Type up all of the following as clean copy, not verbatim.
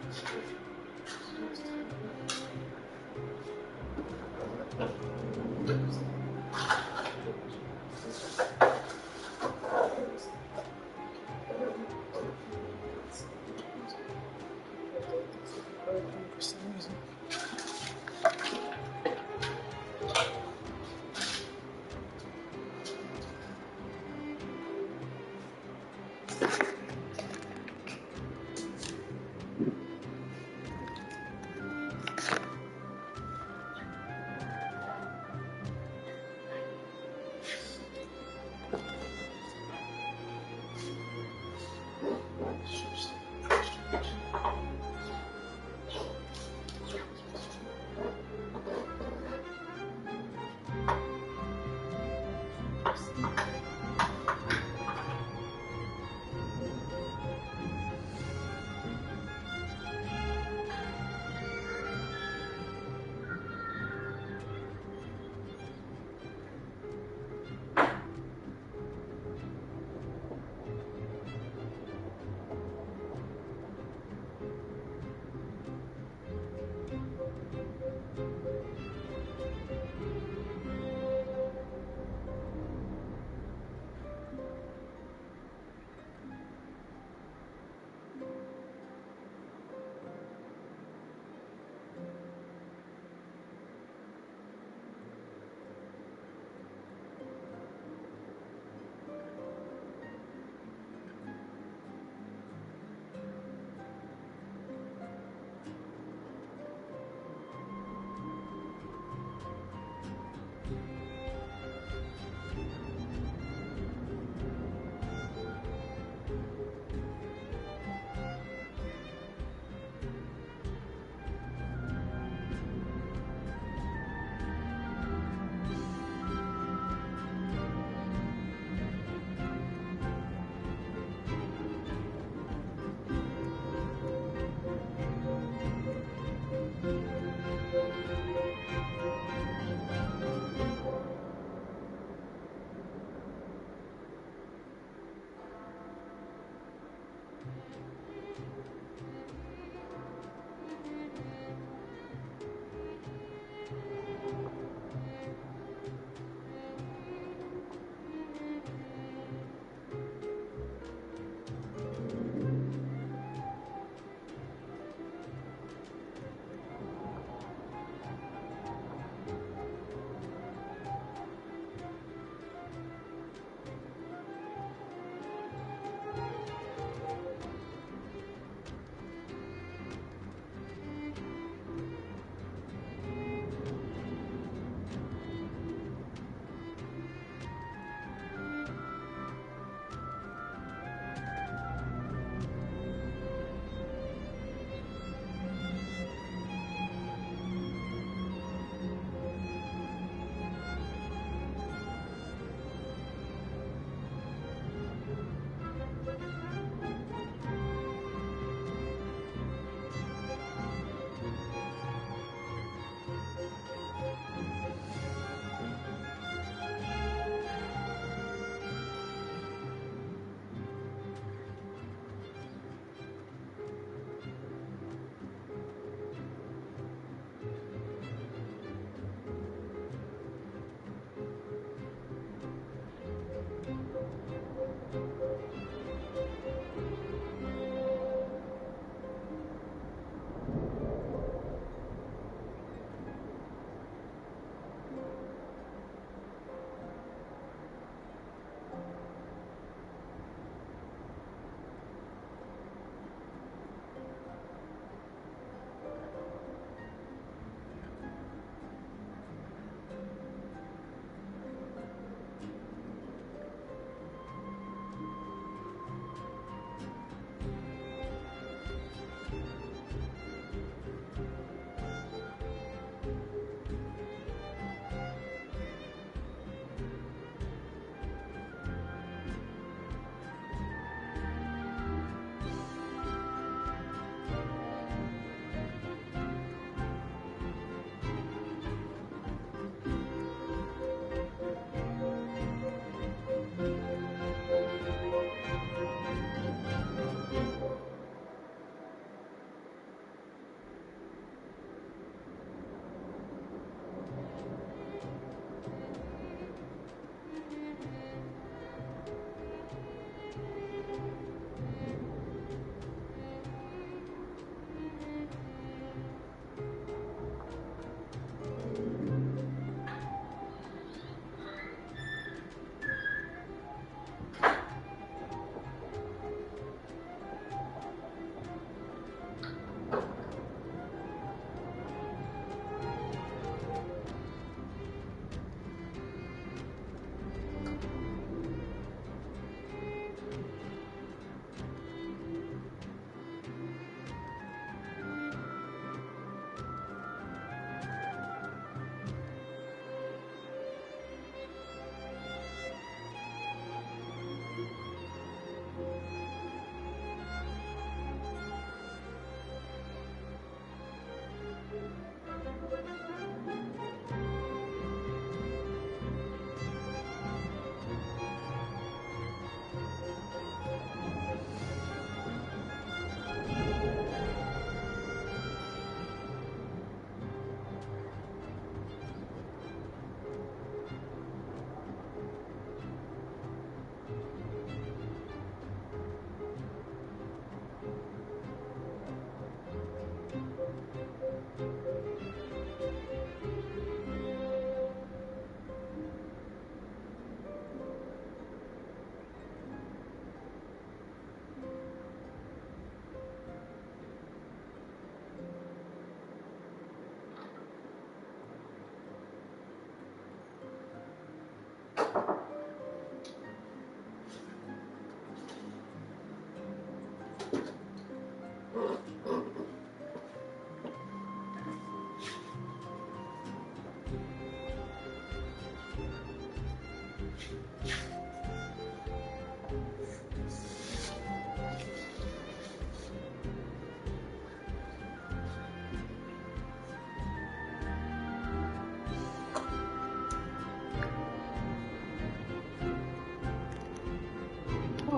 For some reason.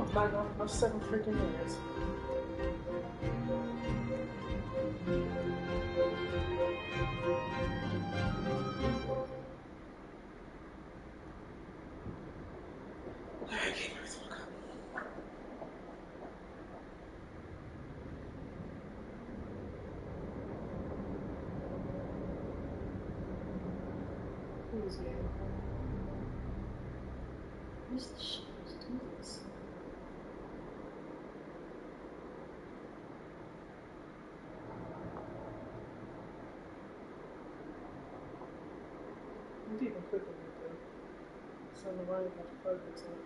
I'm not going for 7 freaking minutes. Who's game? Who's the shit to do this? We didn't even click on it though. It's on the right about the focus on it.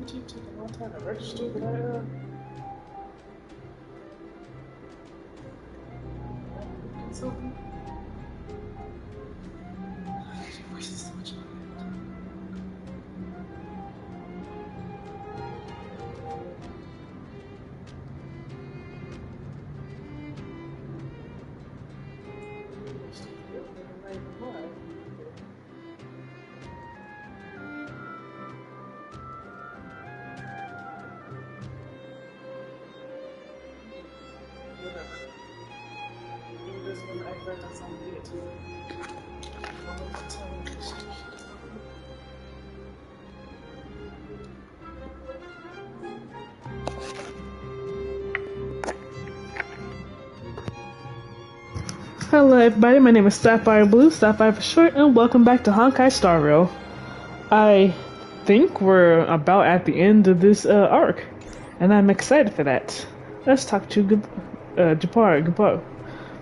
YouTube taking a long time to register, but I something. I wasted so much time. Hello everybody, my name is Sapphire Blue, Sapphire for short, and welcome back to Honkai Star Rail. I think we're about at the end of this arc, and I'm excited for that. Let's talk to Gepar, whatever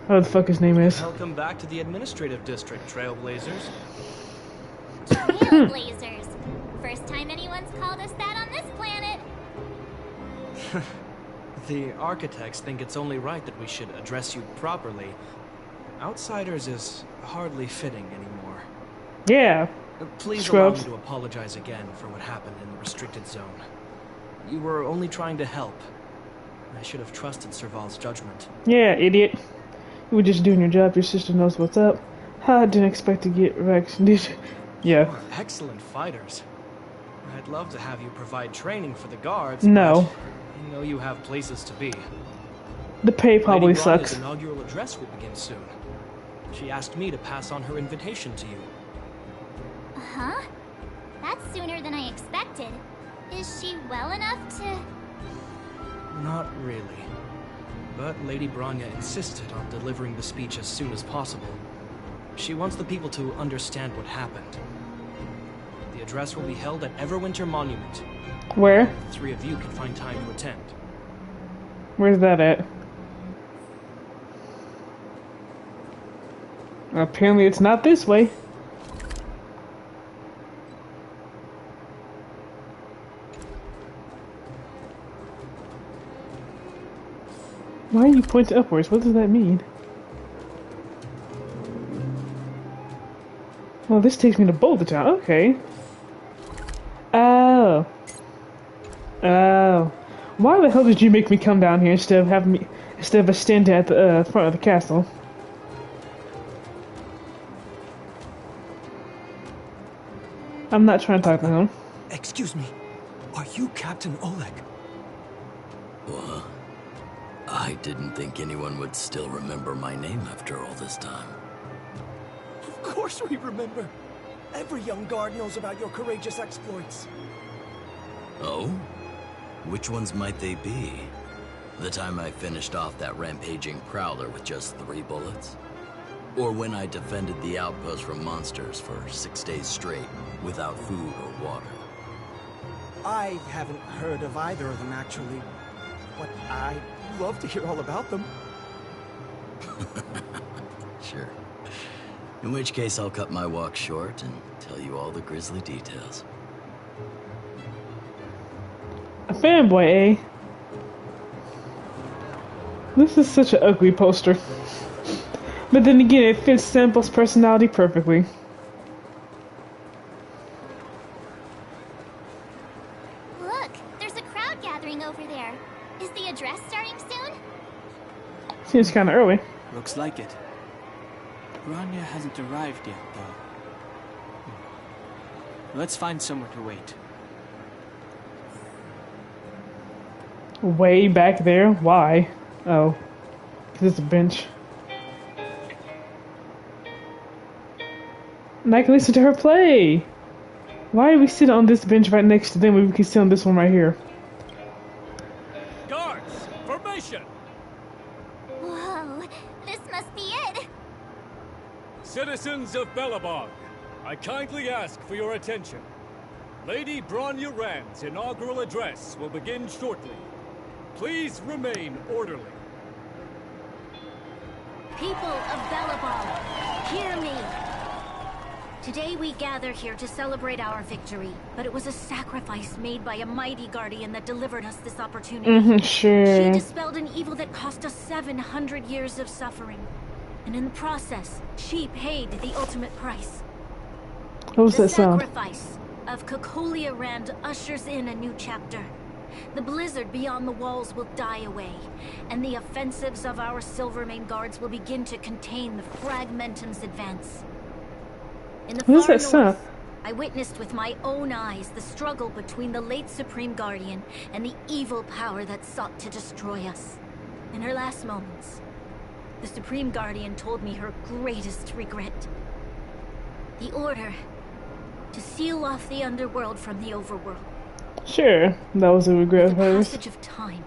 the fuck his name is. Welcome back to the administrative district, Trailblazers. Trailblazers. First time anyone's called us that on this planet. The architects think it's only right that we should address you properly. Outsiders is hardly fitting anymore. Yeah. Please Scrubs. allow me to apologize again for what happened in the restricted zone. You were only trying to help. I should have trusted Serval's judgment. Yeah, idiot. You were just doing your job, your sister knows what's up. I didn't expect to get wrecked, did you? Yeah. You're excellent fighters. I'd love to have you provide training for the guards. No. But I know you have places to be. The pay probably Lady Bronya's sucks. inaugural address will begin soon. She asked me to pass on her invitation to you. Huh? That's sooner than I expected. Is she well enough to... Not really. But Lady Bronya insisted on delivering the speech as soon as possible. She wants the people to understand what happened. The address will be held at Everwinter Monument. Where? The three of you can find time to attend. Where's that at? Apparently it's not this way. Why are you pointing upwards? What does that mean? Well, this takes me to Boulder Town. Okay. Oh. Oh. Why the hell did you make me come down here instead of us standing at the front of the castle? I'm not trying to talk to him. Excuse me. Are you Captain Oleg? What? I didn't think anyone would still remember my name after all this time. Of course we remember. Every young guard knows about your courageous exploits. Oh? Which ones might they be? The time I finished off that rampaging prowler with just 3 bullets? Or when I defended the outpost from monsters for 6 days straight, without food or water? I haven't heard of either of them, actually. But I'd love to hear all about them. Sure. In which case, I'll cut my walk short and tell you all the grisly details. A fanboy, eh? This is such an ugly poster. But then again, it fits Sample's personality perfectly. Look, there's a crowd gathering Seems kind of early. Looks like it. Bronya hasn't arrived yet, though. Let's find somewhere to wait. Way back there? Why? Oh. This is a bench. And I can listen to her play. Why are we sitting on this bench right next to them when we can sit on this one right here? Guards, formation! Whoa, this must be it. Citizens of Belobog, I kindly ask for your attention. Lady Bronya Rand's inaugural address will begin shortly. Please remain orderly. People of Belobog, hear me! Today we gather here to celebrate our victory, but it was a sacrifice made by a mighty guardian that delivered us this opportunity. Sure. She dispelled an evil that cost us 700 years of suffering. And in the process, she paid the ultimate price. What was The that sound? sacrifice of Cocolia Rand ushers in a new chapter. The blizzard beyond the walls will die away, and the offensives of our Silvermane guards will begin to contain the Fragmentum's advance. In the What is far that sound? north, I witnessed with my own eyes the struggle between the late Supreme Guardian and the evil power that sought to destroy us. In her last moments, the Supreme Guardian told me her greatest regret. The order to seal off the underworld from the overworld. Sure. That was a regret of With the hers. passage of time,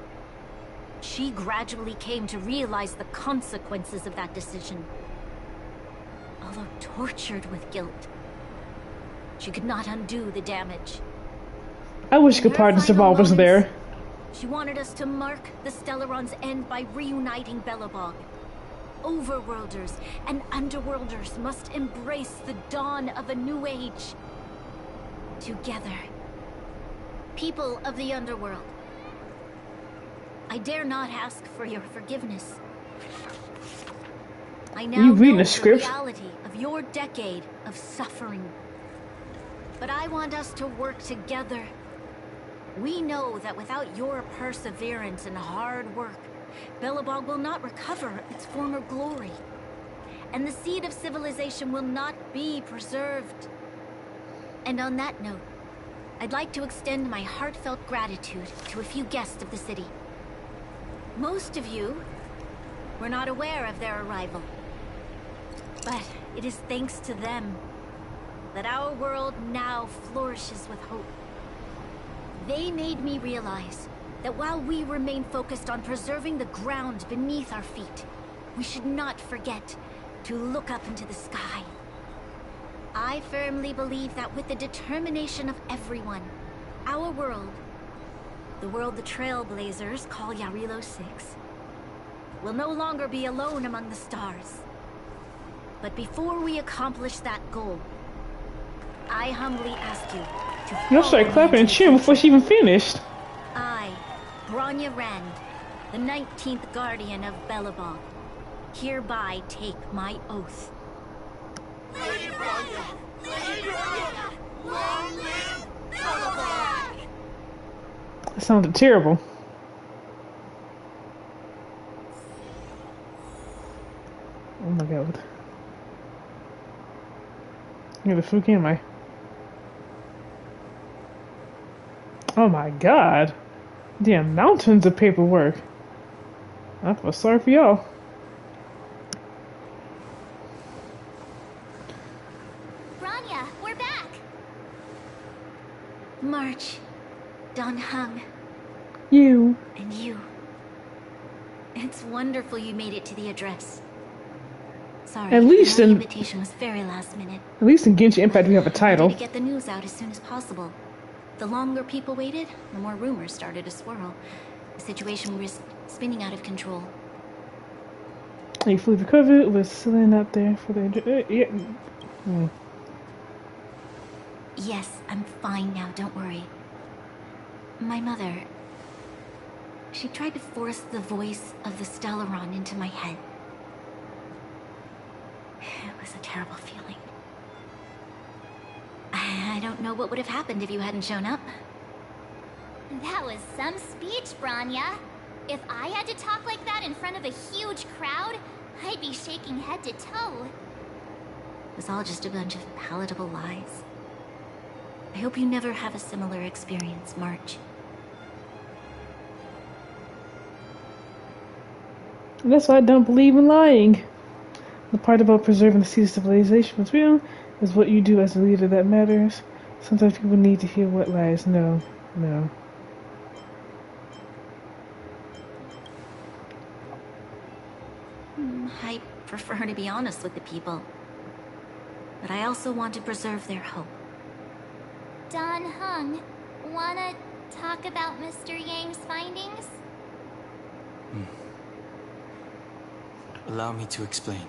she gradually came to realize the consequences of that decision. Although tortured with guilt, she could not undo the damage. I wish In her Gepard and final Saval was moments, there. She wanted us to mark the Stellaron's end by reuniting Belobog. Overworlders and Underworlders must embrace the dawn of a new age. Together. People of the Underworld, I dare not ask for your forgiveness. I now You reading know a script? the reality of your decade of suffering. But I want us to work together. We know that without your perseverance and hard work, Belobog will not recover its former glory. And the seed of civilization will not be preserved. And on that note, I'd like to extend my heartfelt gratitude to a few guests of the city. Most of you were not aware of their arrival. But it is thanks to them that our world now flourishes with hope. They made me realize that while we remain focused on preserving the ground beneath our feet, we should not forget to look up into the sky. I firmly believe that with the determination of everyone, our world, the world the Trailblazers call Yarilo 6, will no longer be alone among the stars. But before we accomplish that goal, I humbly ask you to Y'all started clapping and cheering before she even finished. I, Bronya Rand, the 19th Guardian of Belobog, hereby take my oath. Lady Bronya! Lady Bronya! Long live Belobog! That sounded terrible. Oh my god. Where the fuck am I? Oh my god. Damn, mountains of paperwork. I feel sorry for y'all. Bronya, we're back. March, Dan Heng, You. and you. It's wonderful you made it to the address. Sorry, At least my in- invitation was very last minute. At least in Genshin Impact we have a I title. wanted to get the news out as soon as possible. The longer people waited, the more rumors started to swirl. The situation was spinning out of control. You fully recovered with Celine up there for the yeah. Yes, I'm fine now, don't worry. My mother... She tried to force the voice of the Stellaron into my head. It was a terrible feeling. I don't know what would have happened if you hadn't shown up. That was some speech, Bronya. If I had to talk like that in front of a huge crowd, I'd be shaking head to toe. It was all just a bunch of palatable lies. I hope you never have a similar experience, March. And that's why I don't believe in lying. The part about preserving the seed of civilization was real is what you do as a leader that matters. Sometimes people need to hear what lies. No. I prefer to be honest with the people. But I also want to preserve their hope. Dan Heng, wanna talk about Mr. Yang's findings? Allow me to explain.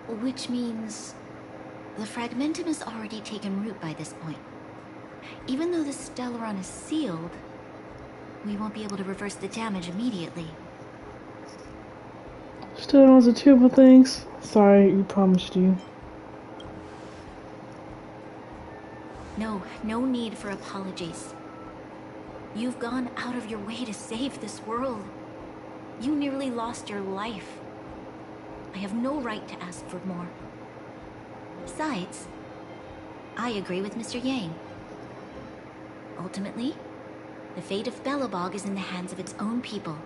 Which means the fragmentum has already taken root by this point. Even though the Stellaron is sealed, we won't be able to reverse the damage immediately. Stellaron's are terrible things. Sorry, we promised you. No need for apologies. You've gone out of your way to save this world. You nearly lost your life. I have no right to ask for more. Besides, I agree with Mr. Yang. Ultimately, the fate of Belobog is in the hands of its own people.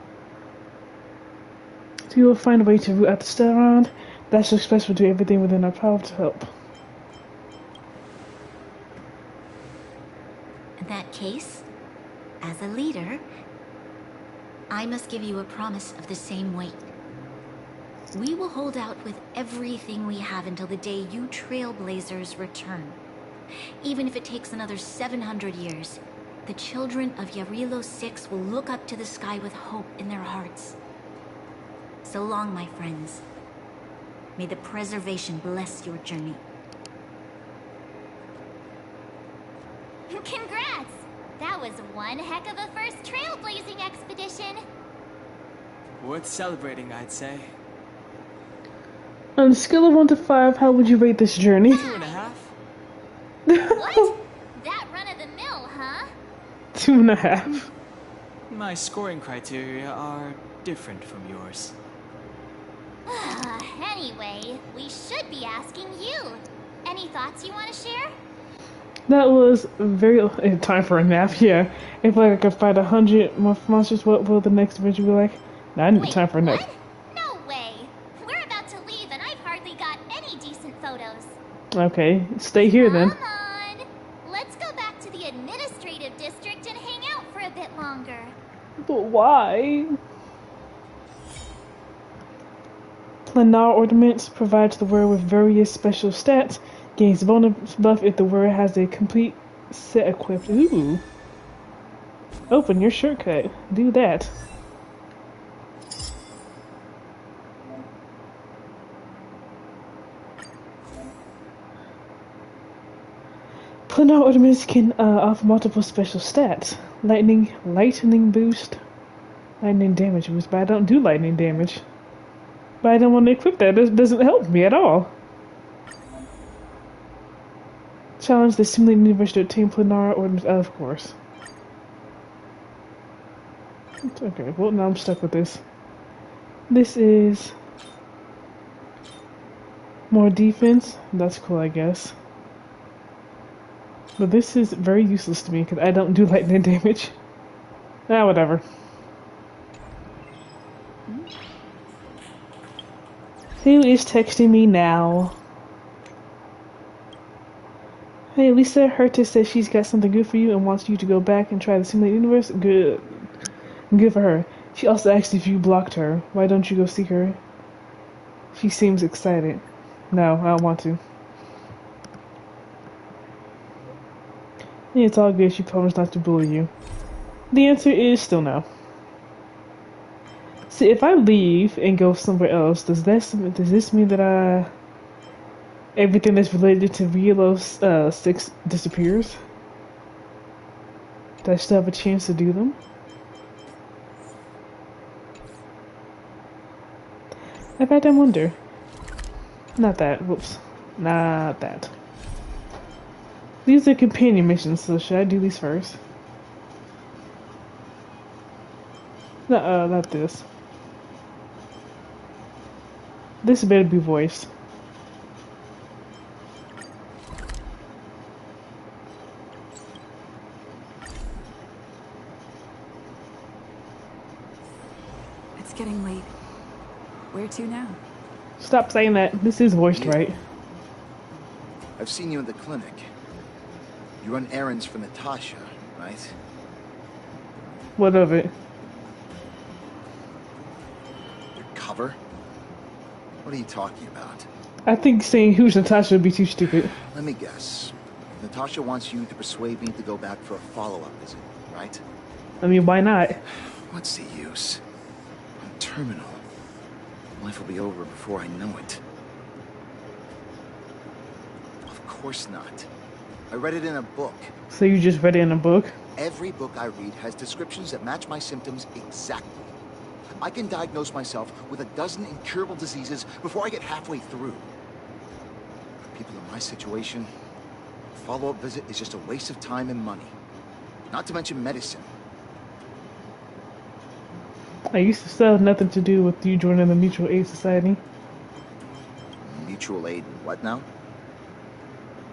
So we will find a way to root out the Stellaron. That's just best. We'll do everything within our power to help. In that case, as a leader, I must give you a promise of the same weight. We will hold out with everything we have until the day you Trailblazers return. Even if it takes another 700 years, the children of Yarilo 6 will look up to the sky with hope in their hearts. So long, my friends. May the preservation bless your journey. Congrats! That was one heck of a first trailblazing expedition. Worth celebrating, I'd say. On a scale of 1 to 5, how would you rate this journey? 2.5. What? That run-of-the-mill, huh? 2.5. My scoring criteria are different from yours. Anyway, we should be asking you. Any thoughts you want to share? That was very time for a nap. Yeah, if like I could fight 100 more monsters, what will the next adventure be like? Nah, I need Wait, time for a nap. what? No way. We're about to leave, and I've hardly got any decent photos. Okay, stay here then. Come on. Let's go back to the administrative district and hang out for a bit longer. But why? Planar Ornaments provides the word with various special stats. Gains bonus buff if the word has a complete set equipped. Ooh. Open your shortcut. Do that. Planar Ornaments can offer multiple special stats. Lightning boost, lightning damage boost, but I don't do lightning damage. But I don't want to equip that. This doesn't help me at all. Challenge the simulated universe to obtain planar orders. Of course. It's okay. Well, now I'm stuck with this. This is more defense. That's cool, I guess. But this is very useless to me because I don't do lightning damage. Whatever. Who is texting me now? Hey, Lisa Hertis says she's got something good for you and wants you to go back and try the simulated universe. Good. Good for her. She also asked if you blocked her. Why don't you go see her? She seems excited. No, I don't want to. Yeah, it's all good. She promised not to bully you. The answer is still no. See, if I leave and go somewhere else, does this mean that everything that's related to Yarilo 6 disappears? Do I still have a chance to do them? I've had to wonder. Not that. Whoops. Not that. These are companion missions, so should I do these first? No, not this. This better be voiced. It's getting late. Where to now? Stop saying that. This is voiced right. I've seen you in the clinic. You run errands for Natasha, right? What of it? Your cover? What are you talking about? I think saying who's Natasha would be too stupid. Let me guess. Natasha wants you to persuade me to go back for a follow-up visit, right? I mean, why not? What's the use? I'm terminal. Life will be over before I know it. Of course not. I read it in a book. So you just read it in a book? Every book I read has descriptions that match my symptoms exactly. I can diagnose myself with a dozen incurable diseases before I get halfway through. For people in my situation, a follow-up visit is just a waste of time and money. Not to mention medicine. I used to still have nothing to do with you joining the Mutual Aid Society. Mutual aid what now?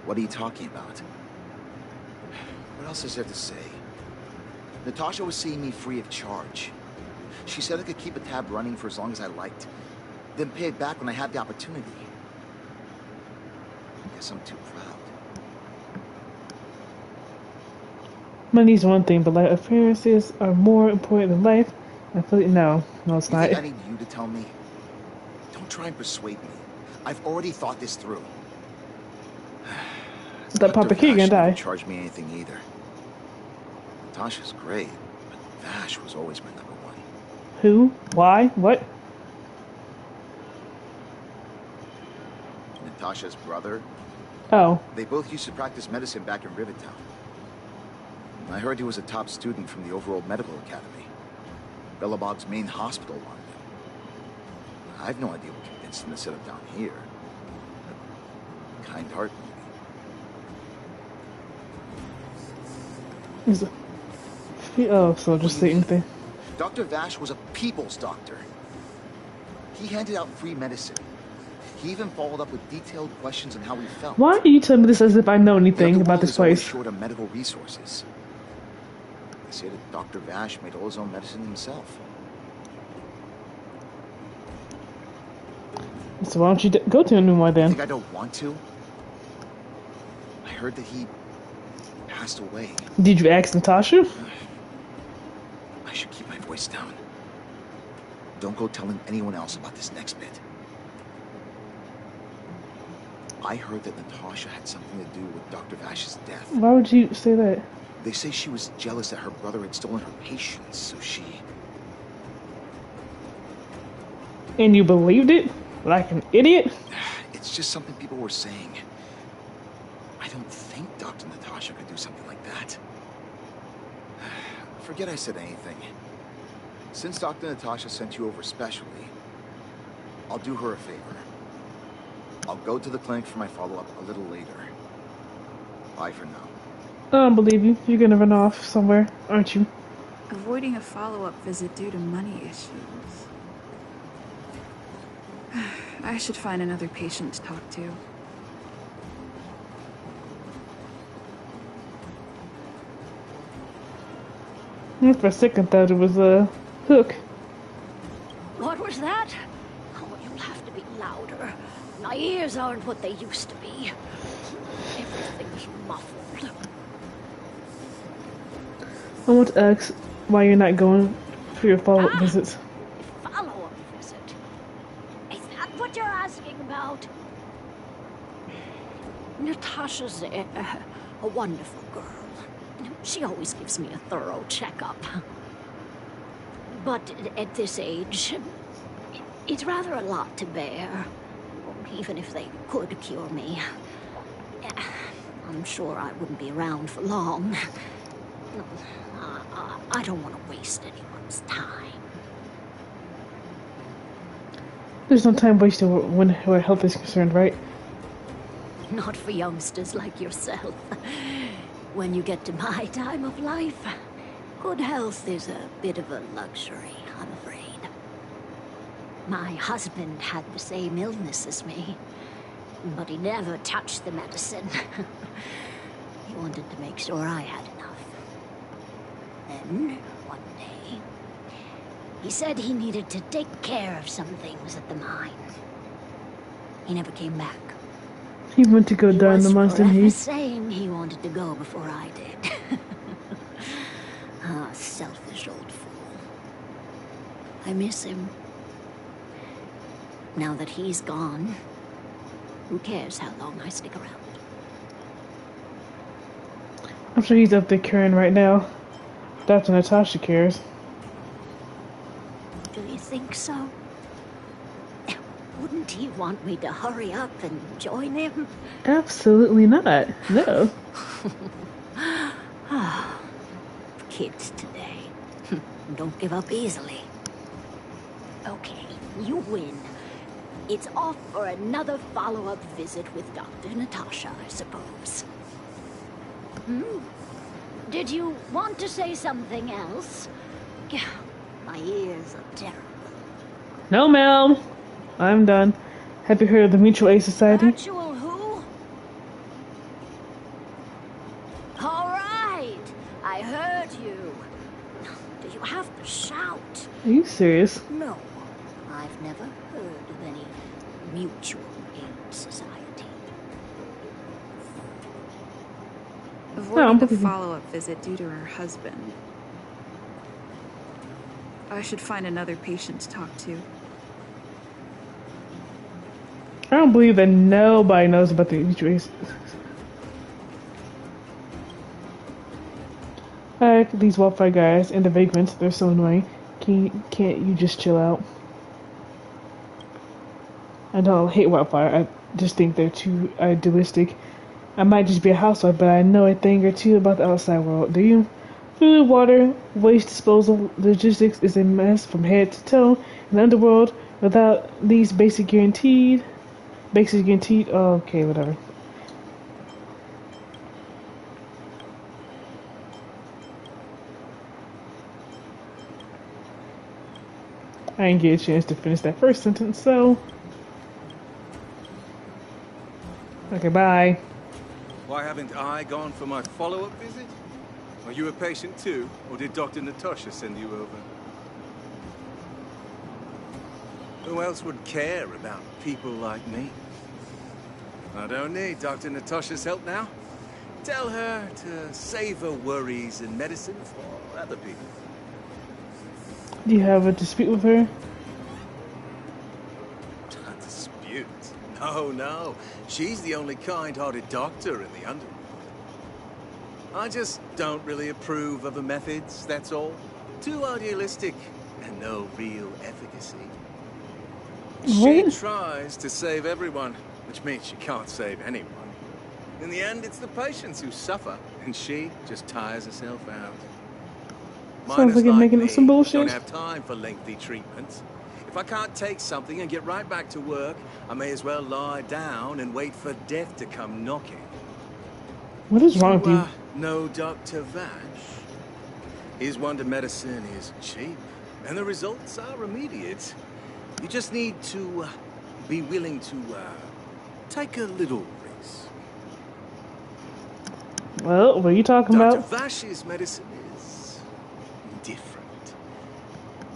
What are you talking about? What else is there to say? Natasha was seeing me free of charge. She said I could keep a tab running for as long as I liked, then pay it back when I had the opportunity. I guess I'm too proud. Money's one thing, but life appearances are more important than life. I feel like, no, it's You not. think I need you to tell me? Don't try and persuade me. I've already thought this through. That Papa Key gonna die. Didn't charge me anything either. Natasha's great, but Vash was always my number one. Who? Why? What? Natasha's brother. Oh. They both used to practice medicine back in Rivertown. I heard he was a top student from the Overall Medical Academy. Bellabog's main hospital wanted him. I've no idea what convinced him to set up down here. Kind heart, maybe. Oh, so just the same thing. Dr. Vash was a people's doctor. He handed out free medicine. He even followed up with detailed questions on how he felt. Why are you telling me this as if I know anything about this place? Short of medical resources. They say that Dr. Vash made all his own medicine himself. So why don't you go to him anymore then? I think I don't want to. I heard that he passed away. Did you ask Natasha? I should keep my voice down. Don't go telling anyone else about this next bit. I heard that Natasha had something to do with Dr. Vash's death. Why would you say that? They say she was jealous that her brother had stolen her patients, so she... And you believed it? Like an idiot? It's just something people were saying. I don't think Dr. Natasha could do something like that. Forget I said anything. Since Dr. Natasha sent you over specially, I'll do her a favor. I'll go to the clinic for my follow-up a little later. Bye for now. I don't believe you. You're gonna run off somewhere, aren't you? Avoiding a follow-up visit due to money issues. I should find another patient to talk to. For a second, thought it was a Hook. What was that? Oh, you'll have to be louder. My ears aren't what they used to be. Everything's muffled. I want to ask why you're not going for your follow-up visits. Follow-up visit? Is that what you're asking about? Natasha's a wonderful girl. She always gives me a thorough checkup. But at this age, it's rather a lot to bear. Even if they could cure me, I'm sure I wouldn't be around for long. I don't want to waste anyone's time. There's no time wasted when her health is concerned, right? Not for youngsters like yourself. When you get to my time of life, good health is a bit of a luxury, I'm afraid. My husband had the same illness as me, but he never touched the medicine. He wanted to make sure I had enough. Then, one day, he said he needed to take care of some things at the mine. He never came back. He went to go die in the mines, didn't he? Saying he wanted to go before I did. Ah, selfish old fool. I miss him. Now that he's gone, who cares how long I stick around? I'm sure he's up there caring right now. Dr. Natasha cares. Do you think so? Wouldn't he want me to hurry up and join him? Absolutely not. No. Kids today. Don't give up easily. Okay, you win. It's off for another follow-up visit with Dr. Natasha, I suppose. Did you want to say something else? My ears are terrible. No, ma'am. I'm done. Have you heard of the Mutual Aid Society? Mutual who? All right. I heard you. Do you have to shout? Are you serious? No. I've never heard of any Mutual Aid Society. Avoiding the follow-up visit due to her husband. I should find another patient to talk to. I don't believe that nobody knows about the Mutual Aid. These Wildfire guys and the vagrants, they're so annoying. Can't you just chill out? I don't hate Wildfire, I just think they're too idealistic. I might just be a housewife, but I know a thing or two about the outside world. Do you? Food, water, waste disposal, logistics is a mess from head to toe in the underworld. Without these basics guaranteed, oh, okay, whatever. I didn't get a chance to finish that first sentence, so... Okay, bye. Why haven't I gone for my follow-up visit? Are you a patient too, or did Dr. Natasha send you over? Who else would care about people like me? I don't need Dr. Natasha's help now. Tell her to save her worries and medicine for other people. Do you have a dispute with her? A dispute? No. She's the only kind-hearted doctor in the underworld. I just don't really approve of her methods, that's all. Too idealistic and no real efficacy. She tries to save everyone, which means she can't save anyone. In the end, it's the patients who suffer, and she just tires herself out. Sounds like you're making up some bullshit. Don't have time for lengthy treatments. If I can't take something and get right back to work, I may as well lie down and wait for death to come knocking. What is wrong with you? No, Dr. Vash. His wonder medicine is cheap, and the results are immediate. You just need to be willing to take a little risk. Well, what are you talking about? Dr. Vash's medicine is different.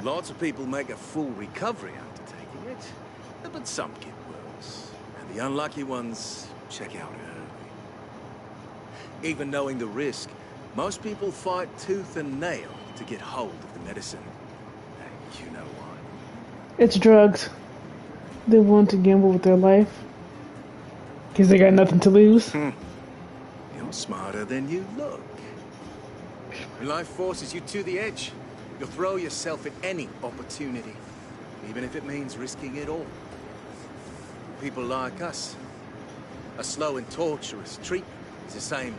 Lots of people make a full recovery after taking it, but some get worse, and the unlucky ones check out early. Even knowing the risk, most people fight tooth and nail to get hold of the medicine. And you know why? It's drugs. They want to gamble with their life. Because they got nothing to lose. You're smarter than you look. When life forces you to the edge, you'll throw yourself at any opportunity, even if it means risking it all. People like us, a slow and torturous treatment is the same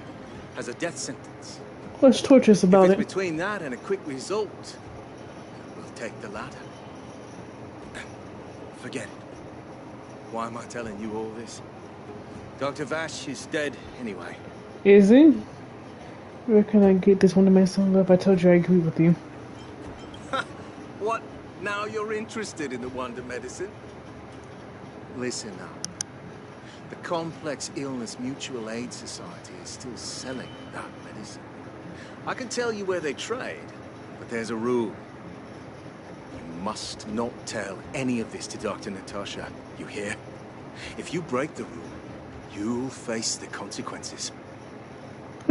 as a death sentence. What's torturous about if it? It's between that and a quick result, we'll take the latter. Forget it. Why am I telling you all this? Dr. Vash is dead anyway. Is he? Where can I get this Wonder Medicine up? I told you I agree with you. What? Now you're interested in the Wonder Medicine? Listen up. The Complex Illness Mutual Aid Society is still selling that medicine. I can tell you where they trade, but there's a rule. You must not tell any of this to Dr. Natasha, you hear? If you break the rule, you'll face the consequences.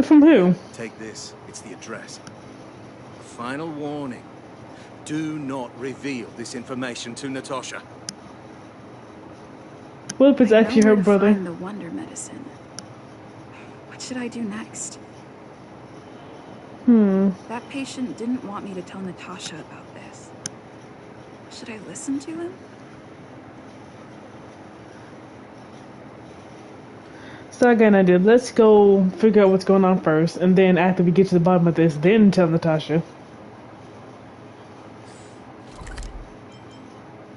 From who? Take this, it's the address. A final warning. Do not reveal this information to Natasha. What if it's actually her brother? Find the Wonder Medicine. What should I do next? That patient didn't want me to tell Natasha about this. Should I listen to him? So I got an idea. Let's go figure out what's going on first, and then after we get to the bottom of this, then tell Natasha.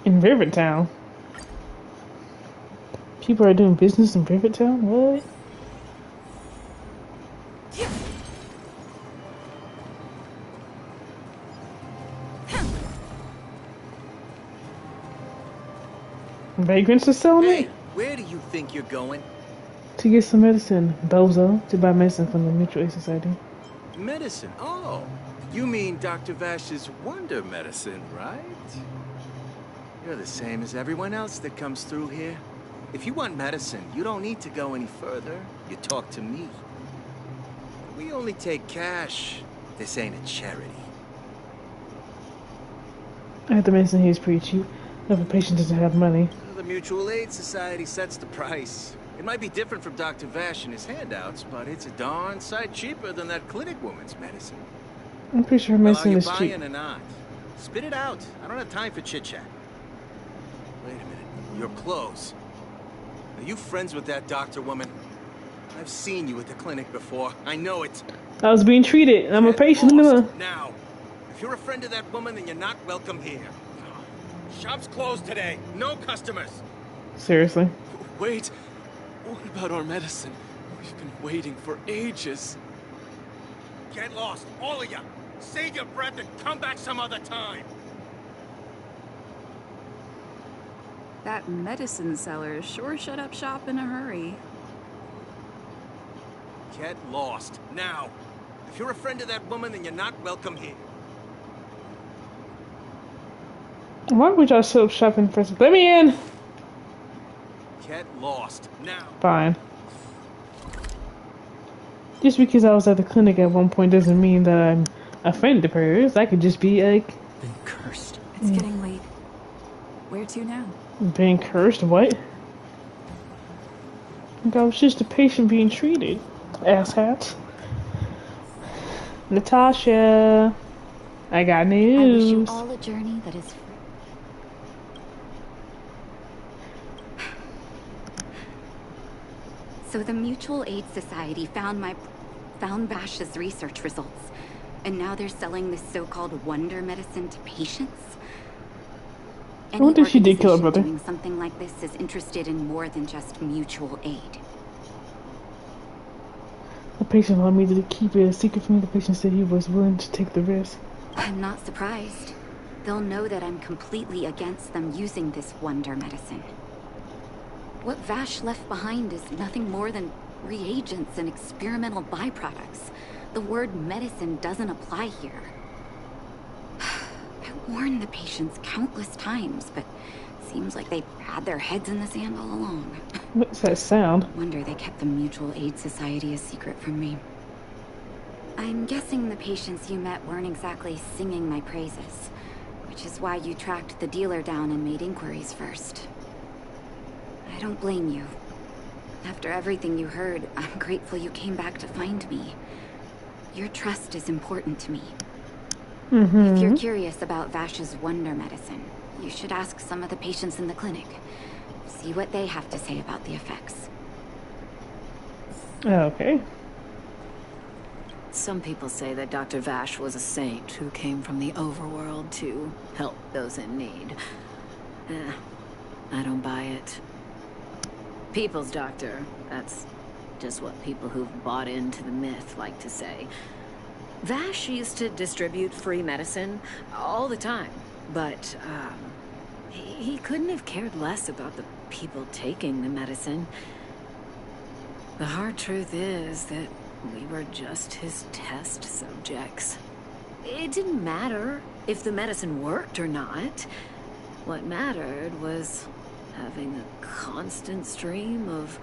In Rivertown? People are doing business in Rivertown? What? Vagrants are selling it? Hey, where do you think you're going? To get some medicine. Bozo. To buy medicine from the Mutual Aid Society. Medicine? Oh, you mean Dr. Vash's Wonder Medicine, right? You're the same as everyone else that comes through here. If you want medicine, you don't need to go any further. You talk to me. We only take cash. This ain't a charity. I have the medicine here is pretty cheap. If a patient doesn't have money. The Mutual Aid Society sets the price. It might be different from Dr. Vash and his handouts, but it's a darn sight cheaper than that clinic woman's medicine. I'm pretty sure her medicine is cheap. Are you buying or not? Spit it out. I don't have time for chit-chat. Wait a minute. Your clothes. Are you friends with that doctor woman? I've seen you at the clinic before. I know it. I was being treated. I'm a patient. Now, if you're a friend of that woman, then you're not welcome here. Shop's closed today. No customers. Seriously? Wait. What about our medicine? We've been waiting for ages. Get lost, all of you. Save your breath and come back some other time. That medicine seller sure shut up shop in a hurry. Get lost, now. If you're a friend of that woman, then you're not welcome here. Why would y'all set up shop in first? Let me in! Get lost, now. Fine. Just because I was at the clinic at one point doesn't mean that I'm a friend of hers. I could just be like... Been cursed. It's getting late. Where to now? Being cursed? What? Like I was just a patient being treated. Asshat. Natasha. I got news. I wish you all a journey that is free. So the Mutual Aid Society found Vash's research results, and now they're selling this so-called wonder medicine to patients. I wonder if she did kill her brother. Doing something like this is interested in more than just mutual aid. The patient wanted me to keep it a secret from me. The patient said he was willing to take the risk. I'm not surprised. They'll know that I'm completely against them using this wonder medicine. What Vash left behind is nothing more than reagents and experimental byproducts. The word medicine doesn't apply here. I warned the patients countless times, but it seems like they've had their heads in the sand all along. What's that sound? Wonder they kept the Mutual Aid Society a secret from me. I'm guessing the patients you met weren't exactly singing my praises, which is why you tracked the dealer down and made inquiries first. I don't blame you. After everything you heard, I'm grateful you came back to find me. Your trust is important to me. If you're curious about Vash's wonder medicine, you should ask some of the patients in the clinic. See what they have to say about the effects. Okay. Some people say that Dr. Vash was a saint who came from the overworld to help those in need. I don't buy it. People's doctor. That's just what people who've bought into the myth like to say. Vash used to distribute free medicine all the time, but he couldn't have cared less about the people taking the medicine. The hard truth is that we were just his test subjects. It didn't matter if the medicine worked or not. What mattered was having a constant stream of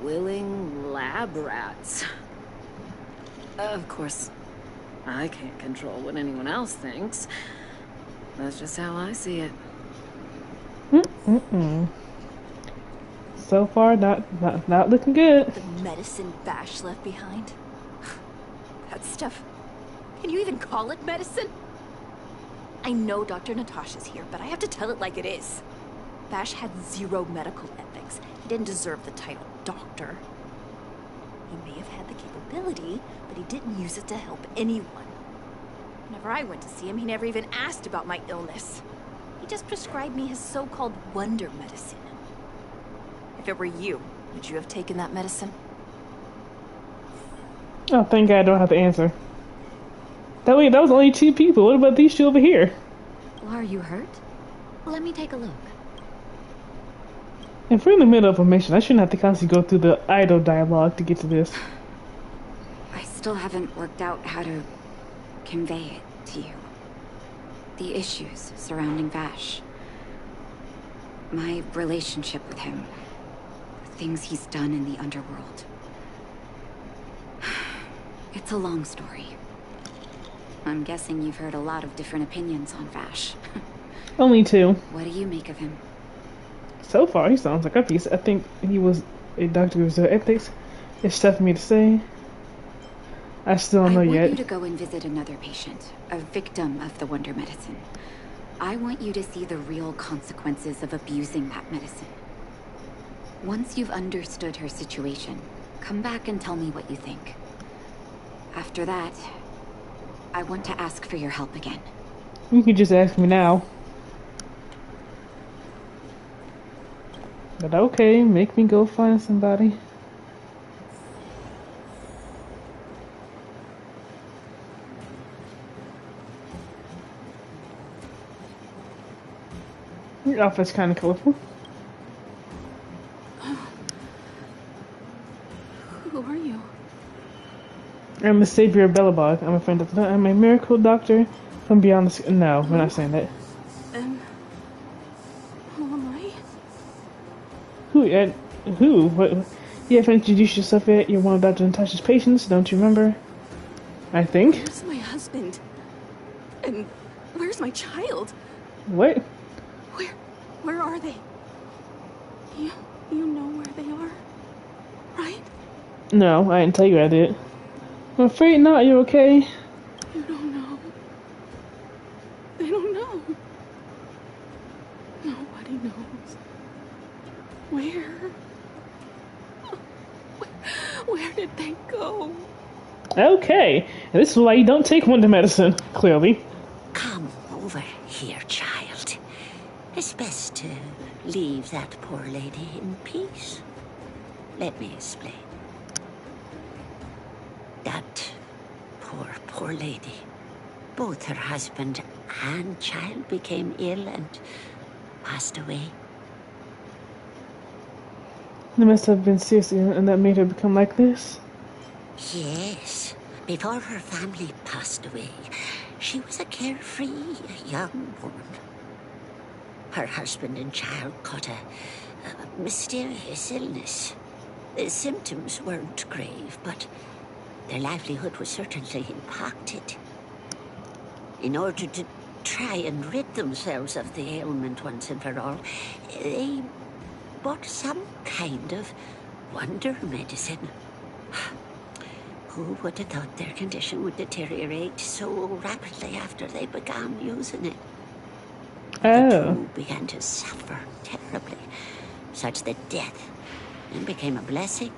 willing lab rats. Of course, I can't control what anyone else thinks. That's just how I see it. So far, not looking good. The medicine Vash left behind. That stuff. Can you even call it medicine? I know Dr. Natasha's here, but I have to tell it like it is. Vash had zero medical ethics. He didn't deserve the title doctor. He may have had the capability, but he didn't use it to help anyone. Whenever I went to see him, he never even asked about my illness. He just prescribed me his so-called wonder medicine. If it were you, would you have taken that medicine? Oh, thank God I don't have to answer. That was only 2 people. What about these 2 over here? Are you hurt? Let me take a look. If we're in the middle of a mission, I shouldn't have to constantly go through the idle dialogue to get to this. I still haven't worked out how to convey it to you. The issues surrounding Vash. My relationship with him. The things he's done in the underworld. It's a long story. I'm guessing you've heard a lot of different opinions on Vash. Only 2. What do you make of him? So far, he sounds like a piece. I think he was a doctor of ethics. It's tough for me to say. I still don't know yet. I want you to go and visit another patient, a victim of the wonder medicine. I want you to see the real consequences of abusing that medicine. Once you've understood her situation, come back and tell me what you think. After that, I want to ask for your help again. You can just ask me now. But okay, make me go find somebody. Your outfit's kind of colorful. Who are you? I'm the savior of Belobog. I'm a friend of the... I'm a miracle doctor from beyond the... No, we're not saying that. And who am I? Who? What? You haven't introduced yourself yet. You're one of Dr. Natasha's patients, don't you remember? I think. Where's my husband? And where's my child? What? Where are they? You know where they are, right? No, I didn't tell you I did. I'm afraid not. You okay? You don't know. They don't know. Nobody knows. Where did they go? Okay. And this is why you don't take wonder medicine, clearly. Come over here, child. It's best to leave that poor lady in peace. Let me explain. That poor lady. Both her husband and child became ill and passed away. They must have been serious, and that made her become like this? Yes. Before her family passed away, she was a carefree young woman. Her husband and child caught a mysterious illness. The symptoms weren't grave, but their livelihood was certainly impacted. In order to try and rid themselves of the ailment once and for all, they bought some kind of wonder medicine. Who would have thought their condition would deteriorate so rapidly after they began using it? The two began to suffer terribly, such that death then became a blessing.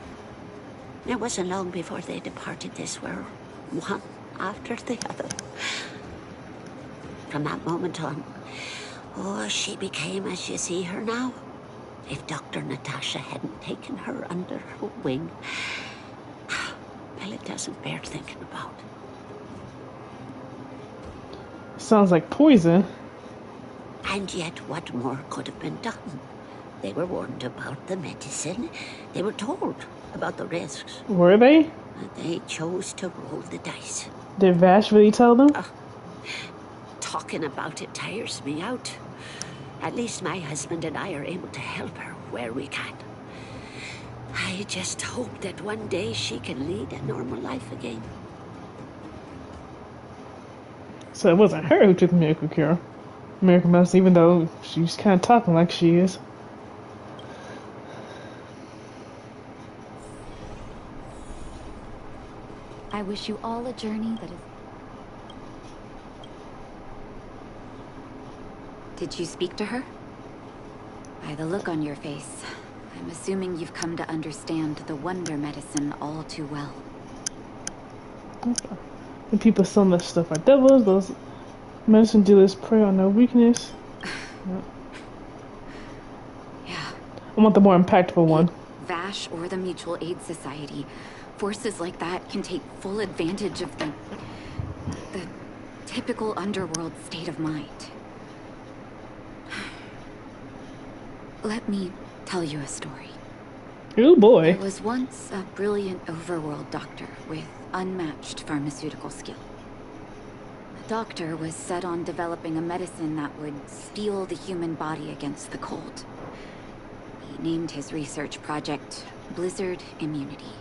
It wasn't long before they departed this world, one after the other. From that moment on, she became as you see her now, If Dr. Natasha hadn't taken her under her wing, well, it doesn't bear thinking about. Sounds like poison. And yet, what more could have been done? They were warned about the medicine. They were told about the risks. Were they? They chose to roll the dice. Did Vash really tell them? Talking about it tires me out. At least my husband and I are able to help her where we can. I just hope that one day she can lead a normal life again. So it wasn't her who took the miracle cure. Miracle medicine, even though she's kind of talking like she is. I wish you all a journey that is... Did you speak to her? By the look on your face, I'm assuming you've come to understand the wonder medicine all too well. Okay. The people selling this stuff are devils. Those medicine dealers prey on their weakness. Yeah. I want the more impactful one. Vash or the Mutual Aid Society. Forces like that can take full advantage of the typical underworld state of mind. Let me tell you a story. Oh boy. There was once a brilliant overworld doctor with unmatched pharmaceutical skill. The doctor was set on developing a medicine that would steel the human body against the cold. He named his research project Blizzard Immunity.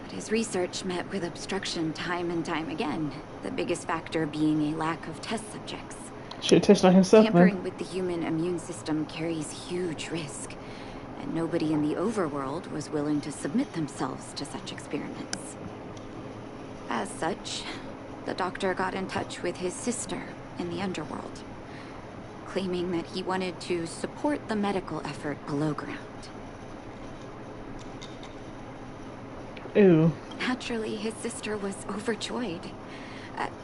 But his research met with obstruction time and time again, the biggest factor being a lack of test subjects. Should test on himself, Tampering with the human immune system carries huge risk, and nobody in the overworld was willing to submit themselves to such experiments. As such, the doctor got in touch with his sister in the underworld, claiming that he wanted to support the medical effort below ground. Ew. Naturally, his sister was overjoyed.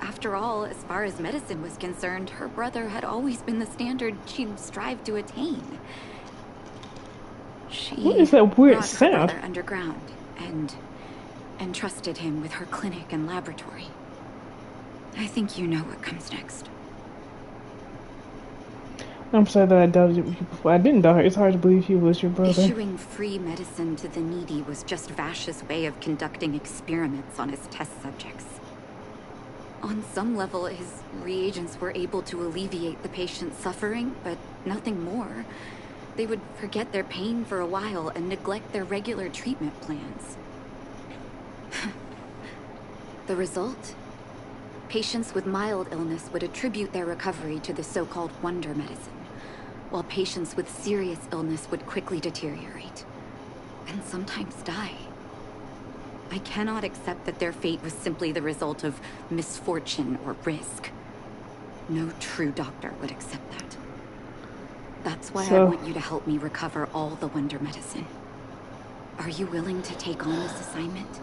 After all, as far as medicine was concerned, her brother had always been the standard she'd strive to attain. She What is that weird brought her sound? brother underground and entrusted him with her clinic and laboratory. I think you know what comes next. I'm sorry that I doubted you before. I didn't doubt her. It's hard to believe he was your brother. Issuing free medicine to the needy was just Vash's way of conducting experiments on his test subjects. On some level, his reagents were able to alleviate the patient's suffering, but nothing more. They would forget their pain for a while and neglect their regular treatment plans. The result? Patients with mild illness would attribute their recovery to the so-called wonder medicine, while patients with serious illness would quickly deteriorate, and sometimes die. I cannot accept that their fate was simply the result of misfortune or risk. No true doctor would accept that. That's why I want you to help me recover all the wonder medicine. Are you willing to take on this assignment?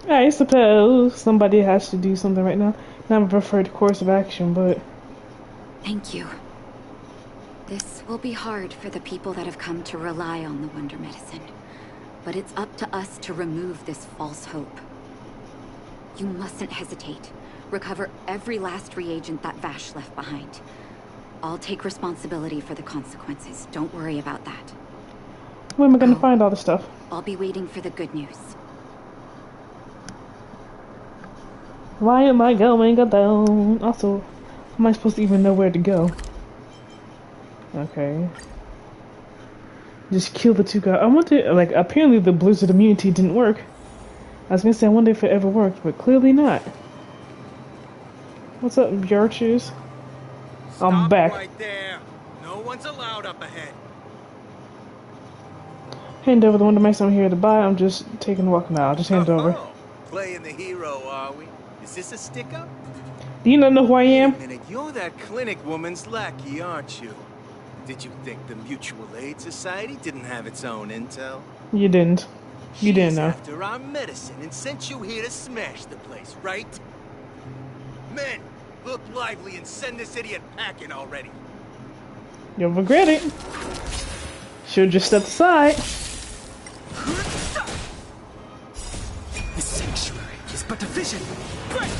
I suppose somebody has to do something right now. Not a preferred course of action, but... Thank you. This will be hard for the people that have come to rely on the wonder medicine. But it's up to us to remove this false hope. You mustn't hesitate. Recover every last reagent that Vash left behind. I'll take responsibility for the consequences. Don't worry about that. Where am I gonna find all the stuff? I'll be waiting for the good news. Why am I going alone? Also, how am I supposed to even know where to go? Okay. Just kill the two guys. I wonder, like, apparently the Blizzard immunity didn't work. I was gonna say, I wonder if it ever worked, but clearly not. What's up, Yarches? I'm back. Right there. No one's allowed up ahead. Hand over the Wonder Max I'm here to buy. I'm just taking a walk now. I'll just hand it over. Playing the hero, are we? Is this a stick-up? Do you not know who I am? Wait a minute, you're that clinic woman's lackey, aren't you? Did you think the Mutual Aid Society didn't have its own intel? You didn't. You didn't know. After our medicine and sent you here to smash the place, right? Men, look lively and send this idiot packing already. You'll regret it. Should've just stepped aside. This sanctuary is but a vision. Break!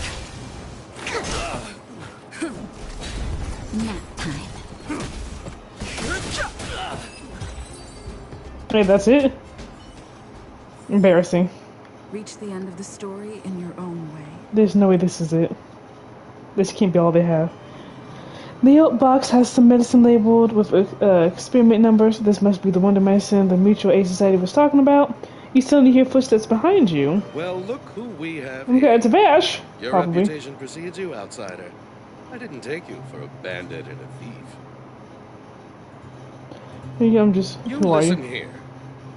Nap time. Hey, that's it? Embarrassing. Reach the end of the story in your own way. There's no way this is it. This can't be all they have. The oat box has some medicine labeled with experiment numbers. This must be the wonder medicine the Mutual Aid Society was talking about. You suddenly hear footsteps behind you. Well, look who we have Okay, here. it's Vash. Your Probably. reputation precedes you, outsider. I didn't take you for a bandit and a thief. I'm just. You Who are you? listen here.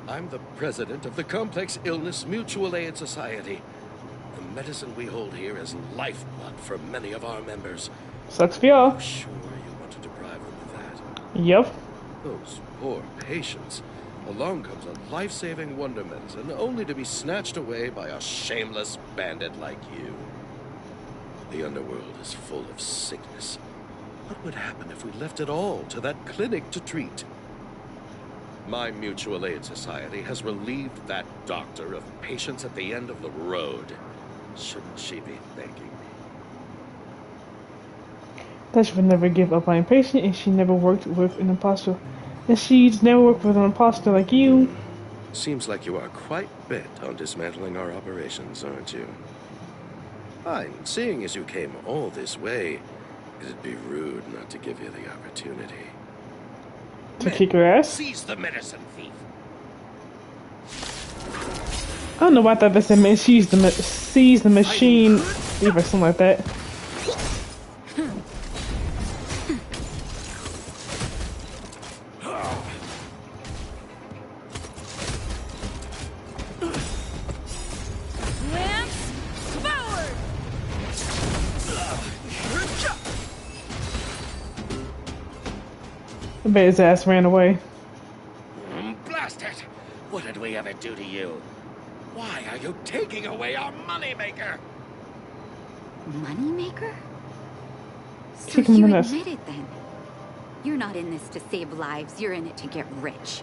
I'm the president of the Complex Illness Mutual Aid Society. The medicine we hold here is lifeblood for many of our members. Sucks for y'all. I'm sure you want to deprive them of that. Yep. Those poor patients. Along comes a life-saving wonder medicine, only to be snatched away by a shameless bandit like you. The underworld is full of sickness. What would happen if we left it all to that clinic to treat? My Mutual Aid Society has relieved that doctor of patients at the end of the road. Shouldn't she be thanking me? That she would never give up on a patient, and she never worked with an imposter. And she's never worked with an imposter like you. Seems like you are quite bent on dismantling our operations, aren't you? Fine, seeing as you came all this way, it'd be rude not to give you the opportunity. To kick her ass? Seize the medicine thief. I don't know why I thought that said man seize the machine thief or something like that. I bet his ass ran away. Blast it! What did we ever do to you? Why are you taking away our moneymaker? Moneymaker? So Kick him in you the nuts. admit it then. You're not in this to save lives, you're in it to get rich.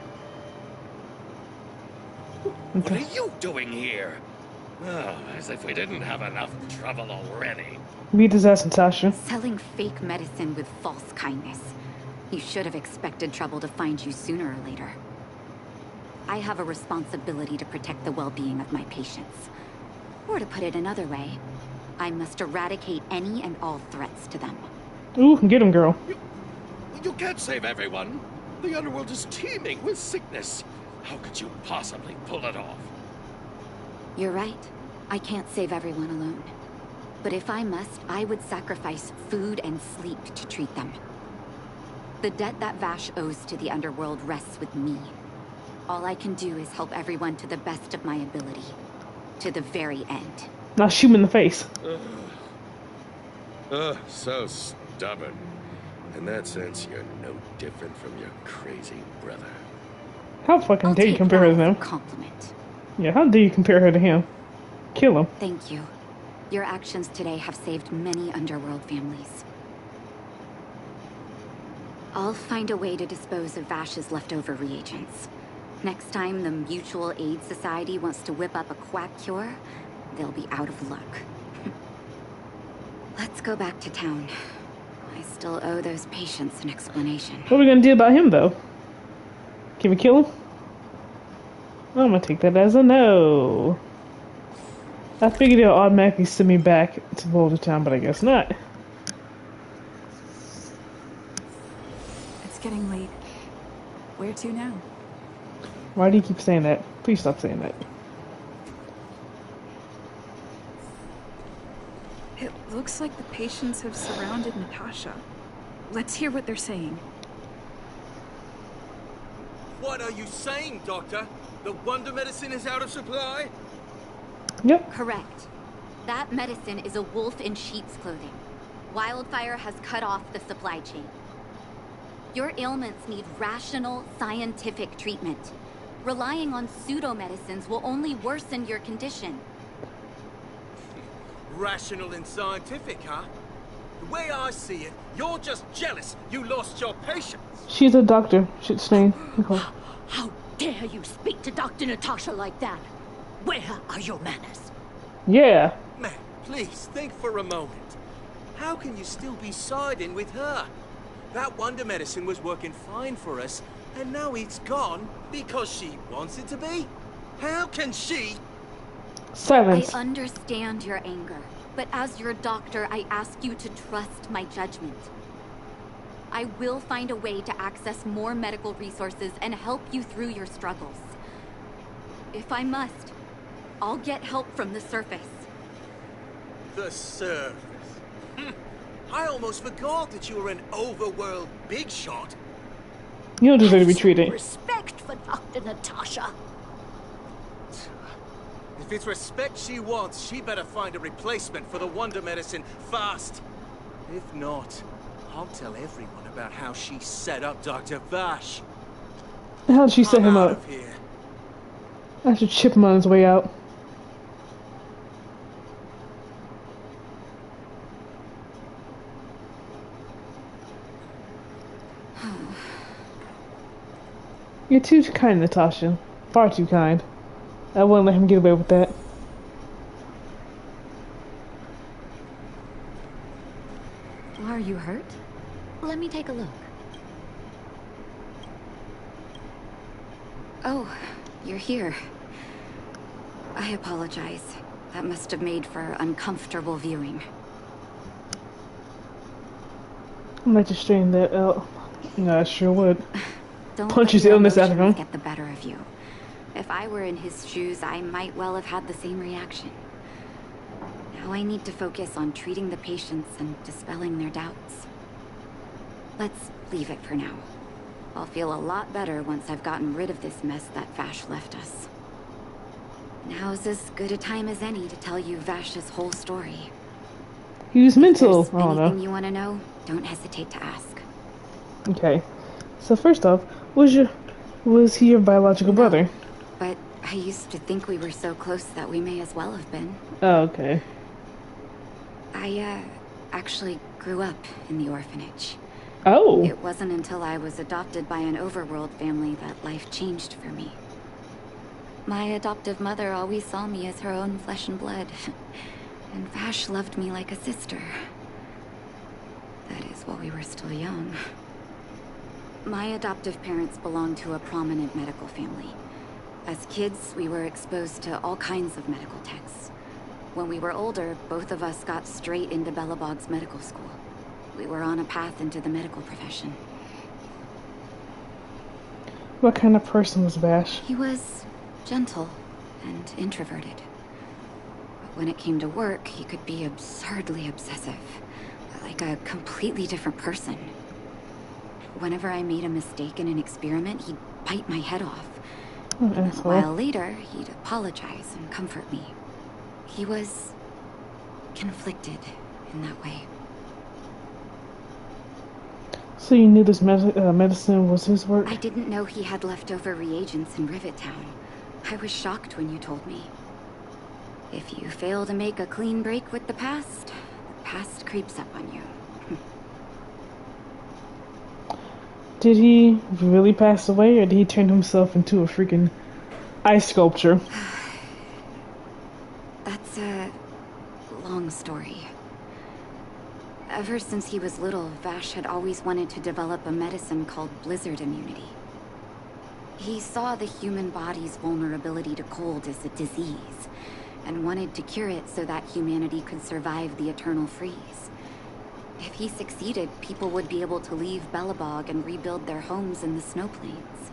What are you doing here? Oh, as if we didn't have enough trouble already. Beat his ass, Natasha. Selling fake medicine with false kindness. You should have expected trouble to find you sooner or later. I have a responsibility to protect the well-being of my patients. Or to put it another way, I must eradicate any and all threats to them. Ooh, get him, girl. You can't save everyone. The underworld is teeming with sickness. How could you possibly pull it off? You're right. I can't save everyone alone. But if I must, I would sacrifice food and sleep to treat them. The debt that Vash owes to the underworld rests with me. All I can do is help everyone to the best of my ability. To the very end. Now shoot him in the face. So stubborn. In that sense, you're no different from your crazy brother. How fucking dare you compare her to him? Compliment. Yeah, how dare you compare her to him? Kill him. Thank you. Your actions today have saved many underworld families. I'll find a way to dispose of Vash's leftover reagents. Next time the Mutual Aid Society wants to whip up a quack cure, they'll be out of luck. Let's go back to town. I still owe those patients an explanation. What are we gonna do about him, though? Can we kill him? I'm gonna take that as a no. I figured they'll automatically send me back to Boulder Town, but I guess not. It's getting late. Where to now? Why do you keep saying that? Please stop saying that. It looks like the patients have surrounded Natasha. Let's hear what they're saying. What are you saying, Doctor? The wonder medicine is out of supply? Yep. Correct. That medicine is a wolf in sheep's clothing. Wildfire has cut off the supply chain. Your ailments need rational, scientific treatment. Relying on pseudo-medicines will only worsen your condition. Rational and scientific, huh? The way I see it, you're just jealous you lost your patients. She's a doctor. Shit's name. Okay. How dare you speak to Dr. Natasha like that? Where are your manners? Yeah. Man, please think for a moment. How can you still be siding with her? That wonder medicine was working fine for us, and now it's gone because she wants it to be? How can she? Silence. I understand your anger, but as your doctor, I ask you to trust my judgment. I will find a way to access more medical resources and help you through your struggles. If I must, I'll get help from the surface. The surface. I almost forgot that you were an overworld big shot. You don't deserve to be treated. Respect for Dr. Natasha. If it's respect she wants, she better find a replacement for the wonder medicine fast. If not, I'll tell everyone about how she set up Dr. Vash. How did she set him up? I should chip him on his way out. You're too kind, Natasha. Far too kind. I wouldn't let him get away with that. Are you hurt? Let me take a look. Oh, you're here. I apologize. That must have made for uncomfortable viewing. I might just straighten that out. No, I sure would. Don't Punch let his your illness out of emotions him. get the better of you. If I were in his shoes, I might well have had the same reaction. Now I need to focus on treating the patients and dispelling their doubts. Let's leave it for now. I'll feel a lot better once I've gotten rid of this mess that Vash left us. Now's as good a time as any to tell you Vash's whole story. He was mental. If I there's don't anything know. you want to know, don't hesitate to ask. Okay. So first off, was he your biological brother? But I used to think we were so close that we may as well have been. Oh, okay. I, actually grew up in the orphanage. Oh. It wasn't until I was adopted by an overworld family that life changed for me. My adoptive mother always saw me as her own flesh and blood. And Vash loved me like a sister. That is while we were still young. My adoptive parents belonged to a prominent medical family. As kids, we were exposed to all kinds of medical texts. When we were older, both of us got straight into Belobog's medical school. We were on a path into the medical profession. What kind of person was Vash? He was gentle and introverted. But when it came to work, he could be absurdly obsessive. Like a completely different person. Whenever I made a mistake in an experiment, he'd bite my head off. And a while later, he'd apologize and comfort me. He was conflicted in that way. So you knew this medicine was his work? I didn't know he had leftover reagents in Rivet Town. I was shocked when you told me. If you fail to make a clean break with the past creeps up on you. Did he really pass away, or did he turn himself into a freaking ice sculpture? That's a long story. Ever since he was little, Vash had always wanted to develop a medicine called blizzard immunity. He saw the human body's vulnerability to cold as a disease, and wanted to cure it so that humanity could survive the eternal freeze. If he succeeded, people would be able to leave Belobog and rebuild their homes in the snow plains.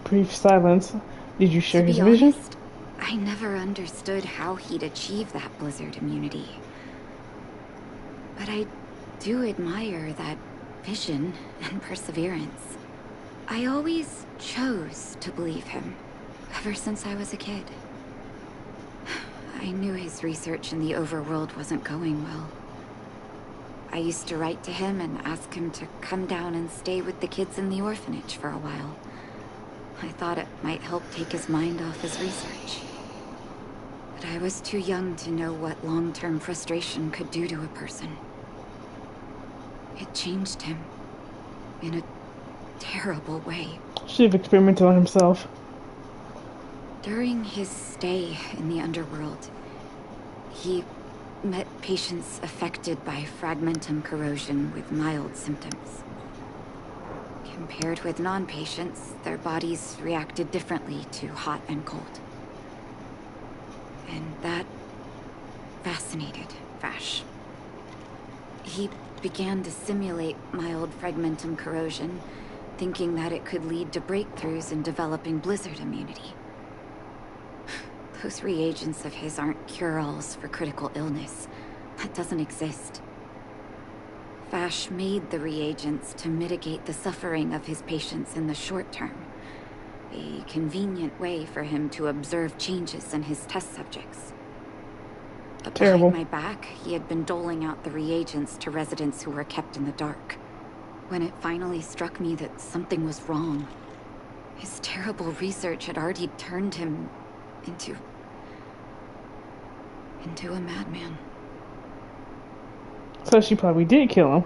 Brief silence. Did you share his vision? Honest, I never understood how he'd achieve that blizzard immunity. But I do admire that vision and perseverance. I always chose to believe him, ever since I was a kid. I knew his research in the overworld wasn't going well. I used to write to him and ask him to come down and stay with the kids in the orphanage for a while. I thought it might help take his mind off his research. But I was too young to know what long-term frustration could do to a person. It changed him. in a terrible way. Should have experimented on himself. During his stay in the underworld, he met patients affected by fragmentum corrosion with mild symptoms. Compared with non-patients, their bodies reacted differently to hot and cold. And that fascinated Vash. He began to simulate mild fragmentum corrosion, thinking that it could lead to breakthroughs in developing blizzard immunity. Those reagents of his aren't cure-alls for critical illness. That doesn't exist. Vash made the reagents to mitigate the suffering of his patients in the short term. A convenient way for him to observe changes in his test subjects. But Terrible. behind my back, he had been doling out the reagents to residents who were kept in the dark. When it finally struck me that something was wrong, his terrible research had already turned him into a madman. So she probably did kill him.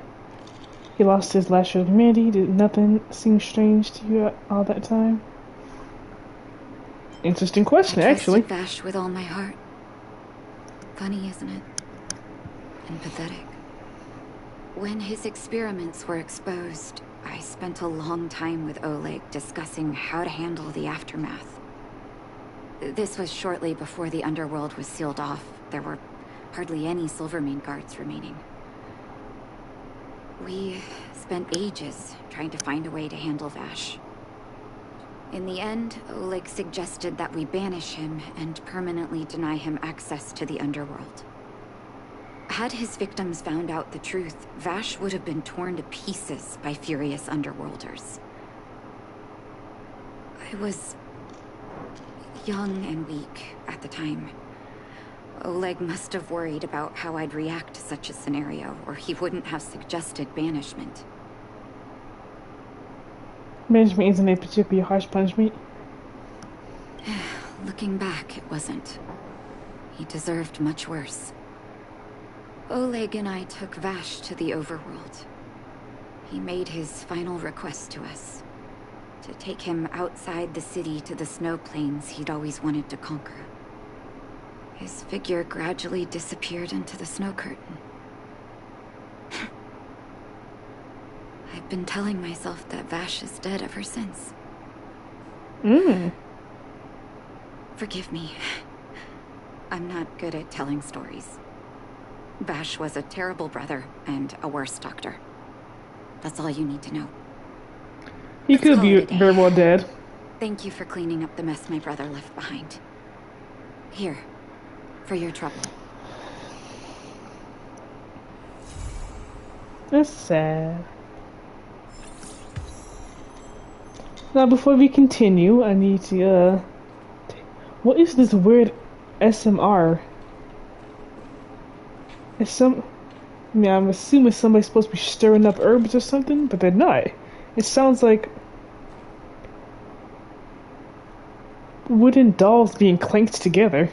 He lost his last shred of humanity. Did nothing seem strange to you all that time? Interesting question, actually. I trusted Vash with all my heart. Funny, isn't it? And pathetic. When his experiments were exposed, I spent a long time with Oleg discussing how to handle the aftermath. This was shortly before the underworld was sealed off. There were hardly any Silvermane guards remaining. We spent ages trying to find a way to handle Vash. In the end, Oleg suggested that we banish him and permanently deny him access to the underworld. Had his victims found out the truth, Vash would have been torn to pieces by furious underworlders. I was young and weak at the time. Oleg must have worried about how I'd react to such a scenario, or he wouldn't have suggested banishment. Banishment isn't a particularly harsh punishment. Looking back, it wasn't. He deserved much worse. Oleg and I took Vash to the overworld. He made his final request to us. To take him outside the city to the snow plains he'd always wanted to conquer. His figure gradually disappeared into the snow curtain. I've been telling myself that Vash is dead ever since. Forgive me. I'm not good at telling stories. Vash was a terrible brother and a worse doctor. That's all you need to know. He could be very well dead. Thank you for cleaning up the mess my brother left behind. Here, for your trouble. That's sad. Now, before we continue, I need to, what is this weird SMR? I'm assuming somebody's supposed to be stirring up herbs or something, but they're not. It sounds like wooden dolls being clanked together.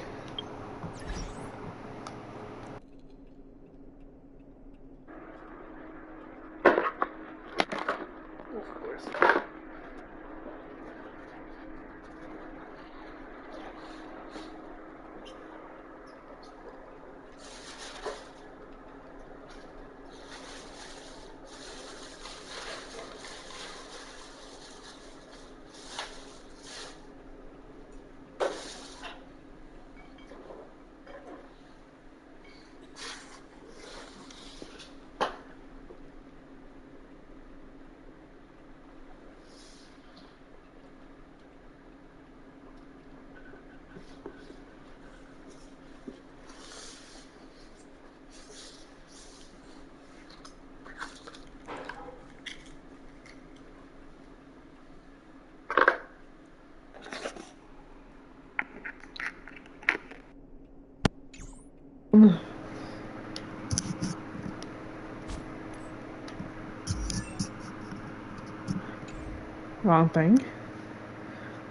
Wrong thing.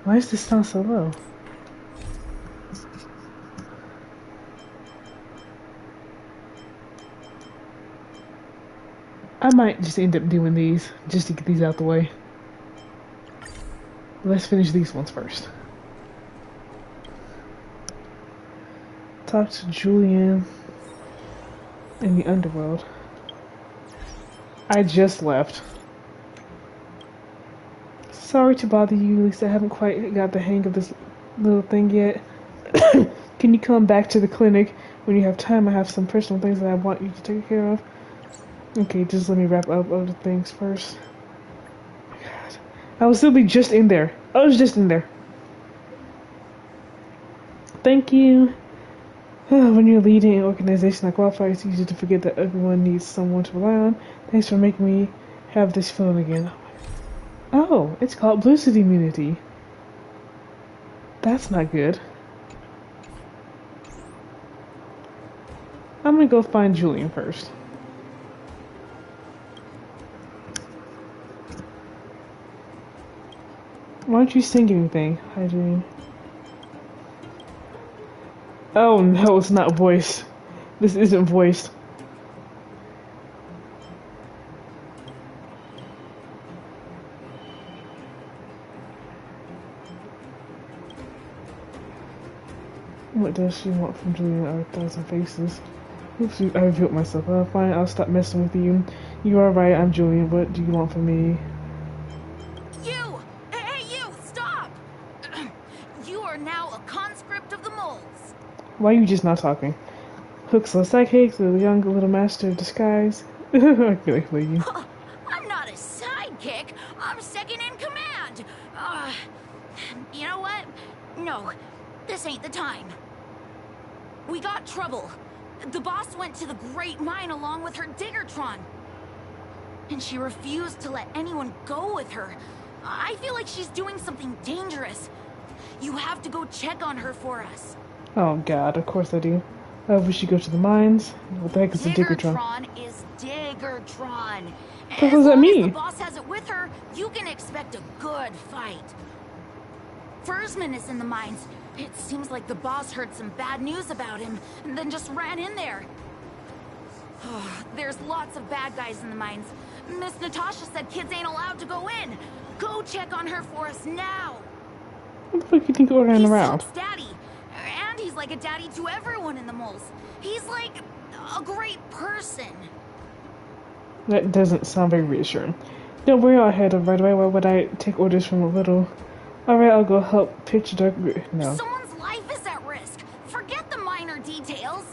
Why is this sound so low? I might just end up doing these, just to get these out the way. Let's finish these ones first. Talk to Julian in the underworld. I just left. Sorry to bother you, at least I haven't quite got the hang of this little thing yet. Can you come back to the clinic when you have time? I have some personal things that I want you to take care of. Okay, just let me wrap up other things first. Oh my God. I will still be just in there. I was just in there. Thank you. When you're leading an organization like Wildfire, it's easy to forget that everyone needs someone to rely on. Thanks for making me have this feeling again. Oh, it's called Lucid Immunity. That's not good. I'm gonna go find Julian first. Why don't you sing anything? Hi, Julian. Oh no, it's not voiced. This isn't voiced. What does she want from Julian? Our 1,000 faces. Oops, I revealed myself. Fine, I'll stop messing with you. You are right, I'm Julian. What do you want from me? You! Hey, you! Stop! You are now a conscript of the moles. Why are you just not talking? Hook's the sidekick, the young little master of disguise. I feel like you. I'm not a sidekick. I'm second in command. You know what? No, this ain't the time. We got trouble. The boss went to the Great Mine along with her Diggertron. And she refused to let anyone go with her. I feel like she's doing something dangerous. You have to go check on her for us. Oh God, of course I do. We should go to the mines. What the heck is a Diggertron? Diggertron is Diggertron. What does that mean? As the boss has it with her, you can expect a good fight. Fursman is in the mines. It seems like the boss heard some bad news about him and then just ran in there. There's lots of bad guys in the mines. Miss Natasha said kids ain't allowed to go in. Go check on her for us now. What the fuck you think we're running around? He's daddy. And he's like a daddy to everyone in the moles. He's like a great person. That doesn't sound very reassuring. Don't worry, I'll head up right away. Why would I take orders from a little? Alright, I'll go help pitch dark. No. Someone's life is at risk. Forget the minor details.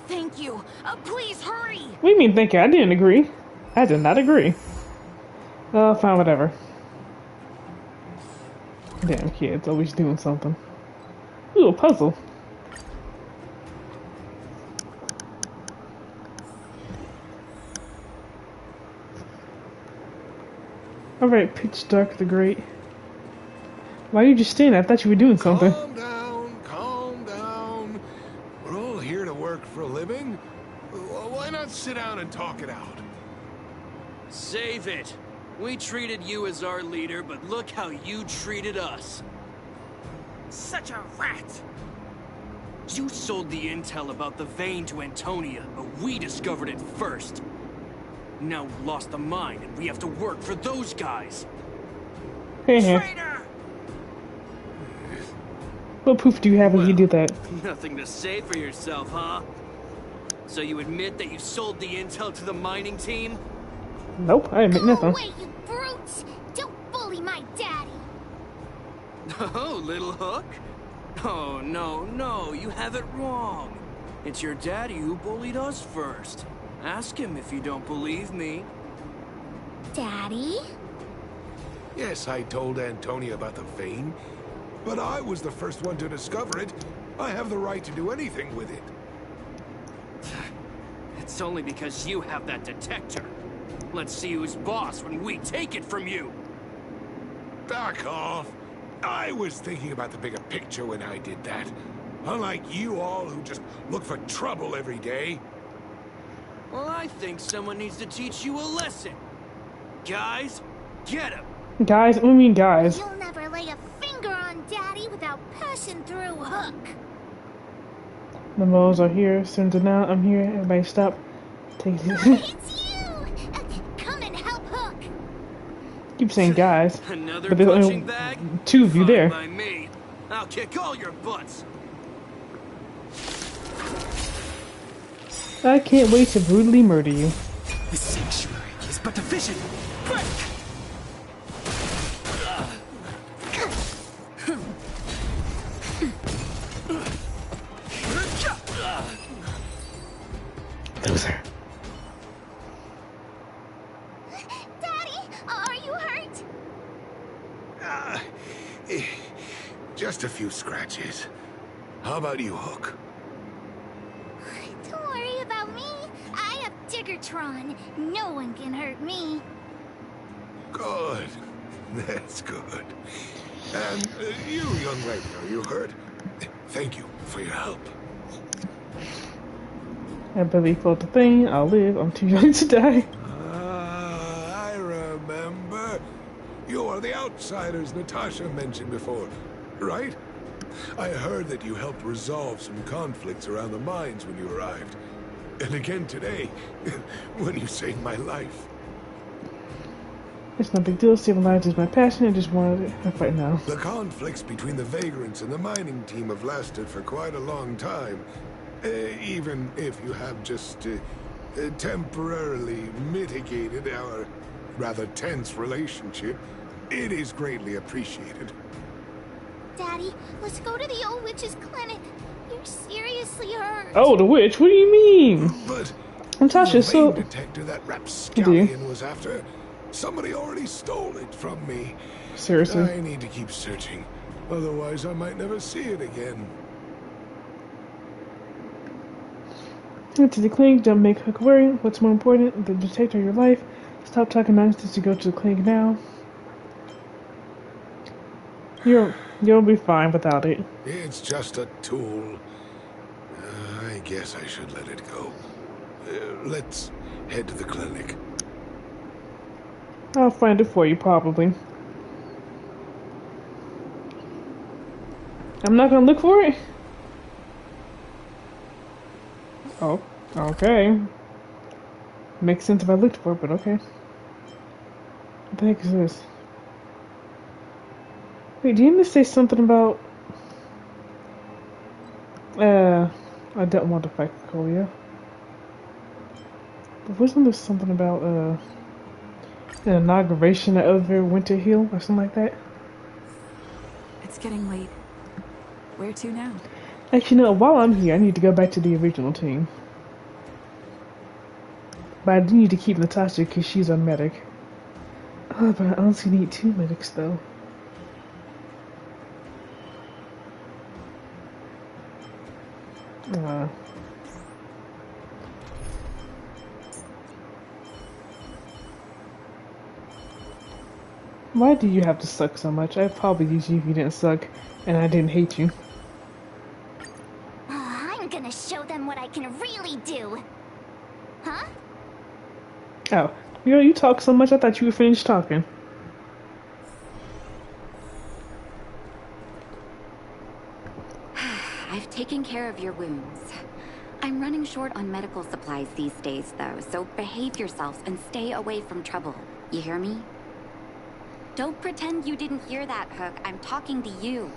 Thank you. Please hurry. What do you mean, thank you? I didn't agree. I did not agree. Oh, fine, whatever. Damn kids, always doing something. Ooh, a puzzle. Alright, Pitch Dark the Great. Why are you just standing? I thought you were doing something. Calm down, calm down. We're all here to work for a living. Why not sit down and talk it out? Save it. We treated you as our leader, but look how you treated us. Such a rat! You sold the intel about the vein to Antonia, but we discovered it first. Now we've lost the mine, and we have to work for those guys. Traitor! What proof do you have when you do that? Nothing to say for yourself, huh? So you admit that you sold the intel to the mining team? Nope, I admit nothing. Go away, you brutes! Don't bully my daddy! Oh, little Hook? Oh, no, you have it wrong. It's your daddy who bullied us first. Ask him if you don't believe me. Daddy? Yes, I told Antonia about the vein, but I was the first one to discover it. I have the right to do anything with it. It's only because you have that detector. Let's see who's boss when we take it from you. Back off. I was thinking about the bigger picture when I did that. Unlike you all who just look for trouble every day. Well, I think someone needs to teach you a lesson. Guys, get him. Guys? What do you mean guys? You'll never lay a finger on Daddy without pushing through Hook. The moles are here. Soon to now, I'm here. Everybody stop. Take it. It's you! keep saying guys, Another but there's punching only bag? two of you Fine there. by me. I'll kick all your butts. I can't wait to brutally murder you. The sanctuary is but a vision. Break! Loser. Daddy, are you hurt? Just a few scratches. How about you, Hook? Don't worry about me. I have Diggertron. No one can hurt me. Good. That's good. And you, young lady, are you hurt? Thank you for your help. I believe for the thing. I'll live. I'm too young to die. I remember. You are the outsiders Natasha mentioned before, right? I heard that you helped resolve some conflicts around the mines when you arrived. And again today, when you saved my life. It's no big deal. Saving lives is my passion. I just wanted it right now. The conflicts between the vagrants and the mining team have lasted for quite a long time. Even if you have just temporarily mitigated our rather tense relationship, it is greatly appreciated. Daddy, let's go to the old witch's clinic. You're seriously hurt. Oh, the witch? What do you mean? But Natasha, so... the detector that rapscallion was after, somebody already stole it from me. Seriously? I need to keep searching. Otherwise, I might never see it again. Went to the clinic, don't make Hook worry. What's more important, the detector of your life. Stop talking nonsense to go to the clinic now. You'll be fine without it. It's just a tool. I guess I should let it go. Let's head to the clinic. I'll find it for you, probably. I'm not gonna look for it? Oh, okay. Makes sense if I looked for it, but okay. What the heck is this? Wait, didn't you say something about... I don't want to fight Colia. But wasn't there something about, the inauguration of Winter Hill or something like that? It's getting late. Where to now? Actually, no, while I'm here, I need to go back to the original team. But I do need to keep Natasha because she's a medic. Oh, but I honestly need 2 medics, though. Why do you have to suck so much? I'd probably use you if you didn't suck, and I didn't hate you. I'm gonna show them what I can really do. Huh? Oh, you talk so much, I thought you were finished talking. I've taken care of your wounds. I'm running short on medical supplies these days, though, so behave yourselves and stay away from trouble. You hear me? Don't pretend you didn't hear that, Hook. I'm talking to you.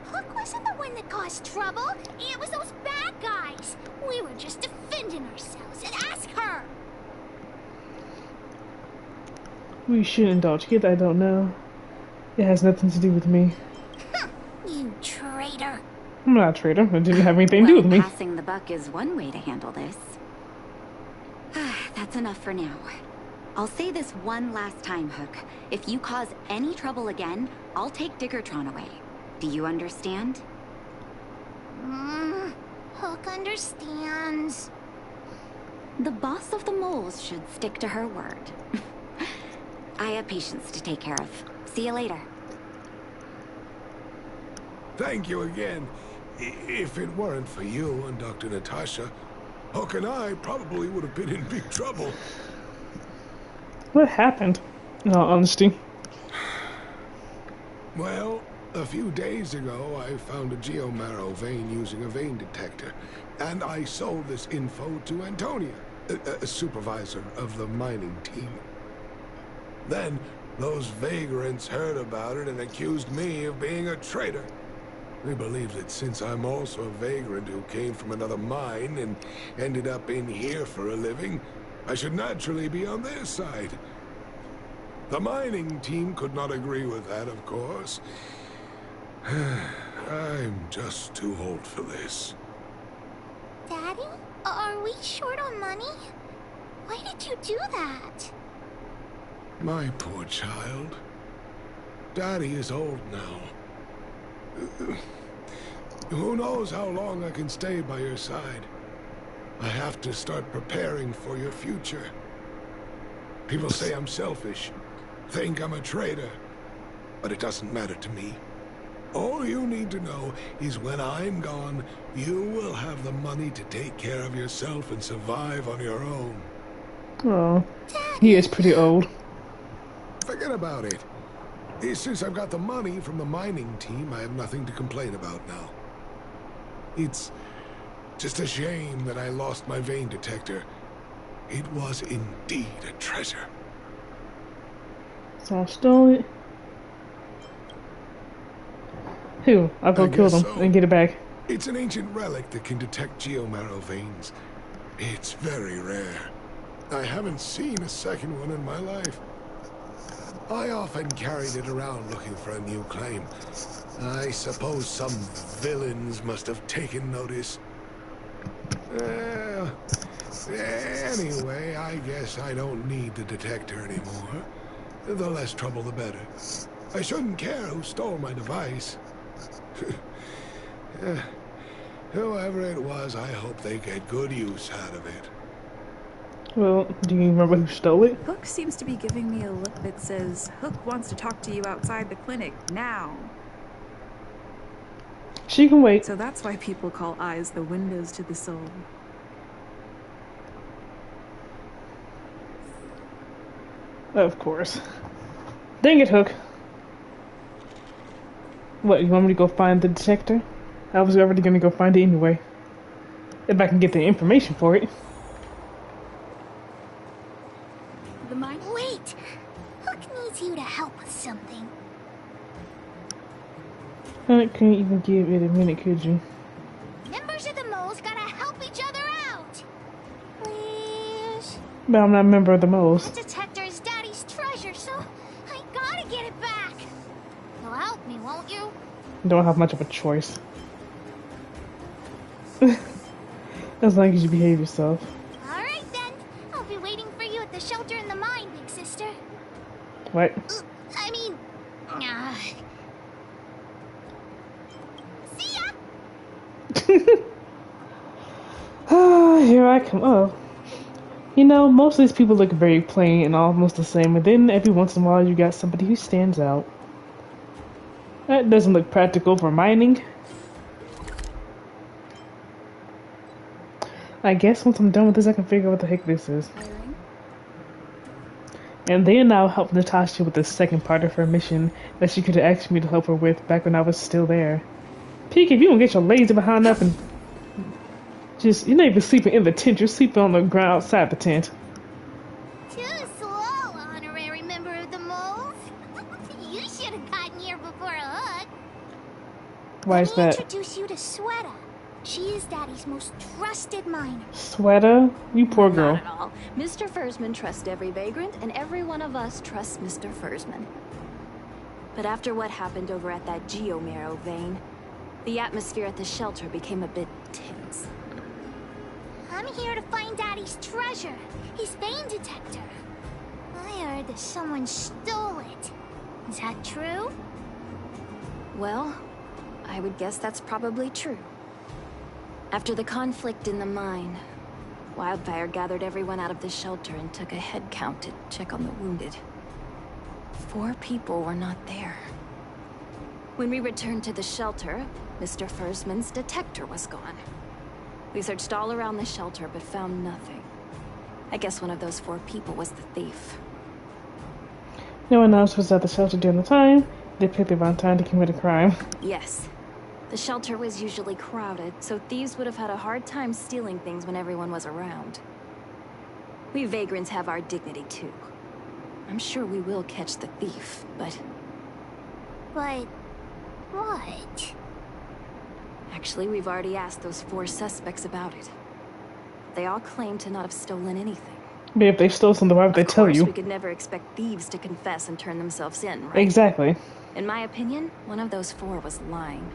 Hook wasn't the one that caused trouble. It was those bad guys. We were just defending ourselves. And ask her. We should indulge kids, I don't know. It has nothing to do with me. You traitor. I'm not a traitor. It didn't have anything to do with me. Passing the buck is one way to handle this. That's enough for now. I'll say this one last time, Hook. If you cause any trouble again, I'll take Diggertron away. Do you understand? Hook understands. The boss of the moles should stick to her word. I have patients to take care of. See you later. Thank you again. If it weren't for you and Dr. Natasha, Hook and I probably would have been in big trouble. What happened? In all honesty. Well, a few days ago, I found a geomarrow vein using a vein detector, and I sold this info to Antonia, a supervisor of the mining team. Then, Those vagrants heard about it and accused me of being a traitor. They believe that since I'm also a vagrant who came from another mine and ended up in here for a living, I should naturally be on their side. The mining team could not agree with that, of course. I'm just too old for this. Daddy? Are we short on money? Why did you do that? My poor child. Daddy is old now. Who knows how long I can stay by your side? I have to start preparing for your future. People say I'm selfish, think I'm a traitor, but it doesn't matter to me. All you need to know is when I'm gone, you will have the money to take care of yourself and survive on your own. Oh, he is pretty old. Forget about it. Since I've got the money from the mining team, I have nothing to complain about now. It's just a shame that I lost my vein detector. It was indeed a treasure. So I stole it. Who? I'll go kill them and get it back. It's an ancient relic that can detect geomarrow veins. It's very rare. I haven't seen a second one in my life. I often carried it around looking for a new claim. I suppose some villains must have taken notice. Anyway, I guess I don't need the detector anymore. The less trouble, the better. I shouldn't care who stole my device. Whoever it was, I hope they get good use out of it. Well, do you remember who stole it? Hook seems to be giving me a look that says, Hook wants to talk to you outside the clinic, now. She can wait. So that's why people call eyes the windows to the soul. Of course. Dang it, Hook. What, you want me to go find the detector? I was already gonna go find it anyway. If I can get the information for it. Wait! Hook needs you to help with something. I couldn't even give it a minute, could you? Members of the moles gotta help each other out! Please? But I'm not a member of the moles. That detector is Daddy's treasure, so I gotta get it back. You'll help me, won't you? Don't have much of a choice. As long as you behave yourself. Alright then. I'll be waiting for you at the shelter in the mine, big sister. What? I mean... See ya! Here I come. Oh. You know, most of these people look very plain and almost the same, and then every once in a while you got somebody who stands out. That doesn't look practical for mining. I guess once I'm done with this, I can figure out what the heck this is. And then I'll help Natasha with the second part of her mission that she could have asked me to help her with back when I was still there. Peek, if you don't get your lazy behind up and just, you're not even sleeping in the tent, you're sleeping on the ground outside the tent. Too slow, honorary member of the moles. You should have gotten here before Hook. Why is that? Let me introduce you to Sweta. She is Daddy's most trusted miner. Sweta? You poor girl. Not at all. Mr. Fursman trusts every vagrant, and every one of us trusts Mr. Fursman. But after what happened over at that geomarrow vein, the atmosphere at the shelter became a bit tense. I'm here to find Daddy's treasure, his vein detector. I heard that someone stole it. Is that true? Well, I would guess that's probably true. After the conflict in the mine, Wildfire gathered everyone out of the shelter and took a head count to check on the wounded. 4 people were not there. When we returned to the shelter, Mr. Fursman's detector was gone. We searched all around the shelter but found nothing. I guess one of those 4 people was the thief. No one else was at the shelter during the time. They picked the wrong time to commit a crime. Yes. The shelter was usually crowded, so thieves would have had a hard time stealing things when everyone was around. We vagrants have our dignity too. I'm sure we will catch the thief, but... But... what? Actually, we've already asked those 4 suspects about it. They all claim to not have stolen anything. But if they stole something, why would they tell you? We could never expect thieves to confess and turn themselves in, right? Exactly. In my opinion, one of those 4 was lying.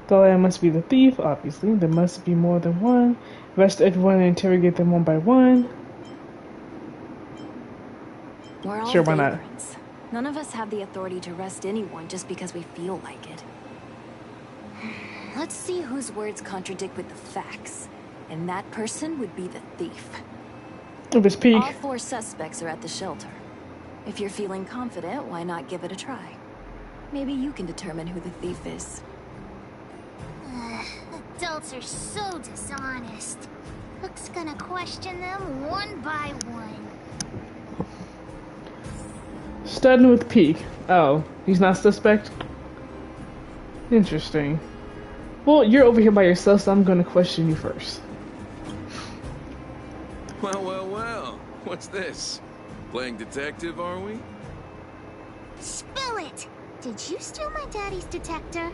The liar must be the thief, obviously. There must be more than one. Arrest everyone and interrogate them one by one. We're all sure, why not? vagrants. None of us have the authority to arrest anyone just because we feel like it. Let's see whose words contradict with the facts. And that person would be the thief. It was Pete. All 4 suspects are at the shelter. If you're feeling confident, why not give it a try? Maybe you can determine who the thief is. Adults are so dishonest. Hook's gonna question them one by one. Starting with Peek. Oh, he's not suspect? Interesting. Well, you're over here by yourself, so I'm gonna question you first. Well, well, well. What's this? Playing detective, are we? Spill it! Did you steal my daddy's detector?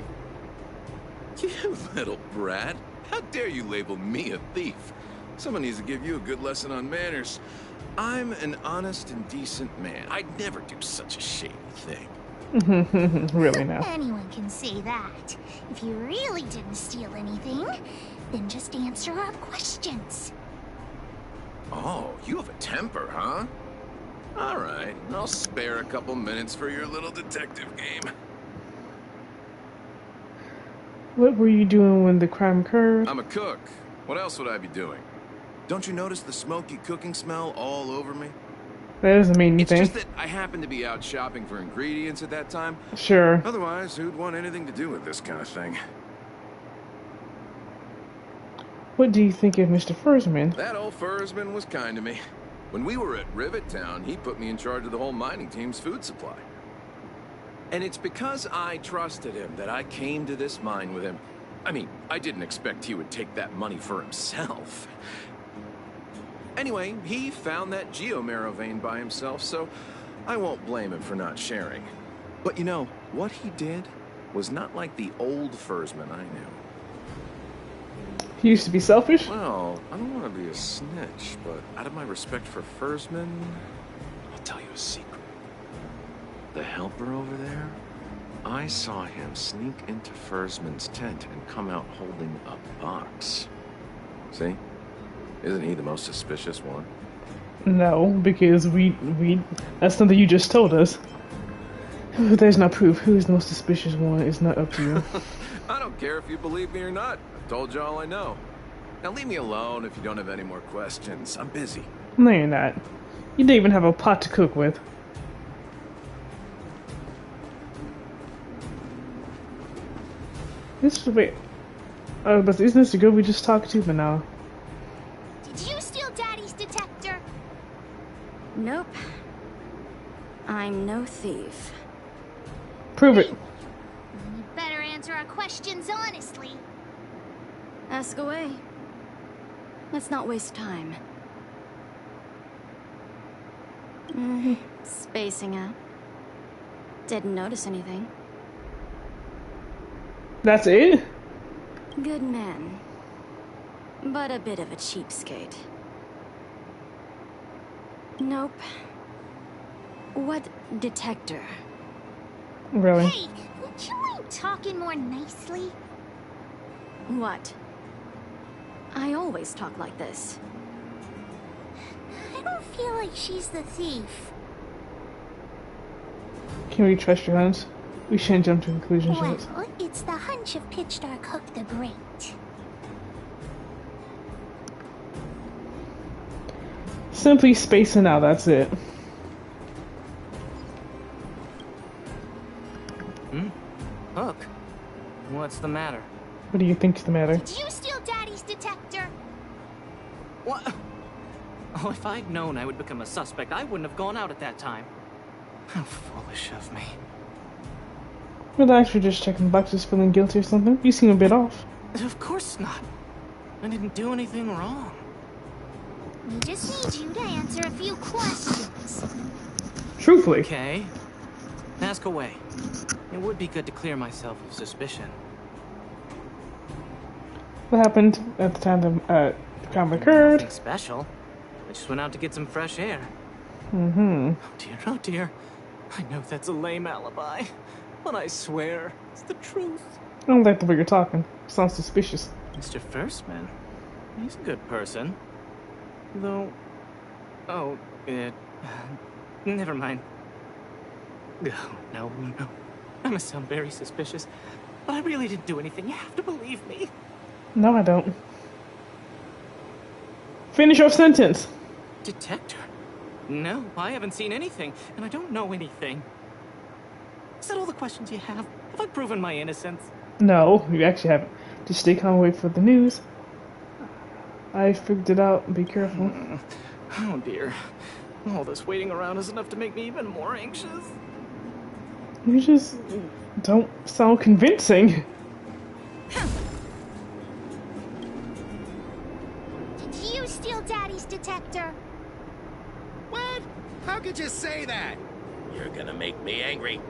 You little brat. How dare you label me a thief? Someone needs to give you a good lesson on manners. I'm an honest and decent man. I'd never do such a shady thing. Really now. Anyone can say that. If you really didn't steal anything, then just answer our questions. Oh, you have a temper, huh? All right, I'll spare a couple minutes for your little detective game. What were you doing when the crime occurred? I'm a cook. What else would I be doing? Don't you notice the smoky cooking smell all over me? That doesn't mean anything. It's just that I happened to be out shopping for ingredients at that time. Sure. Otherwise, who'd want anything to do with this kind of thing? What do you think of Mr. Fursman? That old Fursman was kind to me. When we were at Rivet Town, he put me in charge of the whole mining team's food supply. And it's because I trusted him that I came to this mine with him. I mean, I didn't expect he would take that money for himself. Anyway, he found that geomarrow vein by himself, so I won't blame him for not sharing. But you know, what he did was not like the old Fursman I knew. He used to be selfish? Well, I don't want to be a snitch, but out of my respect for Fursman, I'll tell you a secret. The helper over there, I saw him sneak into Fursman's tent and come out holding a box. See? Isn't he the most suspicious one? No, because we that's something you just told us. There's no proof. Who is the most suspicious one is not up to you. I don't care if you believe me or not. I've told you all I know. Now leave me alone if you don't have any more questions. I'm busy. No, you're not. You didn't even have a pot to cook with. Wait. But isn't this the girl we just talked to? But now. Did you steal Daddy's detector? Nope. I'm no thief. Prove it. You better answer our questions honestly. Ask away. Let's not waste time. Spacing out. Didn't notice anything. That's it? Good man. But a bit of a cheapskate. Nope. What detector? Really? Hey, would you mind talking more nicely? What? I always talk like this. I don't feel like she's the thief. Can we trust your hunch? We shouldn't jump to conclusions Well, yet. it's the hunch of Pitchdark Hook the Great. Simply spacing out, that's it. Hook? What's the matter? What do you think's the matter? Did you steal Daddy's detector? What? Oh, if I'd known I would become a suspect, I wouldn't have gone out at that time. How foolish of me. Relax, you're just checking boxes, feeling guilty or something. You seem a bit off. Of course not. I didn't do anything wrong. We just need you to answer a few questions. questions. Truthfully. Okay. Ask away. It would be good to clear myself of suspicion. What happened at the time the crime occurred? Nothing special. I just went out to get some fresh air. Mm-hmm. Oh dear. I know that's a lame alibi, but I swear it's the truth. I don't like the way you're talking. Sounds suspicious. Mr. Firstman, he's a good person. Though... Oh, never mind. Oh, no. I must sound very suspicious, but I really didn't do anything. You have to believe me. No, I don't. Finish your sentence. Detector? No, I haven't seen anything, and I don't know anything. Is that all the questions you have? Have I proven my innocence? No, you actually haven't. Just stay calm and wait for the news. I figured it out. Be careful. Oh dear. All this waiting around is enough to make me even more anxious. You just don't sound convincing. Did you steal Daddy's detector? What? How could you say that? You're gonna make me angry.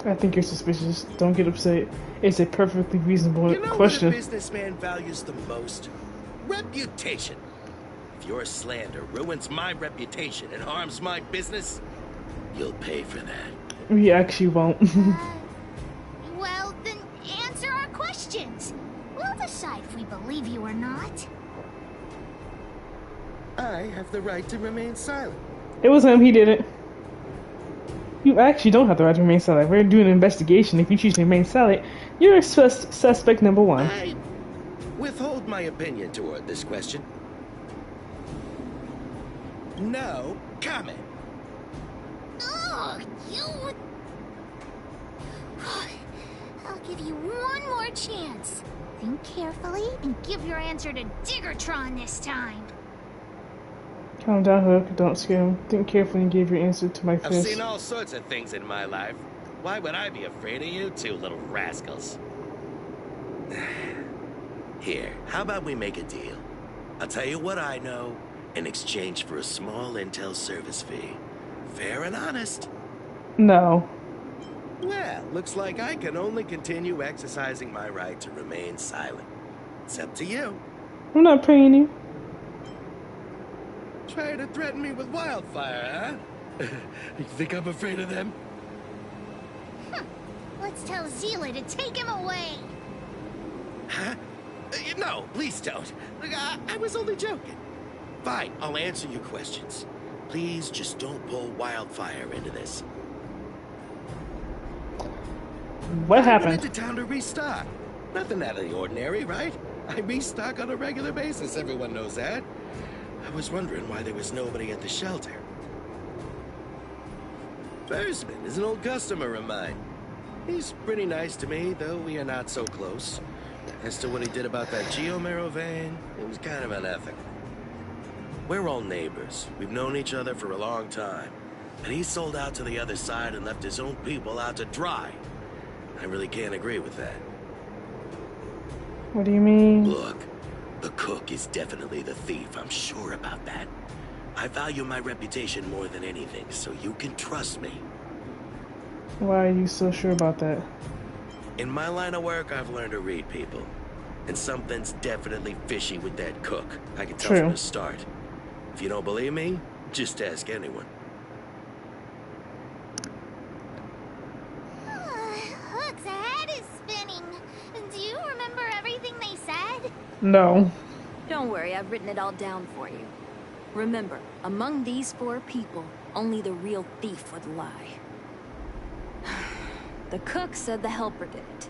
I think you're suspicious. Don't get upset. It's a perfectly reasonable You know question. what a businessman values the most? Reputation. If your slander ruins my reputation and harms my business, you'll pay for that. We actually won't. Well, then answer our questions. We'll decide if we believe you or not. I have the right to remain silent. It was him. He did it. You actually don't have the right to remain silent. We're doing an investigation. If you choose to remain silent, you're suspect number one. I withhold my opinion toward this question. No comment. Oh, you... I'll give you one more chance. Think carefully and give your answer to Diggertron this time. Calm down, Hook. Don't scare him. Think carefully and give your answer to my I've fist. seen all sorts of things in my life. Why would I be afraid of you two little rascals? Here, how about we make a deal? I'll tell you what I know in exchange for a small intel service fee. Fair and honest. No. Well, looks like I can only continue exercising my right to remain silent. It's up to you. I'm not paying you. Trying to threaten me with wildfire, huh? You think I'm afraid of them? Let's tell Zila to take him away. Huh? No, please don't. Look, I was only joking. Fine, I'll answer your questions. Please just don't pull wildfire into this. What I happened? went into town to restock. Nothing out of the ordinary, right? I restock on a regular basis, everyone knows that. I was wondering why there was nobody at the shelter. Firstman is an old customer of mine. He's pretty nice to me, though we are not so close. As to what he did about that Geomero vein, it was kind of unethical. We're all neighbors. We've known each other for a long time. And he sold out to the other side and left his own people out to dry. I really can't agree with that. What do you mean? Look, the cook is definitely the thief. I'm sure about that. I value my reputation more than anything, so you can trust me. Why are you so sure about that? In my line of work, I've learned to read people. And something's definitely fishy with that cook. I can tell from the start. If you don't believe me, just ask anyone. Hook's head is spinning. Do you remember everything they said? No. Don't worry, I've written it all down for you. Remember, among these 4 people, only the real thief would lie. The cook said the helper did it.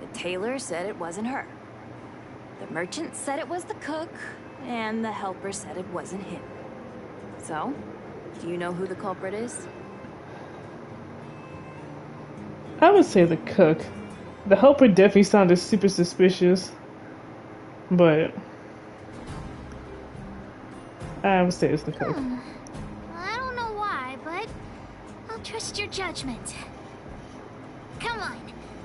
The tailor said it wasn't her. The merchant said it was the cook, and the helper said it wasn't him. So, do you know who the culprit is? I would say the cook. The helper definitely sounded super suspicious. But I would say it's the cook. I don't know why, but I'll trust your judgment. Come on,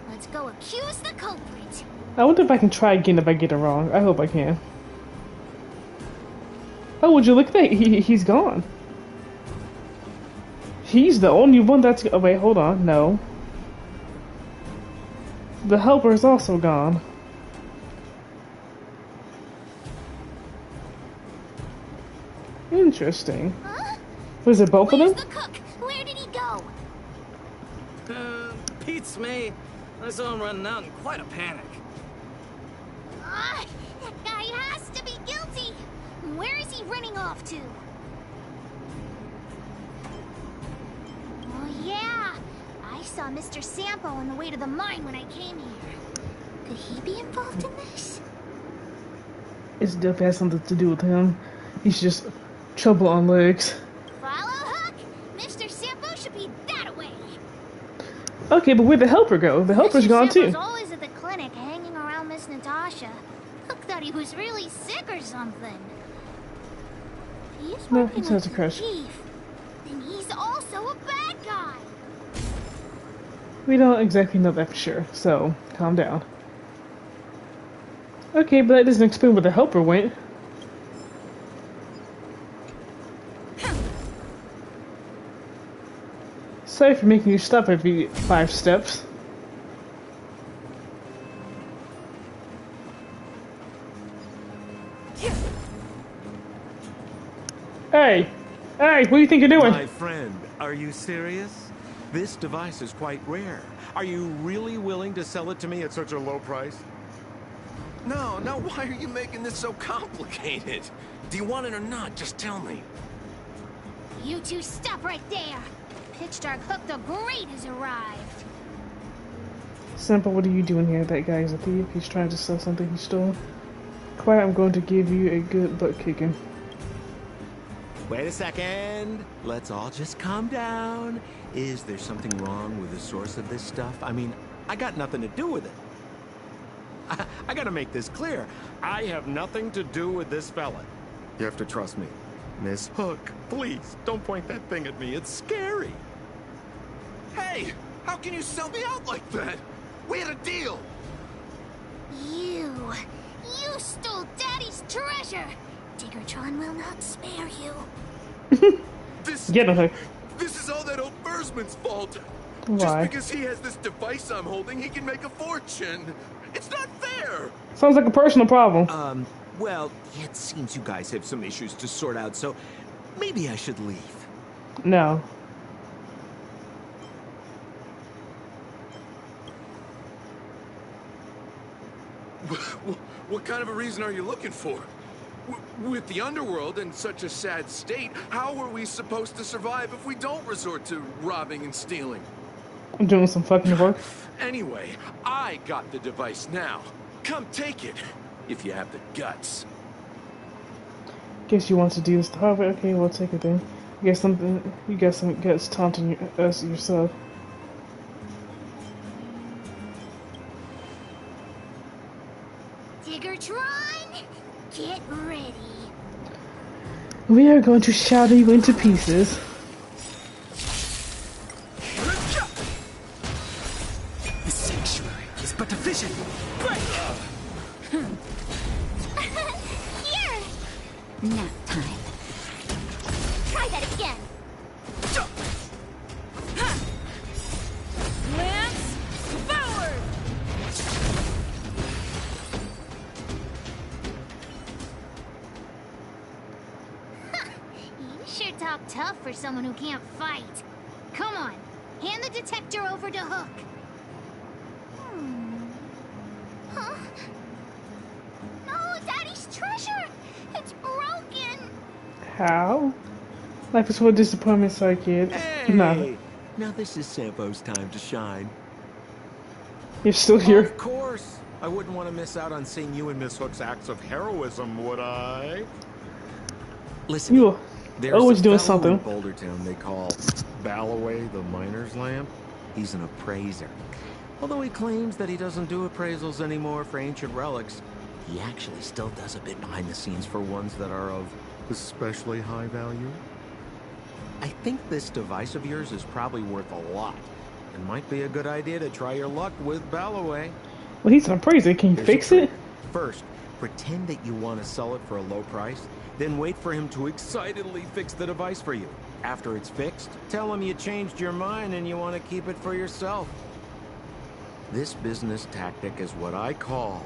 let's go accuse the culprit. I wonder if I can try again if I get it wrong. I hope I can. Oh, would you look at that? He's gone. He's the only one that's... Oh, wait, hold on. No. The helper is also gone. Interesting. Huh? Was it both Where's of them? the cook? Where did he go? Beats me. I saw him running out in quite a panic. Ah, that guy has to be guilty. Where is he running off to? Oh yeah, I saw Mr. Sampo on the way to the mine when I came here. Could he be involved in this? It's definitely has something to do with him. He's just trouble on legs. Follow Hook. Mr. Sampo should be that way. Okay, but where'd the helper go? The helper's gone too. Sampo's always at the clinic hanging around Miss Natasha. Hook thought he was really sick or something. He's No, working he's not with a crush. the thief. Then he's also a bad guy. We don't exactly know that for sure, so calm down. Okay, but that doesn't explain where the helper went. Sorry for making you stop every 5 steps. Hey! Hey, what do you think you're doing? My friend, are you serious? This device is quite rare. Are you really willing to sell it to me at such a low price? No, why are you making this so complicated? Do you want it or not? Just tell me. You two stop right there. Pitch Dark Hook the Great has arrived. Simple, what are you doing here? That guy is a thief. He's trying to sell something he stole. Quiet, I'm going to give you a good butt kicking. Wait a second. Let's all just calm down. Is there something wrong with the source of this stuff? I mean, I got nothing to do with it. I gotta make this clear. I have nothing to do with this fella. You have to trust me. Miss Hook, please, don't point that thing at me. It's scary. Hey, how can you sell me out like that? We had a deal. You stole Daddy's treasure. Diggertron will not spare you. Get him, Hook. This is all that old Bursman's fault. Why? Just because he has this device I'm holding, he can make a fortune. It's not fair. Sounds like a personal problem. Well, it seems you guys have some issues to sort out, so maybe I should leave. No. What kind of a reason are you looking for? With the underworld in such a sad state, how are we supposed to survive if we don't resort to robbing and stealing? I'm doing some fucking work. Anyway, I got the device now. Come take it, if you have the guts. Guess you want to do this the hard way. Okay, we'll take it then. You got some guts taunting us yourself. Diggertron, get ready. We are going to shatter you into pieces. The sanctuary is but a vision. Here! Nap time. Try that again. Lance, forward! You sure talk tough for someone who can't fight. Come on, hand the detector over to Hook. Huh? No, Daddy's treasure! It's broken! How? Life is full of disappointments, sorry kid. No. Now this is Sampo's time to shine. You're still here. Of course. I wouldn't want to miss out on seeing you and Miss Hook's acts of heroism, would I? Listen, you always doing something. In Bouldertown they call Balloway the miner's lamp. He's an appraiser. Although he claims that he doesn't do appraisals anymore for ancient relics, he actually still does a bit behind the scenes for ones that are of especially high value. I think this device of yours is probably worth a lot. It might be a good idea to try your luck with Balloway. Well, he's an appraiser. Can you fix it? First, pretend that you want to sell it for a low price, then wait for him to excitedly fix the device for you. After it's fixed, tell him you changed your mind and you want to keep it for yourself. This business tactic is what I call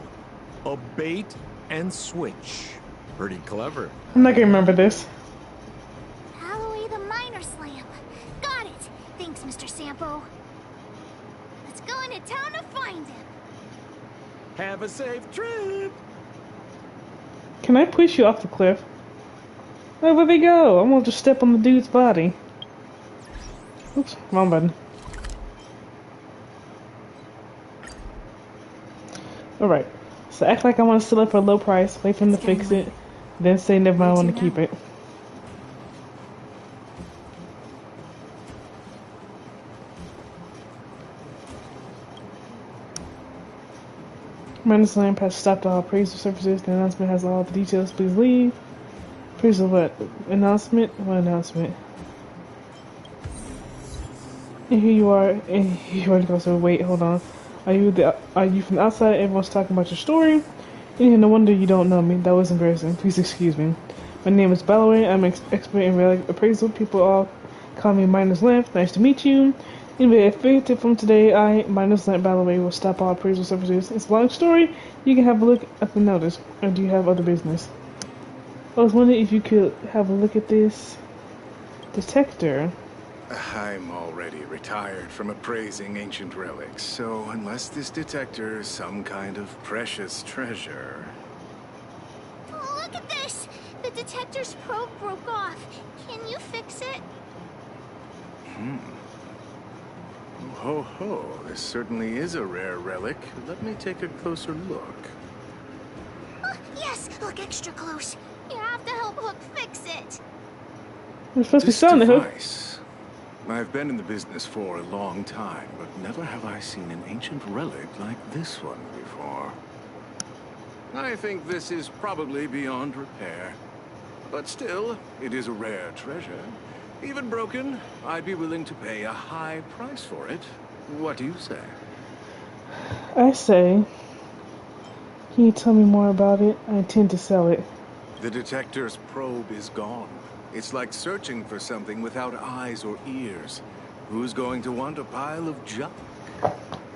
a bait and switch. Pretty clever. I'm not gonna remember this. Alloway the miner's lamp. Got it. Thanks, Mr. Sampo. Let's go into town to find him. Have a safe trip. Can I push you off the cliff? Oh, where'd they go? I'm gonna just step on the dude's body. Oops, wrong button. Alright, so act like I want to sell it for a low price, wait for him to fix it, then say never mind, I want to keep it. Miner's Lamp has stopped all appraisal services. The announcement has all the details. Please leave. Appraisal what? Announcement? What announcement? And here you are. And here you are to go. So wait, hold on. Are you from the outside? Everyone's talking about your story. And no wonder you don't know me. That was embarrassing. Please excuse me. My name is Balloway. I'm an expert in relic appraisal. People all call me Miner's Lamp. Nice to meet you. Anyway, effective from today, Miner's Lamp Balloway will stop all appraisal services. It's a long story. You can have a look at the notice. Or do you have other business? I was wondering if you could have a look at this detector. I'm already retired from appraising ancient relics, so unless this detector is some kind of precious treasure... Oh, look at this! The detector's probe broke off. Can you fix it? Ho ho, this certainly is a rare relic. Let me take a closer look. Oh, yes, look extra close. You have to help Hook fix it. We're supposed to be selling the Hook. I've been in the business for a long time, but never have I seen an ancient relic like this one before. I think this is probably beyond repair. But still, it is a rare treasure. Even broken, I'd be willing to pay a high price for it. What do you say? I say, can you tell me more about it? I intend to sell it. The detector's probe is gone. It's like searching for something without eyes or ears. Who's going to want a pile of junk?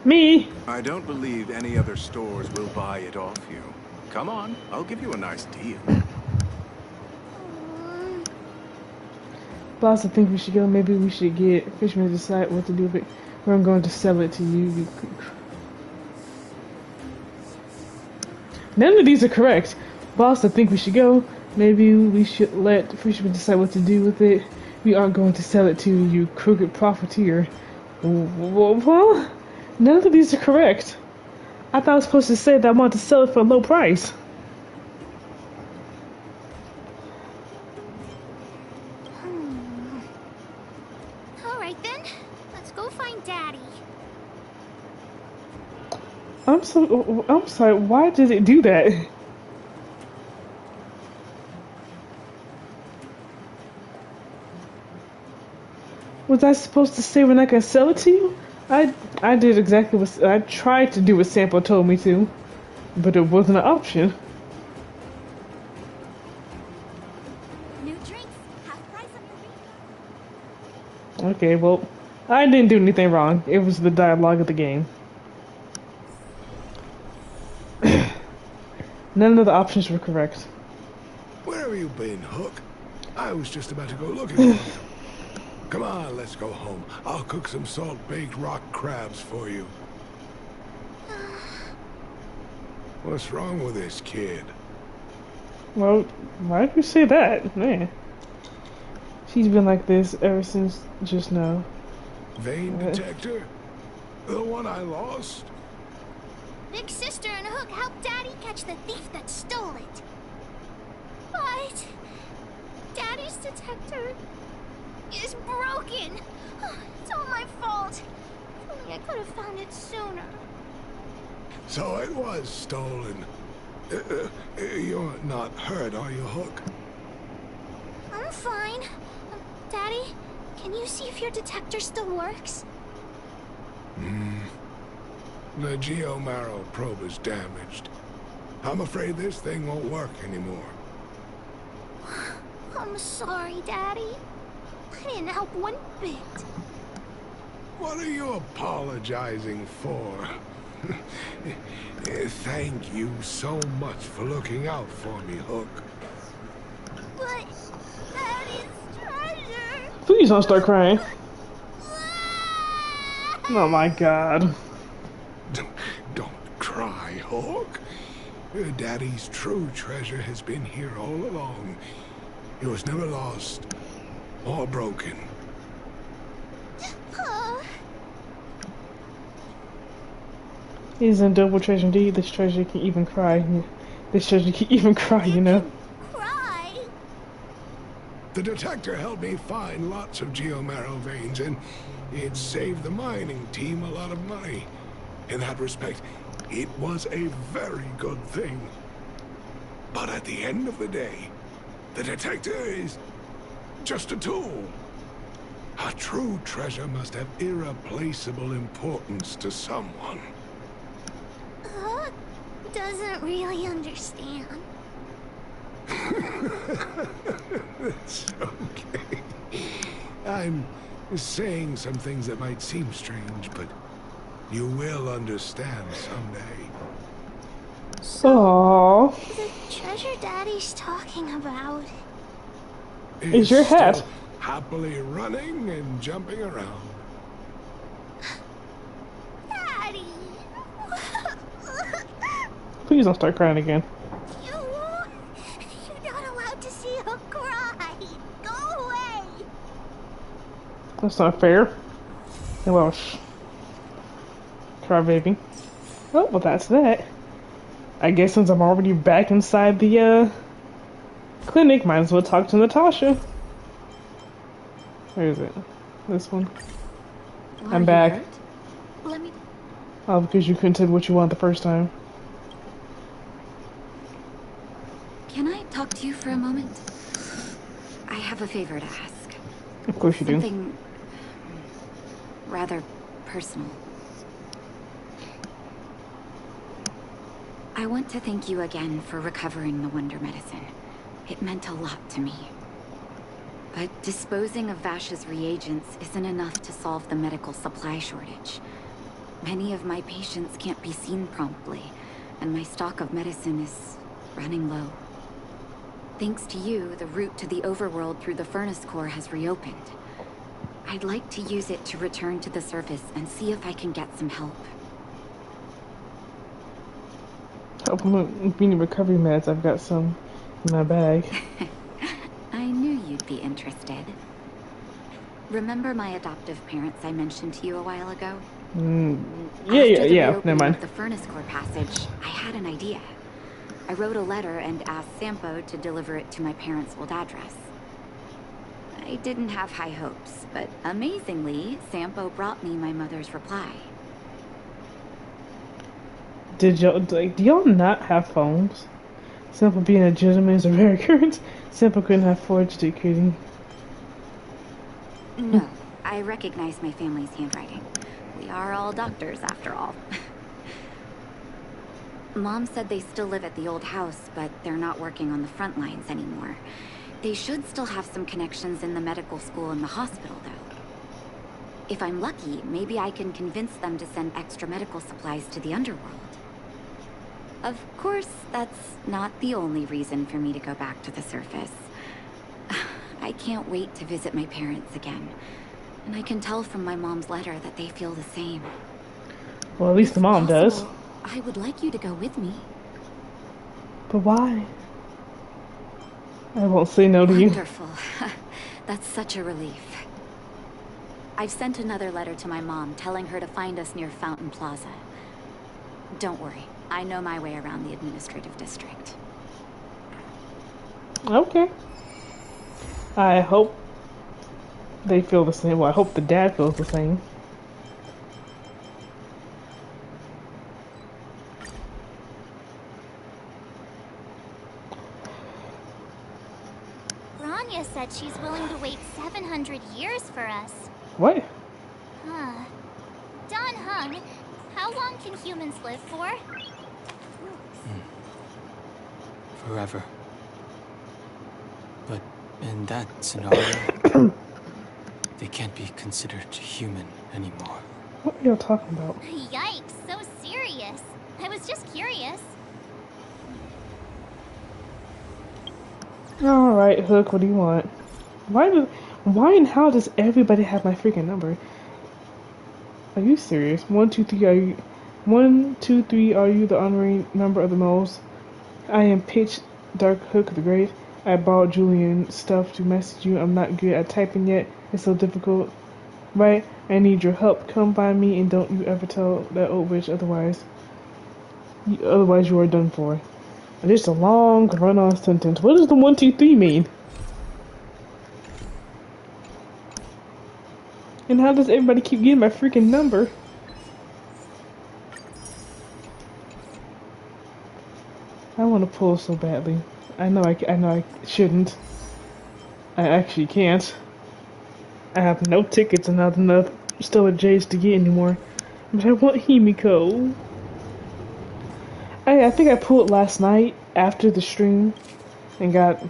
Me! I don't believe any other stores will buy it off you. Come on, I'll give you a nice deal. Boss, I think we should go. Maybe we should get Fishman to decide what to do with it. Or I'm going to sell it to you. None of these are correct. Boss, I think we should go. Maybe we should let Fishman decide what to do with it. We aren't going to sell it to you, crooked profiteer. Well, none of these are correct. I thought I was supposed to say that I wanted to sell it for a low price. Alright then, let's go find Daddy. I'm sorry, why did it do that? Was I supposed to say we're not gonna sell it to you? I did exactly what I tried to do what Sampo told me to, but it wasn't an option. New drinks, half price on your Okay, well, I didn't do anything wrong. It was the dialogue of the game. None of the options were correct. Where have you been, Hook? I was just about to go looking for you. Come on, let's go home. I'll cook some salt-baked rock crabs for you. What's wrong with this kid? Well, why did you say that? Man. She's been like this ever since just now. Vein detector? The one I lost? Big Sister and Hook helped Daddy catch the thief that stole it. But Daddy's detector is broken. It's all my fault. If only I could have found it sooner. So it was stolen. You're not hurt, are you, Hook? I'm fine. Daddy, can you see if your detector still works? The Geomarrow probe is damaged. I'm afraid this thing won't work anymore. I'm sorry, Daddy. I didn't help one bit. What are you apologizing for? Thank you so much for looking out for me, Hook. But Daddy's treasure. Please don't start crying. Oh my god. Don't cry, Hook. Daddy's true treasure has been here all along. It was never lost or broken. He's a double treasure indeed. This treasure can even cry. This treasure can even cry, you know. Cry? The detector helped me find lots of geomarrow veins, and it saved the mining team a lot of money. In that respect, it was a very good thing. But at the end of the day, the detector is just a tool. A true treasure must have irreplaceable importance to someone. Doesn't really understand. It's okay. I'm saying some things that might seem strange, but you will understand someday. Aww. The treasure Daddy's talking about is your hat. Still happily running and jumping around. Daddy. Please don't start crying again. You're not allowed to see her cry. Go away. That's not fair. Well, cry baby. Oh, well that's that. I guess since I'm already back inside the clinic, might as well talk to Natasha. Where is it? This one. I'm back. Let me. Oh, because you couldn't tell me what you want the first time. Can I talk to you for a moment? I have a favor to ask. Of course you do. Something rather personal. I want to thank you again for recovering the Wonder Medicine. It meant a lot to me. But disposing of Vash's reagents isn't enough to solve the medical supply shortage. Many of my patients can't be seen promptly, and my stock of medicine is running low. Thanks to you, the route to the overworld through the furnace core has reopened. I'd like to use it to return to the surface and see if I can get some help. Help me need recovery meds. I've got some in my bag. I knew you'd be interested. Remember my adoptive parents I mentioned to you a while ago? Yeah, never mind. The furnace core passage, I had an idea. I wrote a letter and asked Sampo to deliver it to my parents' old address. I didn't have high hopes, but amazingly, Sampo brought me my mother's reply. Do y'all not have phones? Simple being a gentleman is a rare occurrence. Simple couldn't have forged it, could he? No, I recognize my family's handwriting. We are all doctors, after all. Mom said they still live at the old house, but they're not working on the front lines anymore. They should still have some connections in the medical school and the hospital, though. If I'm lucky, maybe I can convince them to send extra medical supplies to the underworld. Of course, that's not the only reason for me to go back to the surface. I can't wait to visit my parents again. And I can tell from my mom's letter that they feel the same. Well, at least the mom does. I would like you to go with me. But why? I won't say no to you. Wonderful. That's such a relief. I've sent another letter to my mom telling her to find us near Fountain Plaza. Don't worry, I know my way around the administrative district. Okay. I hope they feel the same. Well, I hope the dad feels the same. Bronya said she's willing to wait 700 years for us. What? Huh. Don Hung, how long can humans live for? Forever. But In that scenario, they can't be considered human anymore. What are y'all talking about? Yikes, so serious. I was just curious. Alright, Hook, what do you want? Why and how does everybody have my freaking number? Are you serious? 1, 2, 3, are you... 1, 2, 3, are you the honorary number of the moles? I am Pitch Dark Hook the Great. I borrowed Julian stuff to message you. I'm not good at typing yet. It's so difficult. Right? I need your help. Come find me and don't you ever tell that old witch otherwise. Otherwise you are done for. And it's a long run-on sentence. What does the 1, 2, 3 mean? And how does everybody keep getting my freaking number? I want to pull so badly. I know I shouldn't. I actually can't. I have no tickets and not enough Stellar J's to get anymore. But I want Himiko. I think I pulled last night after the stream and got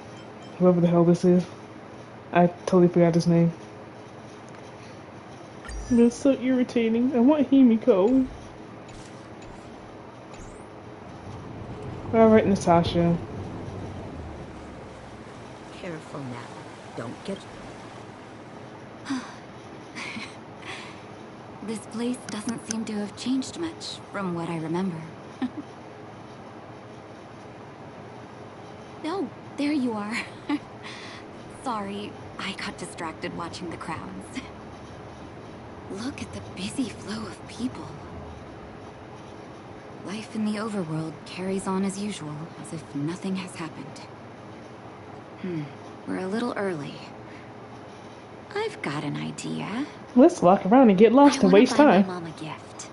whoever the hell this is. I totally forgot his name. It's so irritating. I want Himiko. Alright, Natasha. Careful now. Don't get... This place doesn't seem to have changed much from what I remember. Oh, there you are. Sorry, I got distracted watching the crowds. Look at the busy flow of people. Life in the overworld carries on as usual, as if nothing has happened. We're a little early. I've got an idea. Let's walk around and get lost and waste time. I want to buy my mom a gift.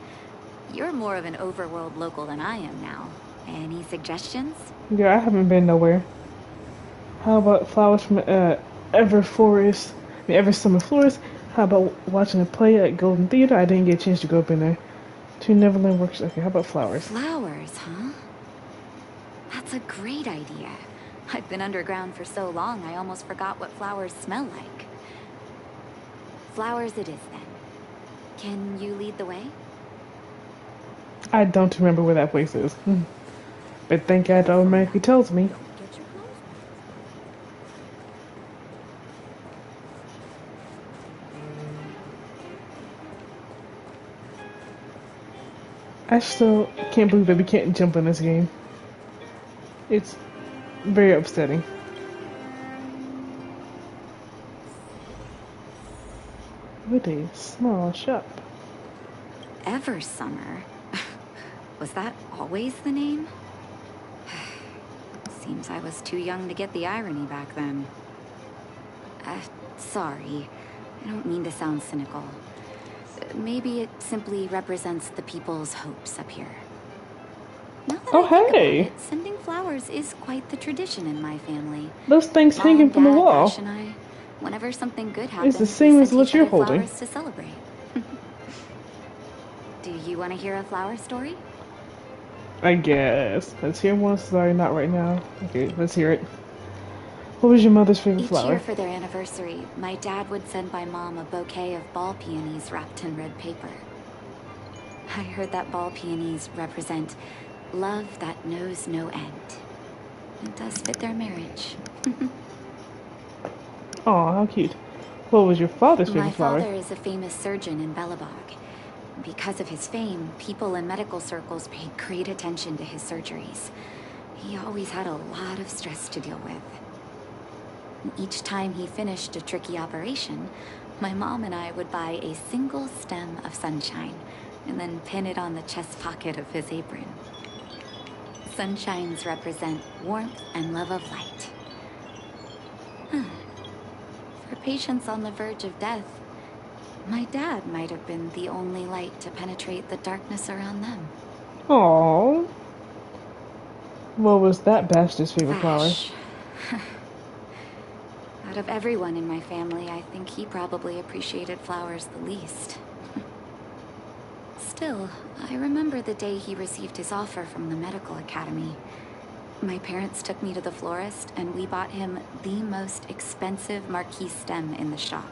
You're more of an overworld local than I am now. Any suggestions? Yeah, I haven't been nowhere. How about flowers from Ever Summer Forest? How about watching a play at Golden Theater? I didn't get a chance to go up in there. To Neverland Works. Okay, how about flowers? Flowers, huh? That's a great idea. I've been underground for so long, I almost forgot what flowers smell like. Flowers it is, then. Can you lead the way? I don't remember where that place is. But thank God it automatically tells me. I still can't believe that we can't jump in this game. It's very upsetting. What a small shop. Ever Summer? Was that always the name? Seems I was too young to get the irony back then. Sorry. I don't mean to sound cynical. Maybe it simply represents the people's hopes up here. Now that I think about it, sending flowers is quite the tradition in my family. Those things Mom, hanging from the Dad, wall. Ash and I, whenever something good happens, It's the same as we what send you're each other holding. flowers to celebrate. Do you want to hear a flower story? I guess. Let's hear one. Sorry, not right now. Okay, let's hear it. What was your mother's favorite Each flower? year for their anniversary, my dad would send my mom a bouquet of ball peonies wrapped in red paper. I heard that ball peonies represent love that knows no end. It does fit their marriage. Aw, how cute. What was your father's favorite My flower? father is a famous surgeon in Belobog. Because of his fame, people in medical circles paid great attention to his surgeries. He always had a lot of stress to deal with. Each time he finished a tricky operation, my mom and I would buy a single stem of sunshine and then pin it on the chest pocket of his apron. Sunshines represent warmth and love of light. For patients on the verge of death, my dad might have been the only light to penetrate the darkness around them. Aww. What was that bastard's favorite flower? Out of everyone in my family, I think he probably appreciated flowers the least. Still, I remember the day he received his offer from the medical academy. My parents took me to the florist, and we bought him the most expensive marquise stem in the shop.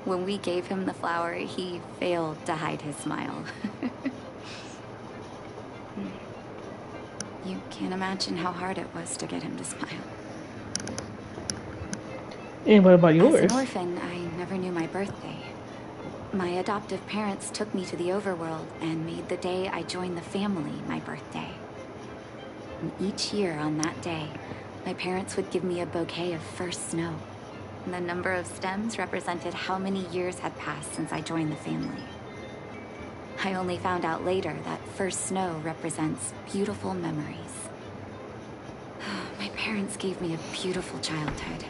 When we gave him the flower, he failed to hide his smile. You can't imagine how hard it was to get him to smile. And what about yours? As an orphan, I never knew my birthday. My adoptive parents took me to the overworld and made the day I joined the family my birthday. And each year on that day, my parents would give me a bouquet of first snow. And the number of stems represented how many years had passed since I joined the family. I only found out later that first snow represents beautiful memories. My parents gave me a beautiful childhood,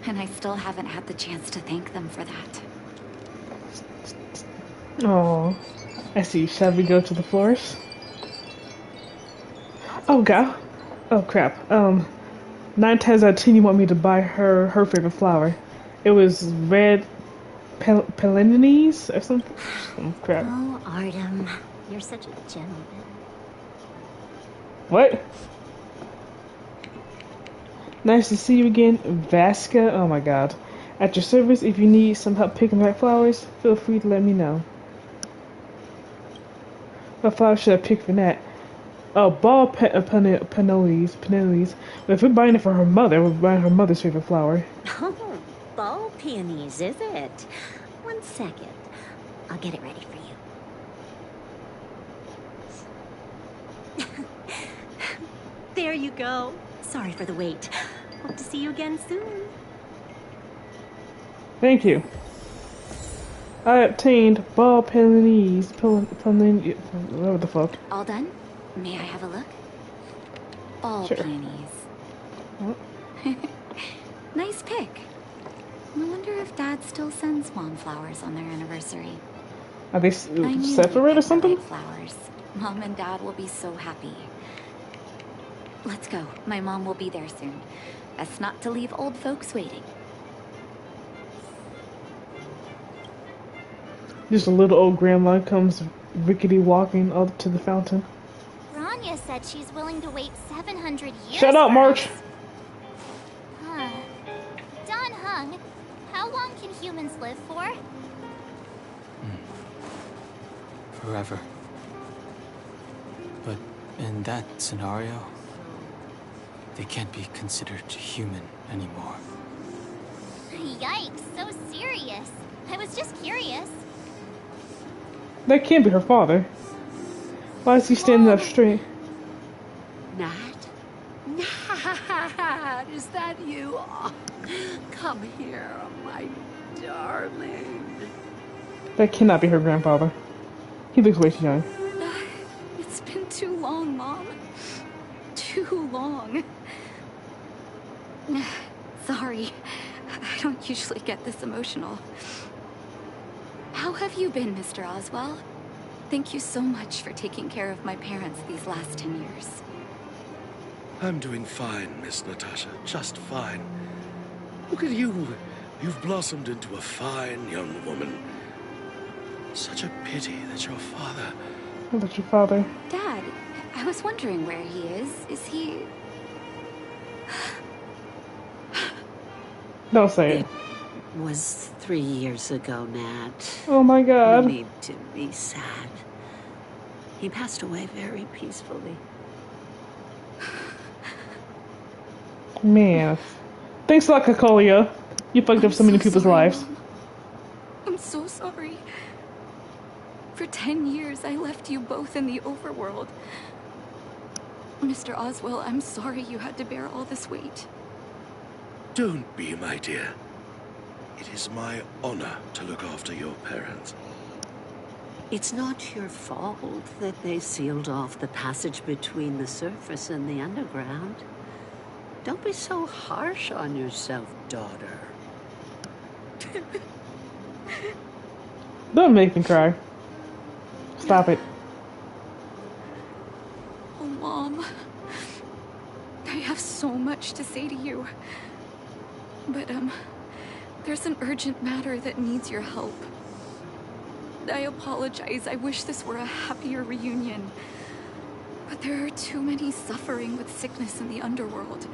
and I still haven't had the chance to thank them for that. Oh, I see. Shall we go to the florist? Oh god. Oh crap. 9 times out of 10 you want me to buy her favorite flower. It was red pelenines or something. Oh crap. Oh, Artem, you're such a gentleman. What? Nice to see you again, Vasca. Oh my god. At your service, if you need some help picking the right flowers, feel free to let me know. What flower should I pick for that? Oh, ball peonies. But if we're buying it for her mother, we're buying her mother's favorite flower. Oh, ball peonies, is it? 1 second. I'll get it ready for you. There you go. Sorry for the wait. Hope to see you again soon. Thank you. I obtained ball peonies. Whatever the fuck. All done? May I have a look? Ball Sure. peonies. Nice pick. I wonder if Dad still sends Mom flowers on their anniversary. Are they I knew separate we'd or something? pick the right flowers. Mom and Dad will be so happy. Let's go. My mom will be there soon. Best not to leave old folks waiting. Just a little old grandma comes rickety walking up to the fountain. Bronya said she's willing to wait 700 years. Shut up, for March! us. Huh. Don Hung, how long can humans live for? Forever. But in that scenario, they can't be considered human anymore. Yikes, so serious. I was just curious. That can't be her father. Why is he standing up straight? Nat? Nat, is that you? Oh, come here, my darling. That cannot be her grandfather. He looks way too young. It's been too long, Mom. Too long. Sorry. I don't usually get this emotional. How have you been, Mr. Oswell? Thank you so much for taking care of my parents these last 10 years. I'm doing fine, Miss Natasha. Just fine. Look at you. You've blossomed into a fine young woman. Such a pity that your father... What about your father? Dad, I was wondering where he is. Is he... Don't say it. Was 3 years ago, Nat. Oh my god. No need to be sad. He passed away very peacefully. Man. Thanks a lot, Kakolia. You fucked up so many people's lives. Mom. I'm so sorry. For 10 years, I left you both in the overworld. Mr. Oswell, I'm sorry you had to bear all this weight. Don't be, my dear. It is my honor to look after your parents. It's not your fault that they sealed off the passage between the surface and the underground. Don't be so harsh on yourself, daughter. Don't make me cry. Stop it. Oh, Mom. I have so much to say to you. But, there's an urgent matter that needs your help. I apologize. I wish this were a happier reunion. But But there are too many suffering with sickness in the underworld.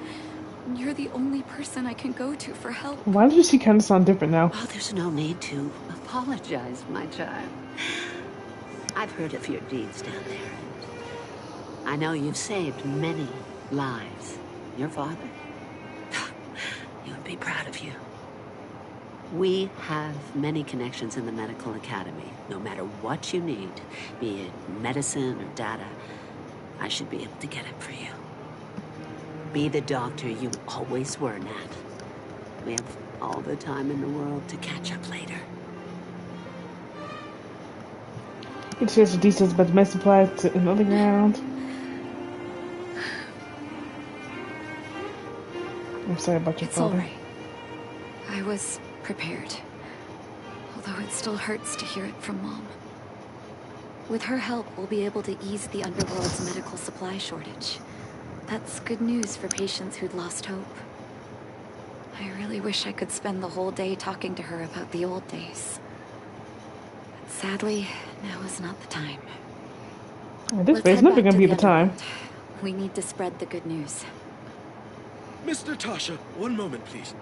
You're the only person I can go to for help. Why does she kind of sound different now? Oh, there's no need to apologize, my child. I've heard of your deeds down there. I know you've saved many lives. Your father, he would be proud of you. We have many connections in the medical academy. No matter what you need, be it medicine or data, I should be able to get it for you. Be the doctor you always were, Nat. We have all the time in the world to catch up later. It shares the details about the med supply to another ground. I'm sorry about your father. It's alright. I was prepared. Although it still hurts to hear it from Mom. With her help, we'll be able to ease the underworld's medical supply shortage. That's good news for patients who'd lost hope. I really wish I could spend the whole day talking to her about the old days. But sadly, now is not the time. This is never gonna be the time. We need to spread the good news. Miss Natasha, one moment, please.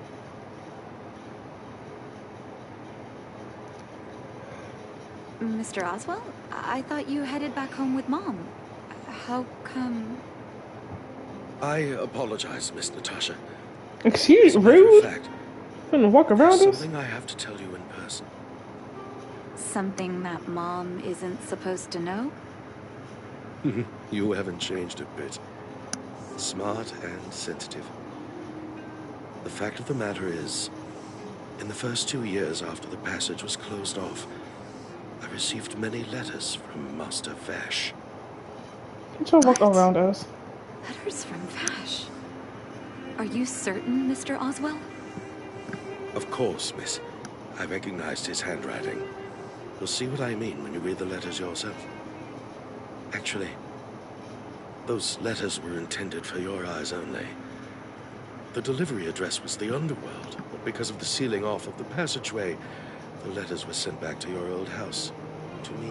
Mr. Oswell? I thought you headed back home with Mom. How come... I apologize, Miss Natasha. Excuse me, rude. Couldn't walk around us. Something I have to tell you in person. Something that Mom isn't supposed to know? You haven't changed a bit. Smart and sensitive. The fact of the matter is, in the first 2 years after the passage was closed off, I received many letters from Master Vash. Don't walk around us. Letters from Vash? Are you certain, Mr. Oswell? Of course, miss. I recognized his handwriting. You'll see what I mean when you read the letters yourself. Actually, those letters were intended for your eyes only. The delivery address was the underworld, but because of the sealing off of the passageway, the letters were sent back to your old house, to me.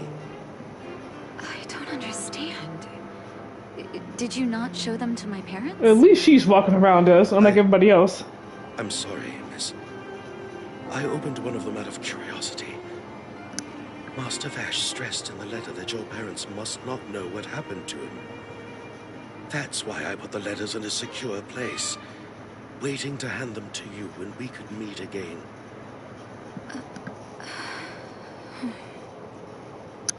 I don't understand. Did you not show them to my parents? At least she's walking around us, unlike everybody else. I'm sorry, miss. I opened one of them out of curiosity. Master Vash stressed in the letter that your parents must not know what happened to him. That's why I put the letters in a secure place, waiting to hand them to you when we could meet again.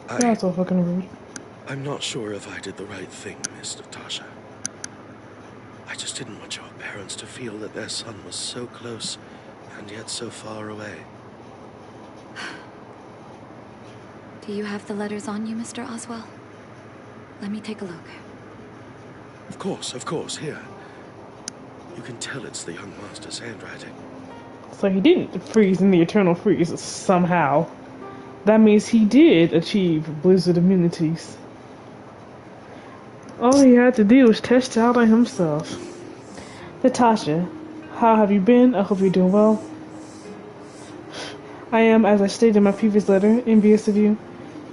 That's so fucking rude. I'm not sure if I did the right thing, Miss Natasha. I just didn't want your parents to feel that their son was so close and yet so far away. Do you have the letters on you, Mr. Oswell? Let me take a look. Of course, here. You can tell it's the young master's handwriting. So he didn't freeze in the Eternal Freeze somehow. That means he did achieve Blizzard immunities. All he had to do was test out on himself. Natasha, how have you been? I hope you're doing well. I am, as I stated in my previous letter, envious of you.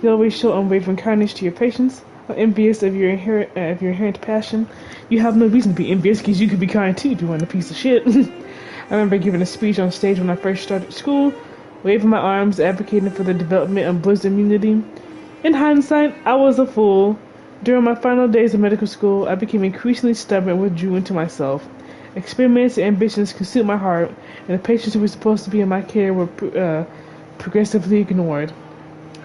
You always show unwavering kindness to your patients. I'm envious of your inherent passion. You have no reason to be envious because you could be kind too if you weren't a piece of shit. I remember giving a speech on stage when I first started school, waving my arms, advocating for the development of Blizzard immunity. In hindsight, I was a fool. During my final days of medical school, I became increasingly stubborn and withdrew into myself. Experiments and ambitions consumed my heart, and the patients who were supposed to be in my care were progressively ignored.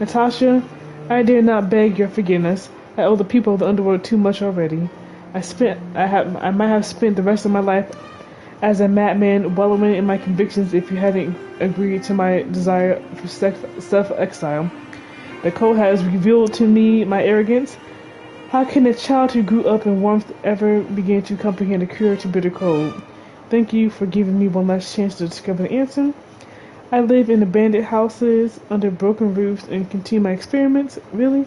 Natasha, I dare not beg your forgiveness. I owe the people of the underworld too much already. I might have spent the rest of my life as a madman wallowing in my convictions if you hadn't agreed to my desire for self-exile. The code has revealed to me my arrogance. How can a child who grew up in warmth ever begin to comprehend a cure to bitter cold? Thank you for giving me one last chance to discover the answer. I live in abandoned houses under broken roofs and continue my experiments. Really?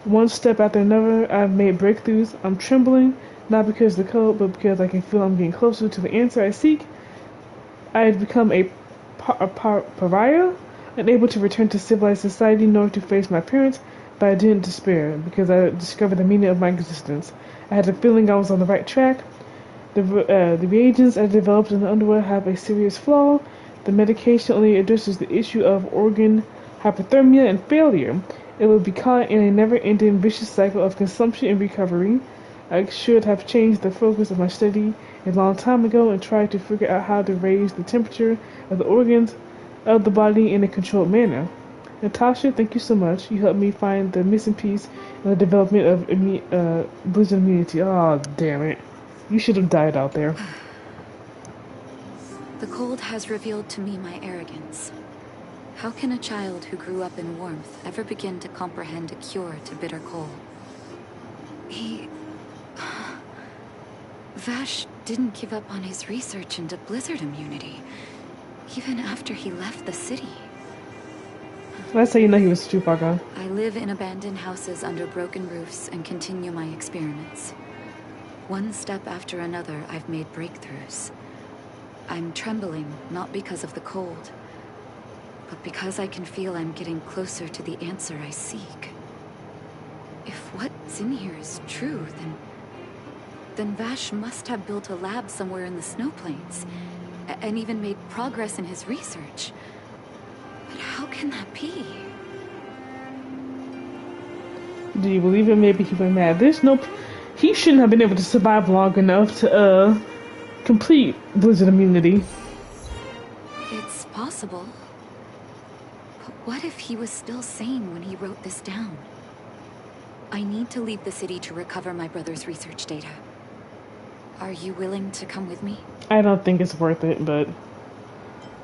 One step after another, I've made breakthroughs. I'm trembling, not because of the code, but because I can feel I'm getting closer to the answer I seek. I've become a pariah, unable to return to civilized society nor to face my parents. but I didn't despair, because I discovered the meaning of my existence. I had a feeling I was on the right track. The reagents I developed in the underworld have a serious flaw. The medication only addresses the issue of organ hypothermia and failure. It would be caught in a never-ending vicious cycle of consumption and recovery. I should have changed the focus of my study a long time ago and tried to figure out how to raise the temperature of the organs of the body in a controlled manner. Natasha, thank you so much. You helped me find the missing piece in the development of blizzard immunity. Oh, damn it. You should have died out there. The cold has revealed to me my arrogance. How can a child who grew up in warmth ever begin to comprehend a cure to bitter cold? Vash didn't give up on his research into blizzard immunity, even after he left the city. That's how you know he was Chewbacca. I live in abandoned houses under broken roofs and continue my experiments. One step after another, I've made breakthroughs. I'm trembling, not because of the cold, but because I can feel I'm getting closer to the answer I seek. If what's in here is true, then Vash must have built a lab somewhere in the snow plains, and even made progress in his research. But how can that be? Do you believe it? Maybe he went mad. He shouldn't have been able to survive long enough to complete blizzard immunity. It's possible. But what if he was still sane when he wrote this down? I need to leave the city to recover my brother's research data. Are you willing to come with me? I don't think it's worth it, but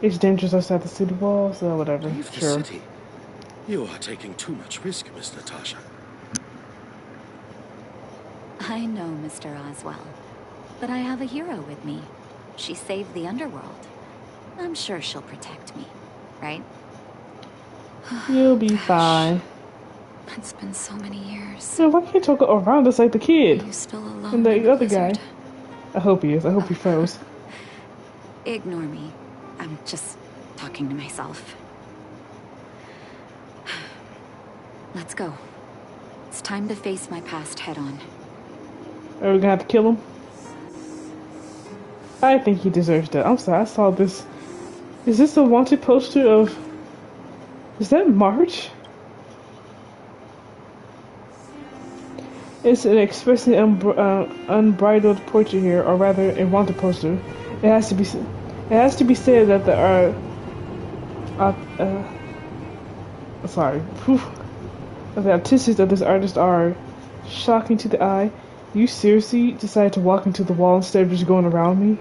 it's dangerous outside the city walls, so whatever. Leave the city. You are taking too much risk, Miss Natasha. I know, Mr. Oswell. But I have a hero with me. She saved the underworld. I'm sure she'll protect me, right? You'll be fine. It's been so many years. Yeah, why can't you go around us like the kid? Are you still alone? And the other guy. I hope he is. I hope he froze. Ignore me. I'm just talking to myself. Let's go. It's time to face my past head on. Are we gonna have to kill him? I think he deserves that. I'm sorry, I saw this. Is this a wanted poster of... Is that March? It's an expressly unbridled portrait here, or rather, a wanted poster. It has to be said that the the artistics of this artist are shocking to the eye. You seriously decided to walk into the wall instead of just going around me?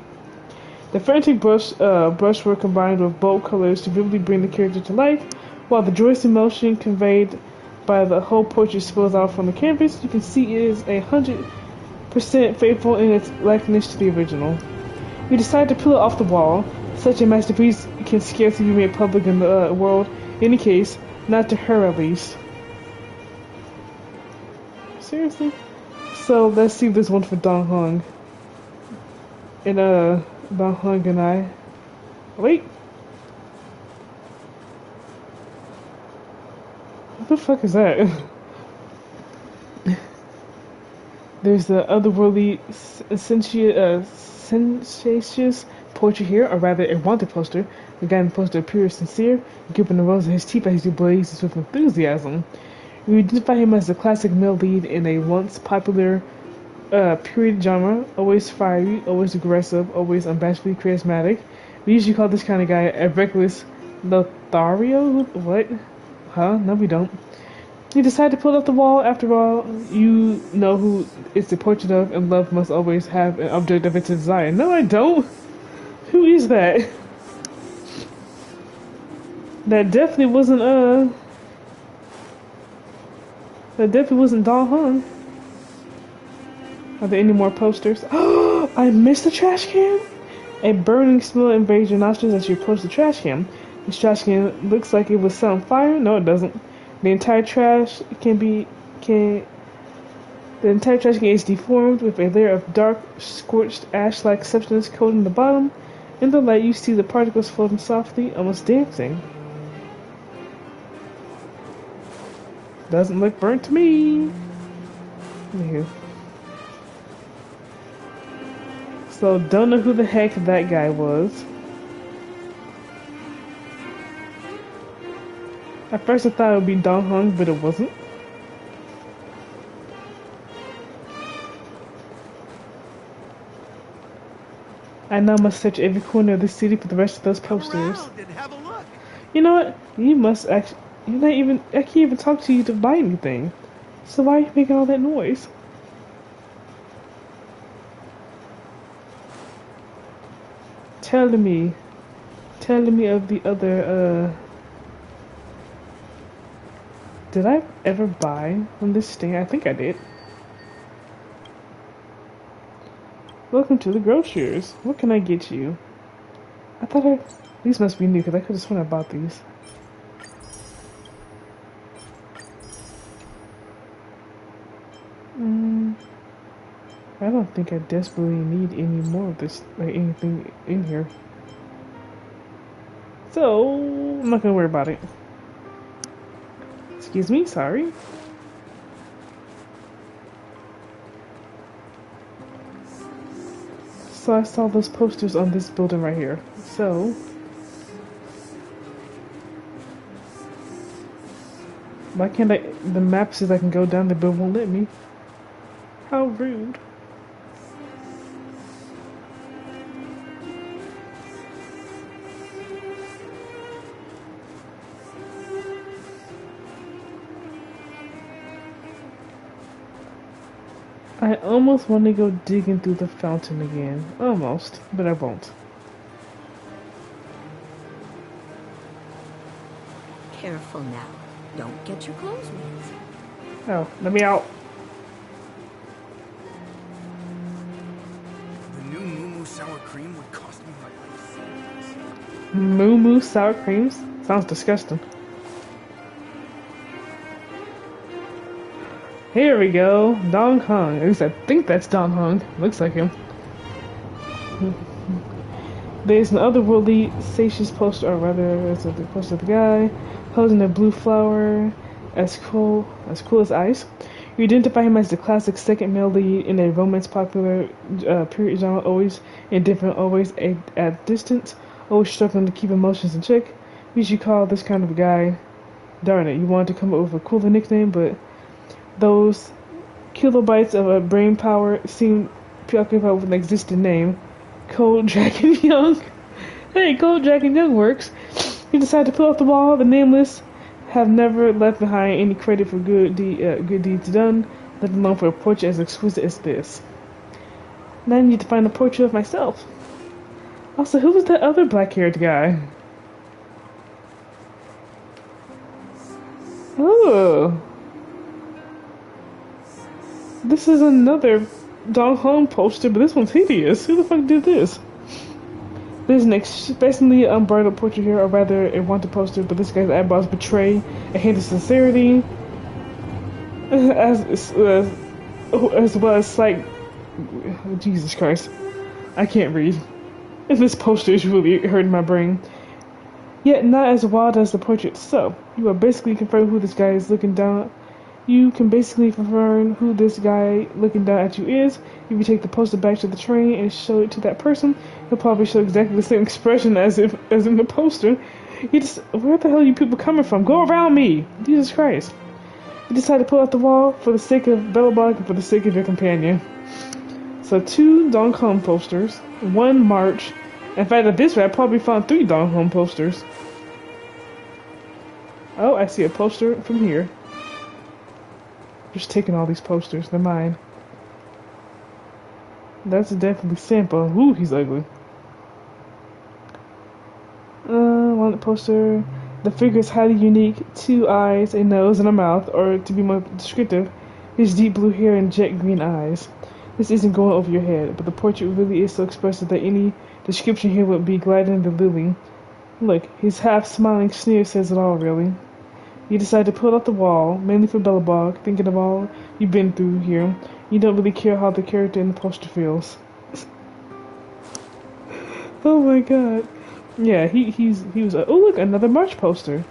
The frantic brushwork combined with bold colors to vividly bring the character to life, while the joyous emotion conveyed by the whole portrait spills out from the canvas. You can see it is 100% faithful in its likeness to the original. You decide to pull it off the wall. Such a masterpiece can scarcely be made public in the world. In any case, not to her at least. Seriously? So let's see this one for Dong Hung. And Dong Hung and I. Wait. What the fuck is that? There's the otherworldly sensacious portrait here, or rather a wanted poster. The guy in the poster appears sincere, gripping the rose of his teeth as he blazes with enthusiasm. We identify him as the classic male lead in a once popular period genre, always fiery, always aggressive, always unabashedly charismatic. We usually call this kind of guy a reckless Lothario. What? Huh? No, we don't. You decide to pull up the wall. After all, you know who it's the portrait of, and love must always have an object of its desire. No, I don't. Who is that? That definitely wasn't That definitely wasn't Dong Hung. Are there any more posters? Oh, I missed the trash can. A burning smell invades your nostrils as you approach the trash can. This trash can looks like it was set on fire. No, it doesn't. The entire trash can is deformed with a layer of dark, scorched ash-like substance coating the bottom. In the light, you see the particles floating softly, almost dancing. Doesn't look burnt to me. Anywho. So, don't know who the heck that guy was. At first I thought it would be Dong Hong, but it wasn't. I now must search every corner of the city for the rest of those posters. You know what? You must actually... You're not even... I can't even talk to you to buy anything. So why are you making all that noise? Telling me of the other, Did I ever buy from this thing? I think I did. Welcome to the grocers. What can I get you? I thought these must be new because I could have sworn I bought these. I don't think I desperately need any more of this, like anything in here. So, I'm not gonna worry about it. Excuse me, sorry. So I saw those posters on this building right here. So, why can't the map says I can go down, the bill won't let me. How rude. I almost want to go digging through the fountain again. Almost, but I won't. Careful now. Don't get your clothes wet. Oh, let me out. The new Moo sour cream would cost me like... Moo sour creams? Sounds disgusting. Here we go, Dong Hong. At least I think that's Dong Hong. Looks like him. There's an otherworldly Seychelles poster, or rather, it's the poster of the guy holding a blue flower, as cool as ice. You identify him as the classic second male lead in a romance popular period genre, always indifferent, always at distance, always struggling to keep emotions in check. We should call this kind of a guy. Darn it, you wanted to come up with a cooler nickname, but those kilobytes of brain power seem preoccupied with an existing name. Cold Dragon Young. Hey, Cold Dragon Young works. You decide to pull off the wall. The nameless have never left behind any credit for good deeds done, let alone for a portrait as exquisite as this. Now I need to find a portrait of myself. Also, who was that other black-haired guy? Oh. This is another Dong Hong poster, but this one's hideous. Who the fuck did this? There's an expressively unbridled portrait here, or rather a wanted poster, but this guy's eyeballs betray a hint of sincerity, as well as slight... Jesus Christ. I can't read. And this poster is really hurting my brain. Yet not as wild as the portrait. So, you are basically confirming who this guy is looking down. You can basically confirm who this guy looking down at you is. If you take the poster back to the train and show it to that person, he'll probably show exactly the same expression as in the poster. Where the hell are you people coming from? Go around me! Jesus Christ. You decide to pull out the wall for the sake of Belobog and for the sake of your companion. So 2 Dong Hong posters, 1 March. In fact, at this rate, I probably found 3 Dong Hong posters. Oh, I see a poster from here. Just taking all these posters, they're mine. That's definitely Sampa. Ooh, he's ugly. One poster. The figure is highly unique. 2 eyes, a nose, and a mouth, or to be more descriptive, his deep blue hair and jet green eyes. This isn't going over your head, but the portrait really is so expressive that any description here would be gliding the lily. Look, his half-smiling sneer says it all, really. You decide to pull it off the wall, mainly for Belobog, thinking of all you've been through here. You don't really care how the character in the poster feels. Oh my god. Yeah, he was oh look, another March poster.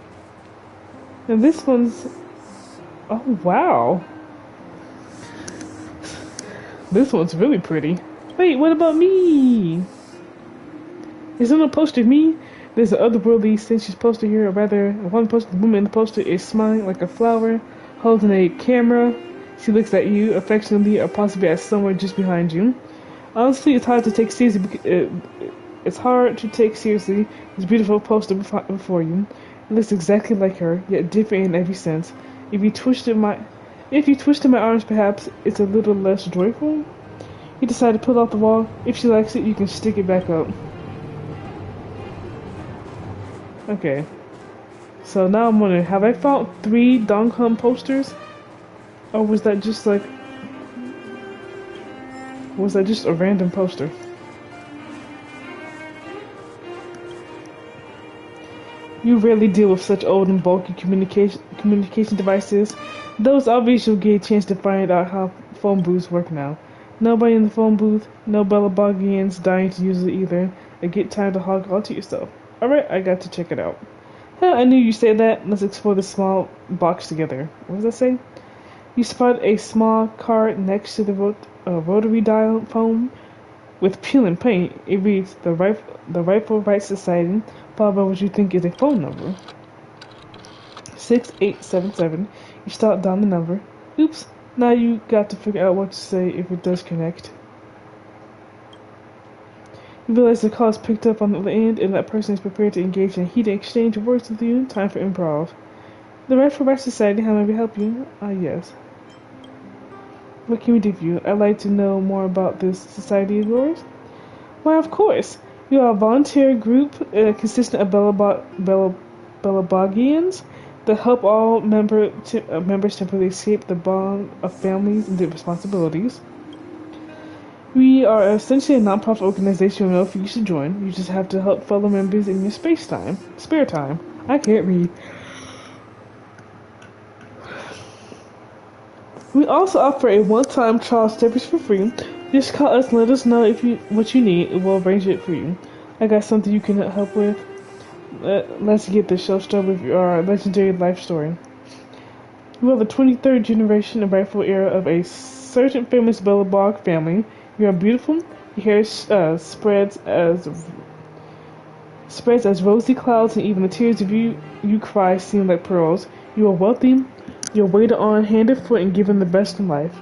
And this one's Oh, wow. This one's really pretty. Wait, what about me? Is there a poster of me? There's an otherworldly sensuous poster here, or rather, one poster, the woman in the poster is smiling like a flower, holding a camera. She looks at you affectionately, or possibly at somewhere just behind you. Honestly, it's hard to take seriously. It's hard to take seriously this beautiful poster before you. It looks exactly like her, yet different in every sense. If you twisted my arms, perhaps it's a little less joyful. You decide to pull it off the wall. If she likes it, you can stick it back up. Okay. So now I'm wondering, have I found 3 Donghum posters? Or was that just a random poster? You rarely deal with such old and bulky communication devices. Those obviously you'll get a chance to find out how phone booths work now. Nobody in the phone booth, no Belabogians dying to use it either. I get time to hog all to yourself. Alright, I got to check it out. Huh, I knew you said that. Let's explore this small box together. What does that say? You spot a small card next to the rotary dial phone with peeling paint. It reads the Rightful Rights Society, followed by what you think is a phone number. 6877. You start down the number. Oops. Now you got to figure out what to say if it does connect. You realize the call is picked up on the other end, and that person is prepared to engage in a heated exchange of words with you. Time for improv. The Rightful Rights Society, how may we help you? Yes. What can we do for you? I'd like to know more about this society of yours. Why, of course. We are a volunteer group consisting of Belabogians that help all members temporarily escape the bond of families and their responsibilities. We are essentially a non-profit organization with no fees to join. You just have to help fellow members in your spare time. I can't read. We also offer a one-time trial service for free. Just call us and let us know what you need, and we'll arrange it for you. I got something you can help with. Let's get the show started with our legendary life story. You are the 23rd generation and rightful heir of a certain famous Belobog family. You are beautiful. Your hair spreads as rosy clouds, and even the tears of you cry seem like pearls. You are wealthy. You're waited on hand and foot and given the best in life.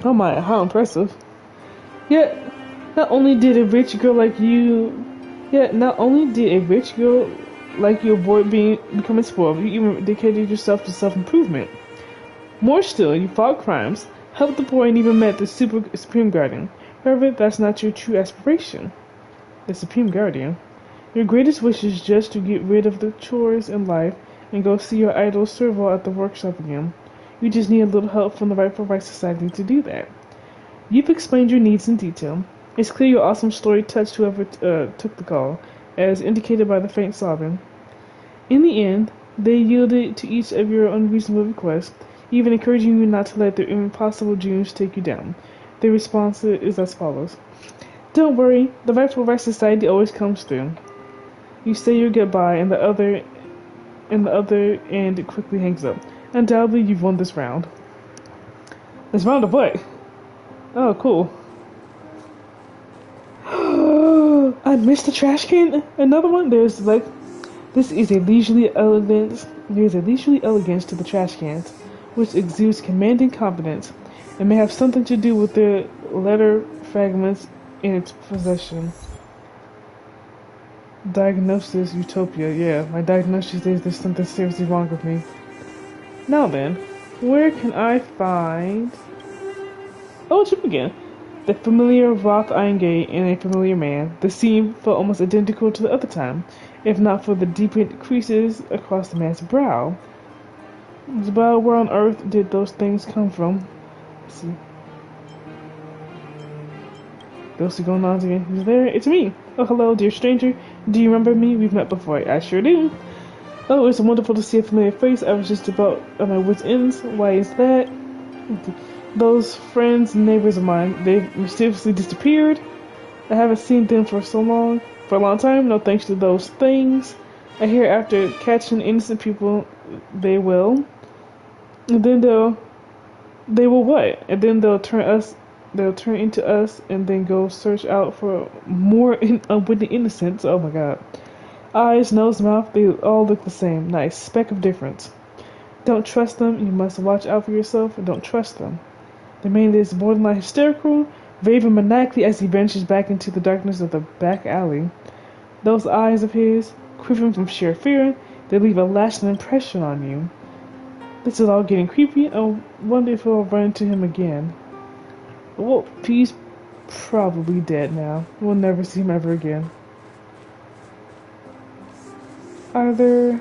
Oh my, how impressive. Yet, not only did a rich girl like you avoid becoming spoiled, you even dedicated yourself to self-improvement. More still, you fought crimes, helped the poor, and even met the Supreme Guardian. However, that's not your true aspiration. The Supreme Guardian. Your greatest wish is just to get rid of the chores in life and go see your idol Serval at the workshop again. You just need a little help from the Rightful Rights Society to do that. You've explained your needs in detail. It's clear your awesome story touched whoever took the call, as indicated by the faint sobbing. In the end, they yielded to each of your unreasonable requests, even encouraging you not to let their impossible dreams take you down. Their response is as follows. Don't worry, the Rightful Rights Society always comes through. You say your goodbye, and the other end quickly hangs up. Undoubtedly, you've won this round. This round of what? Oh, cool. I missed the trash can. Another one. There's a leisurely elegance to the trash cans, which exudes commanding confidence, and may have something to do with the letter fragments in its possession. Diagnosis Utopia. Yeah, my diagnosis is there's something seriously wrong with me. Now then, where can I find... Oh, it's him again. The familiar Roth Eingate and a familiar man. The scene felt almost identical to the other time, if not for the deepened creases across the man's brow. But where on earth did those things come from? Let's see. Those are going on again. Who's there? It's me. Oh, hello, dear stranger. Do you remember me? We've met before. I sure do. Oh, it's wonderful to see a familiar face. I was just about at my wit's ends. Why is that? Those friends and neighbors of mine, they've mysteriously disappeared. I haven't seen them for a long time, no thanks to those things. I hear after catching innocent people, they will. And then they will what? And then they'll turn into us and then go search out for more unwitting innocents. Oh my god. Eyes, nose, mouth, they all look the same. Nice speck of difference. Don't trust them. You must watch out for yourself and don't trust them. The man is borderline hysterical, raving maniacally as he ventures back into the darkness of the back alley. Those eyes of his, quivering from sheer fear, they leave a lasting impression on you. This is all getting creepy. I wonder if I'll run into him again. Well, he's probably dead now. We'll never see him ever again. Are there...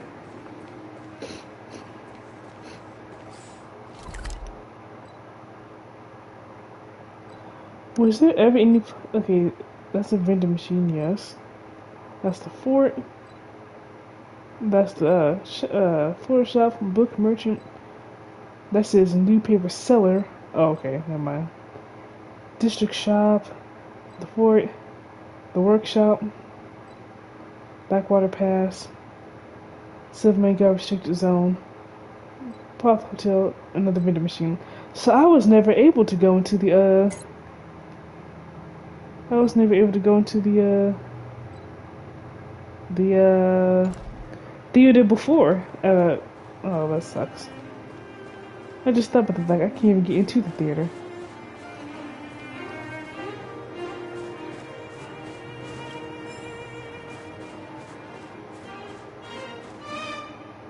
Was there ever any... Okay, that's a vending machine, yes. That's the fort. That's the floor shop, book merchant. That's his newspaper seller. Oh, okay, never mind. District shop, the fort, the workshop, Backwater Pass, Silverman Guard restricted zone, Path Hotel, another vending machine. So I was never able to go into the theater before. Oh, that sucks. I just thought about the fact I can't even get into the theater.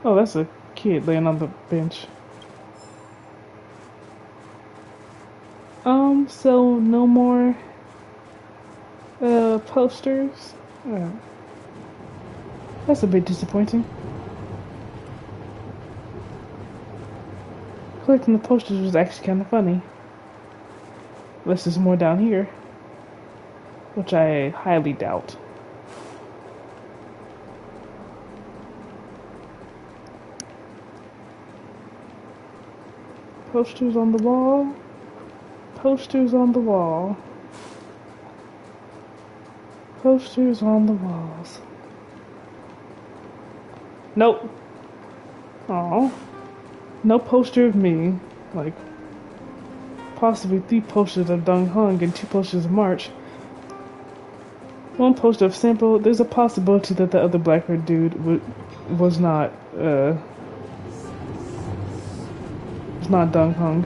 Oh, that's a kid laying on the bench. So no more posters. That's a bit disappointing. Collecting the posters was actually kind of funny. Unless there's more down here. Which I highly doubt. Posters on the wall. Posters on the wall. Posters on the walls. Nope. Aw. No poster of me. Like, possibly 3 posters of Dong Hung and 2 posters of March. 1 poster of Simple. There's a possibility that the other black-haired dude was not Dong Hung.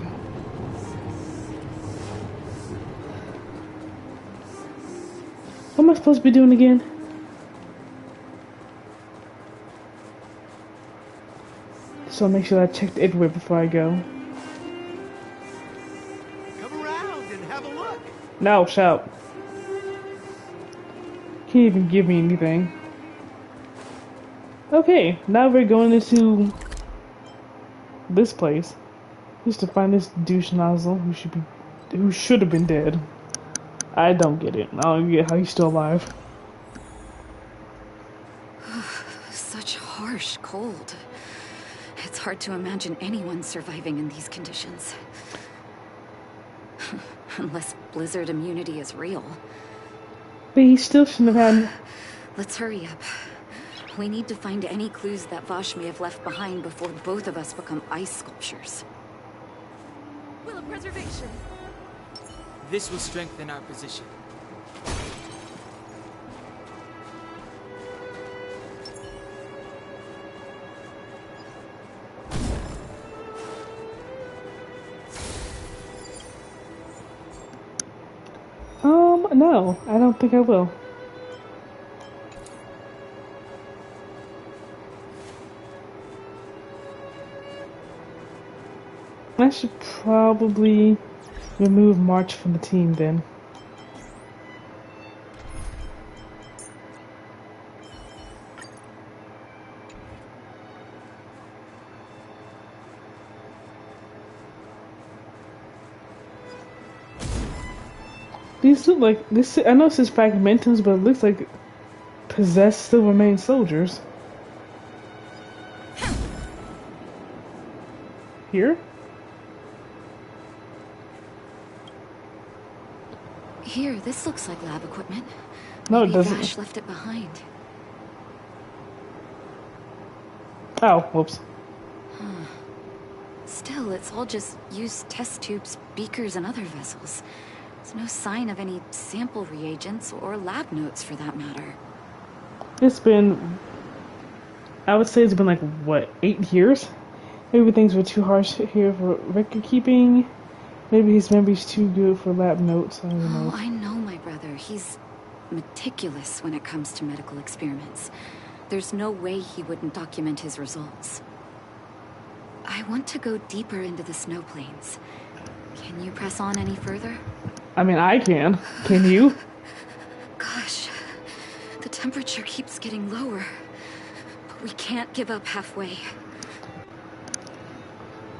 What am I supposed to be doing again? So I'll make sure I checked everywhere before I go. Come around and have a look. No, shout. Can't even give me anything. Okay, now we're going into this place. Just to find this douche nozzle who should have been dead. I don't get it. I don't get how he's still alive. Such harsh cold. It's hard to imagine anyone surviving in these conditions. Unless blizzard immunity is real. But he still shouldn't have had... Let's hurry up. We need to find any clues that Vosh may have left behind before both of us become ice sculptures. Will of preservation. This will strengthen our position. No, I don't think I will. I should probably remove March from the team then. These look like this. I know this is fragmentums, but it looks like possessed Silvermane soldiers. Here? Here, this looks like lab equipment. No, Maybe it doesn't. Vash left it behind. Oh, whoops. Still, it's all just used test tubes, beakers, and other vessels. There's no sign of any sample reagents or lab notes for that matter. It's been, I would say it's been like, what, 8 years? Maybe things were too harsh here for record keeping. Maybe his memory's too good for lab notes. I don't know. Oh, I know my brother. He's meticulous when it comes to medical experiments. There's no way he wouldn't document his results. I want to go deeper into the snow plains. Can you press on any further? I mean, I can. Can you? Gosh, the temperature keeps getting lower. But we can't give up halfway.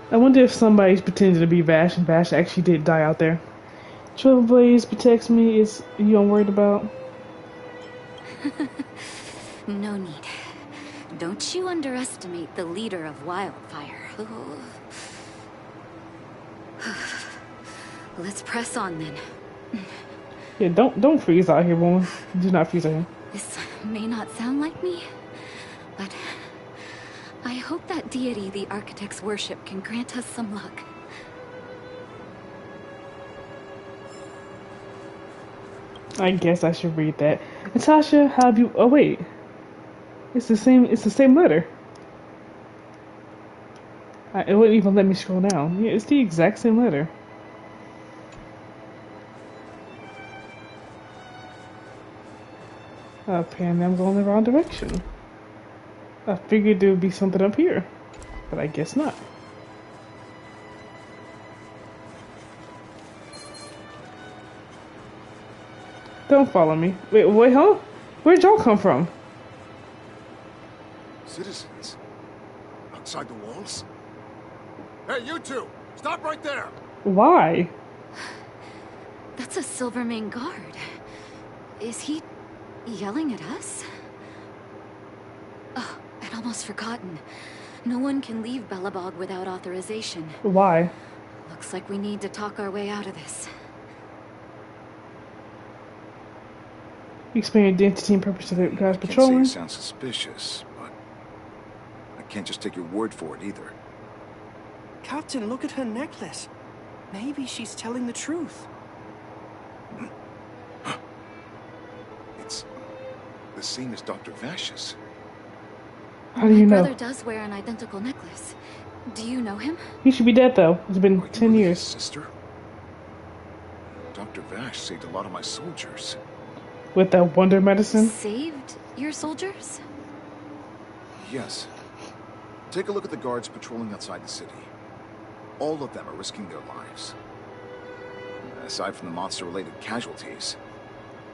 I wonder if somebody's pretending to be Vash and Vash actually did die out there. Trailblaze protects me. Is you worried about? No need. Don't you underestimate the leader of Wildfire. Let's press on then. Yeah, don't freeze out here, woman. Do not freeze out here. This may not sound like me, but I hope that deity the architects worship can grant us some luck. I guess I should read that. Natasha, how have you? Oh wait, it's the same. It's the same letter. It wouldn't even let me scroll down. Yeah, it's the exact same letter. Apparently I'm going the wrong direction. I figured there would be something up here, but I guess not. Don't follow me. Wait, huh? Where'd y'all come from? Citizens? Outside the walls? Hey, you two! Stop right there! Why? That's a Silvermane guard. Is he yelling at us? Oh, I'd almost forgotten. No one can leave Belobog without authorization. Why? Looks like we need to talk our way out of this. Explain your identity and purpose to the guys I patrolling. can't say it sounds suspicious, but I can't just take your word for it either. Captain, look at her necklace. Maybe she's telling the truth. It's the same as Dr. Vash's. How do you know? My brother does wear an identical necklace. Do you know him? He should be dead though. It's been 10 years. Sister? Dr. Vash saved a lot of my soldiers. With that wonder medicine? Saved your soldiers? Yes. Take a look at the guards patrolling outside the city. All of them are risking their lives. Aside from the monster-related casualties,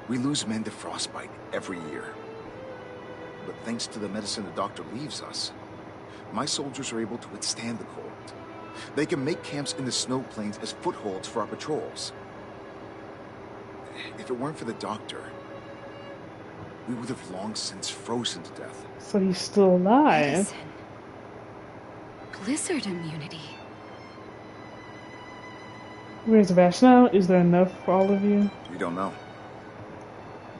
we lose men to frostbite every year. But thanks to the medicine the doctor leaves us, my soldiers are able to withstand the cold. They can make camps in the snow plains as footholds for our patrols. If it weren't for the doctor, we would have long since frozen to death. So he's still alive. Medicine. Blizzard immunity. Where's Vash now? Is there enough for all of you? We don't know.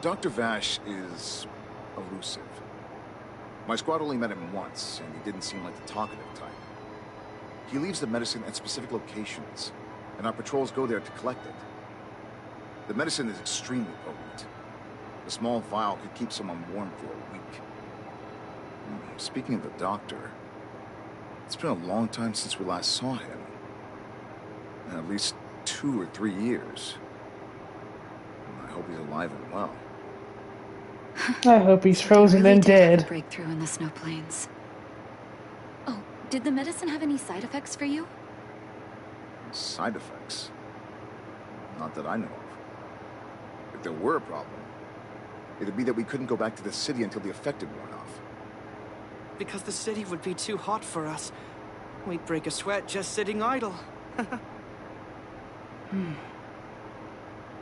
Dr. Vash is elusive. My squad only met him once, and he didn't seem like the talkative type. He leaves the medicine at specific locations, and our patrols go there to collect it. The medicine is extremely potent. A small vial could keep someone warm for a week. Speaking of the doctor, it's been a long time since we last saw him. At least 2 or 3 years. I hope he's alive and well. I hope he's frozen Really and did have dead. a breakthrough in the snow plains. Oh, did the medicine have any side effects for you? Side effects? Not that I know of. If there were a problem, it'd be that we couldn't go back to the city until the effect had worn off. Because the city would be too hot for us. We'd break a sweat just sitting idle.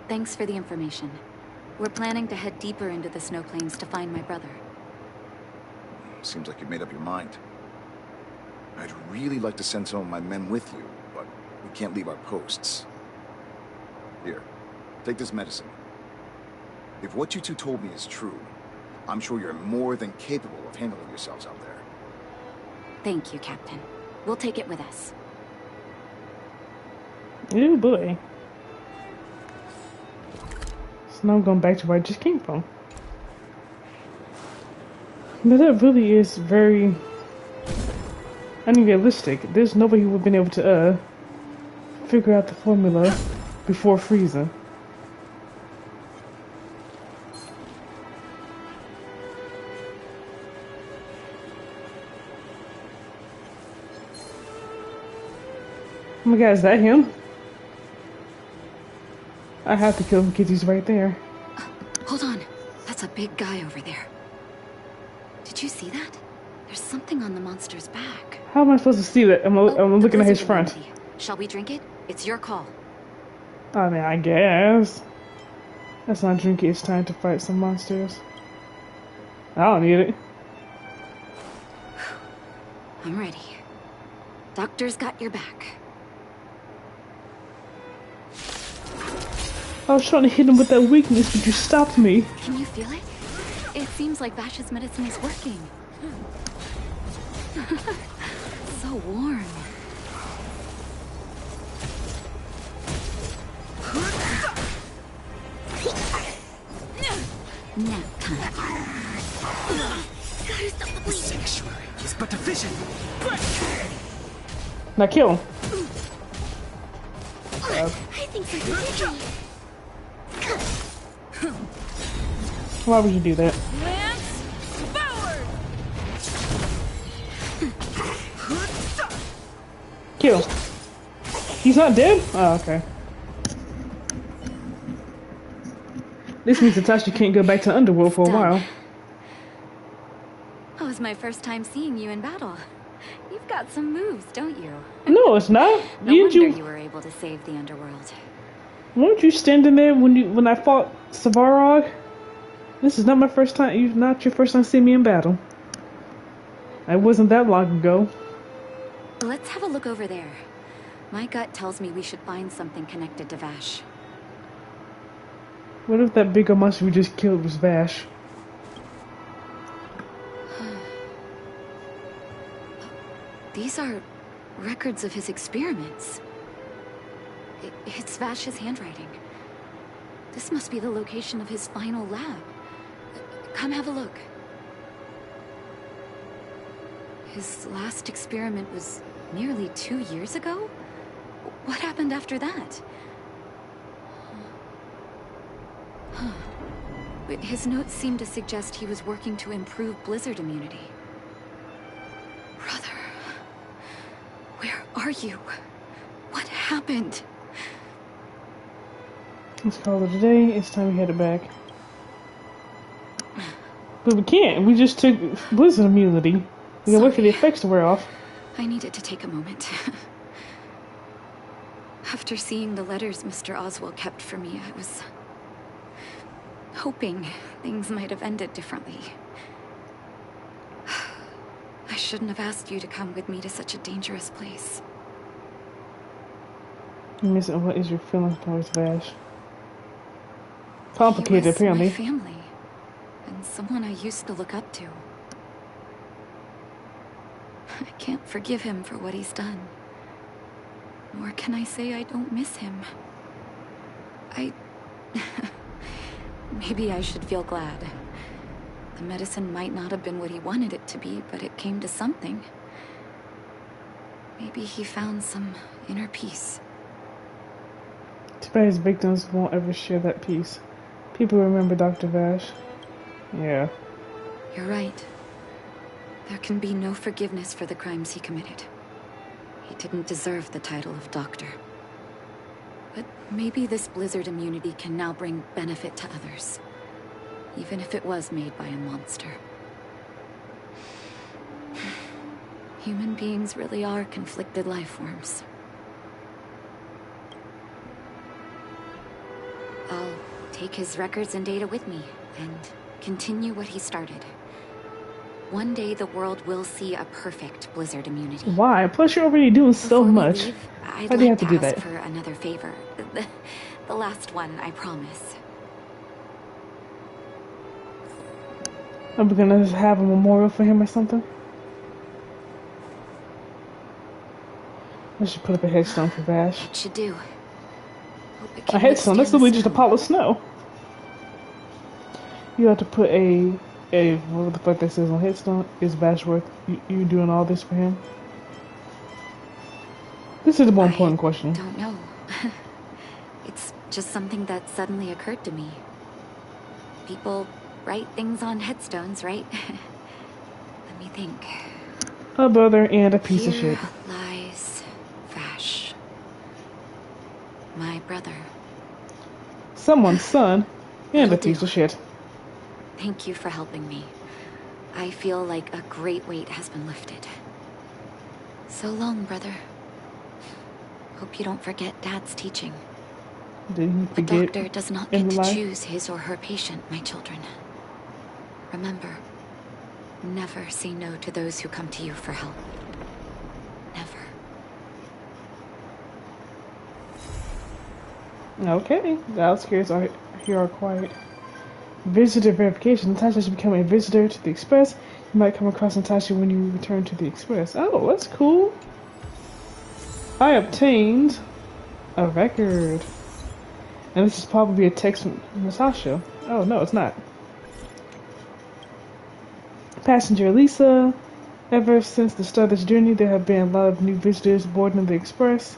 Thanks for the information. We're planning to head deeper into the snow plains to find my brother. Seems like you've made up your mind. I'd really like to send some of my men with you, but we can't leave our posts. Here, take this medicine. If what you two told me is true, I'm sure you're more than capable of handling yourselves out there. Thank you, Captain. We'll take it with us. Oh boy. So now I'm going back to where I just came from. But that really is very unrealistic. There's nobody who would have been able to figure out the formula before Frieza. Oh my god, is that him? I have to kill him because he's right there. Hold on. That's a big guy over there. Did you see that? There's something on the monster's back. How am I supposed to see that? I'm looking at his front. Shall we drink it? It's your call. I mean, I guess. Let's not drink it. It's time to fight some monsters. I don't need it. I'm ready. Doctor's got your back. I was trying to hit him with that weakness, but you stopped me. Can you feel it? It seems like Vash's medicine is working. So warm. Nap time. The sanctuary is but a vision. Now kill him. I think so. Why would you do that? Lance forward. Kill him. He's not dead? Oh, okay. This means Natasha can't go back to Underworld for a while. That was my first time seeing you in battle. You've got some moves, don't you? No, it's not. No wonder you were able to save the Underworld. Weren't you standing there when I fought Savarog? This is not my first time. Not your first time seeing me in battle. It wasn't that long ago. Let's have a look over there. My gut tells me we should find something connected to Vash. What if that bigger monster we just killed was Vash? These are records of his experiments. It's Vash's handwriting. This must be the location of his final lab. Come have a look. His last experiment was nearly 2 years ago? What happened after that? His notes seem to suggest he was working to improve blizzard immunity. Brother, where are you? What happened? Let's call it a day. It's time we head back. But we can't. We just took blizzard immunity. We gotta wait for the effects to wear off. I needed to take a moment. After seeing the letters Mr. Oswald kept for me, I was hoping things might have ended differently. I shouldn't have asked you to come with me to such a dangerous place. Miss, what is your feeling towards Vash? Complicated, apparently. My family, and someone I used to look up to. I can't forgive him for what he's done. Nor can I say I don't miss him. Maybe I should feel glad. The medicine might not have been what he wanted it to be, but it came to something. Maybe he found some inner peace. Too bad his victims won't ever share that peace. People remember Dr. Vash. Yeah. You're right. There can be no forgiveness for the crimes he committed. He didn't deserve the title of doctor. But maybe this blizzard immunity can now bring benefit to others. Even if it was made by a monster. Human beings really are conflicted life forms. I'll take his records and data with me, and continue what he started. One day the world will see a perfect blizzard immunity. Why? Plus you're already doing so much. I'd Why do you like have to do ask that? for another favor. The last one, I promise. I'm gonna have a memorial for him or something. I should put up a headstone for Vash. It should do. Hope it A can headstone. That's withstand literally the just a pile of snow. You have to put a what the fuck that says on headstone. Is Bashworth you doing all this for him? This is the more important question. Don't know. It's just something that suddenly occurred to me. People write things on headstones, right? Let me think. A brother and a piece of Here shit. lies Vash. My brother. Someone's son and a piece of shit. Thank you for helping me. I feel like a great weight has been lifted. So long, brother. Hope you don't forget Dad's teaching. Did he A forget doctor does not in get to life? choose his or her patient, my children. Remember, never say no to those who come to you for help. Never. Okay, the outskirts are here are quiet. Visitor verification. Natasha should become a visitor to the Express. You might come across Natasha when you return to the Express. Oh, that's cool. I obtained a record. And this is probably a text from Natasha. Oh, no, it's not. Passenger Lisa. Ever since the start of this journey, there have been a lot of new visitors boarding the Express.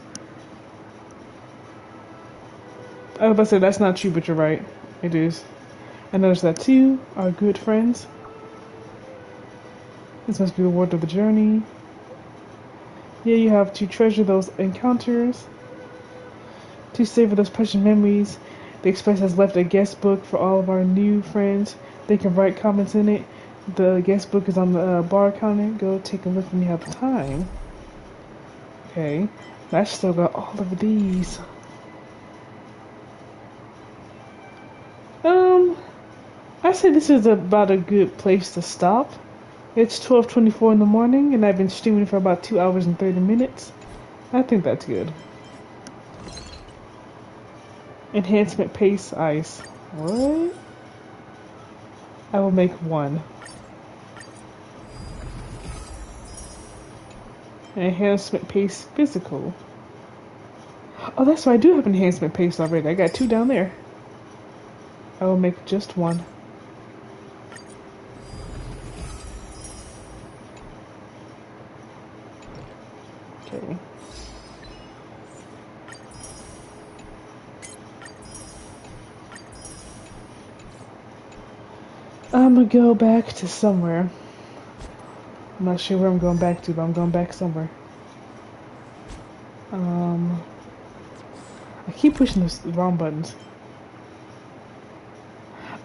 I was about to say that's not true, but you're right. It is. I noticed that too. Our good friends. This must be the word of the journey. Yeah, you have to treasure those encounters. To savor those precious memories, the Express has left a guest book for all of our new friends. They can write comments in it. The guest book is on the bar counter. Go take a look when you have time. Okay. I still got all of these. I say this is about a good place to stop. It's 12:24 in the morning, and I've been streaming for about 2 hours and 30 minutes. I think that's good. Enhancement pace ice. What? I will make one. Enhancement pace physical. Oh, that's right. I do have enhancement pace already. I got 2 down there. I will make just one. Okay. I'm gonna go back to somewhere. I'm not sure where I'm going back to, but I'm going back somewhere. I keep pushing the wrong buttons.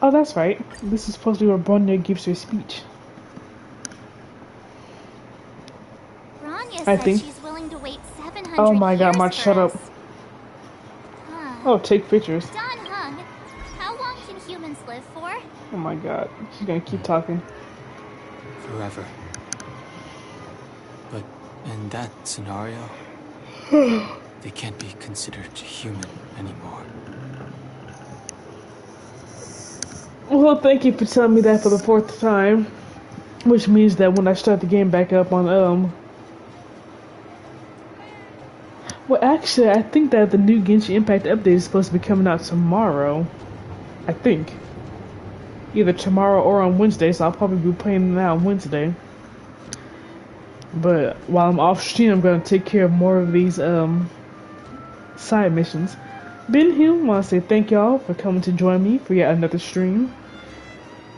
Oh, that's right. This is supposed to be where Bronya gives her speech. Bronya I said think. she's willing to wait 700 Oh my god, years March, for shut us. up. Oh, take pictures. Don Hung, how long can humans live for? Oh my god, she's gonna keep talking. Forever. But in that scenario, they can't be considered human anymore. Well, thank you for telling me that for the 4th time. Which means that when I start the game back up on, well, actually, I think that the new Genshin Impact update is supposed to be coming out tomorrow. I think. Either tomorrow or on Wednesday, so I'll probably be playing that on Wednesday. But while I'm off stream, I'm going to take care of more of these, side missions. Ben Hume wants to say thank y'all for coming to join me for yet another stream.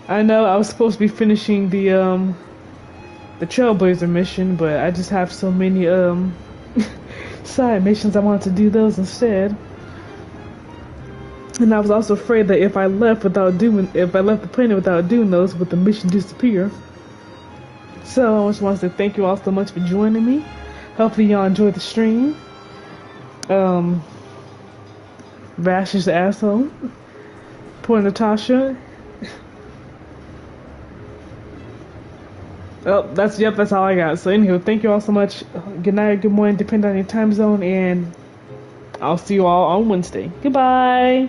I know I was supposed to be finishing the Trailblazer mission, but I just have so many side missions. I wanted to do those instead. And I was also afraid that if I left the planet without doing those, would the mission disappear? So I just want to say thank you all so much for joining me. Hopefully y'all enjoyed the stream. Vash is the asshole. Poor Natasha. Oh, that's all I got. So anywho, thank you all so much. Good night, good morning, depending on your time zone, and I'll see you all on Wednesday. Goodbye.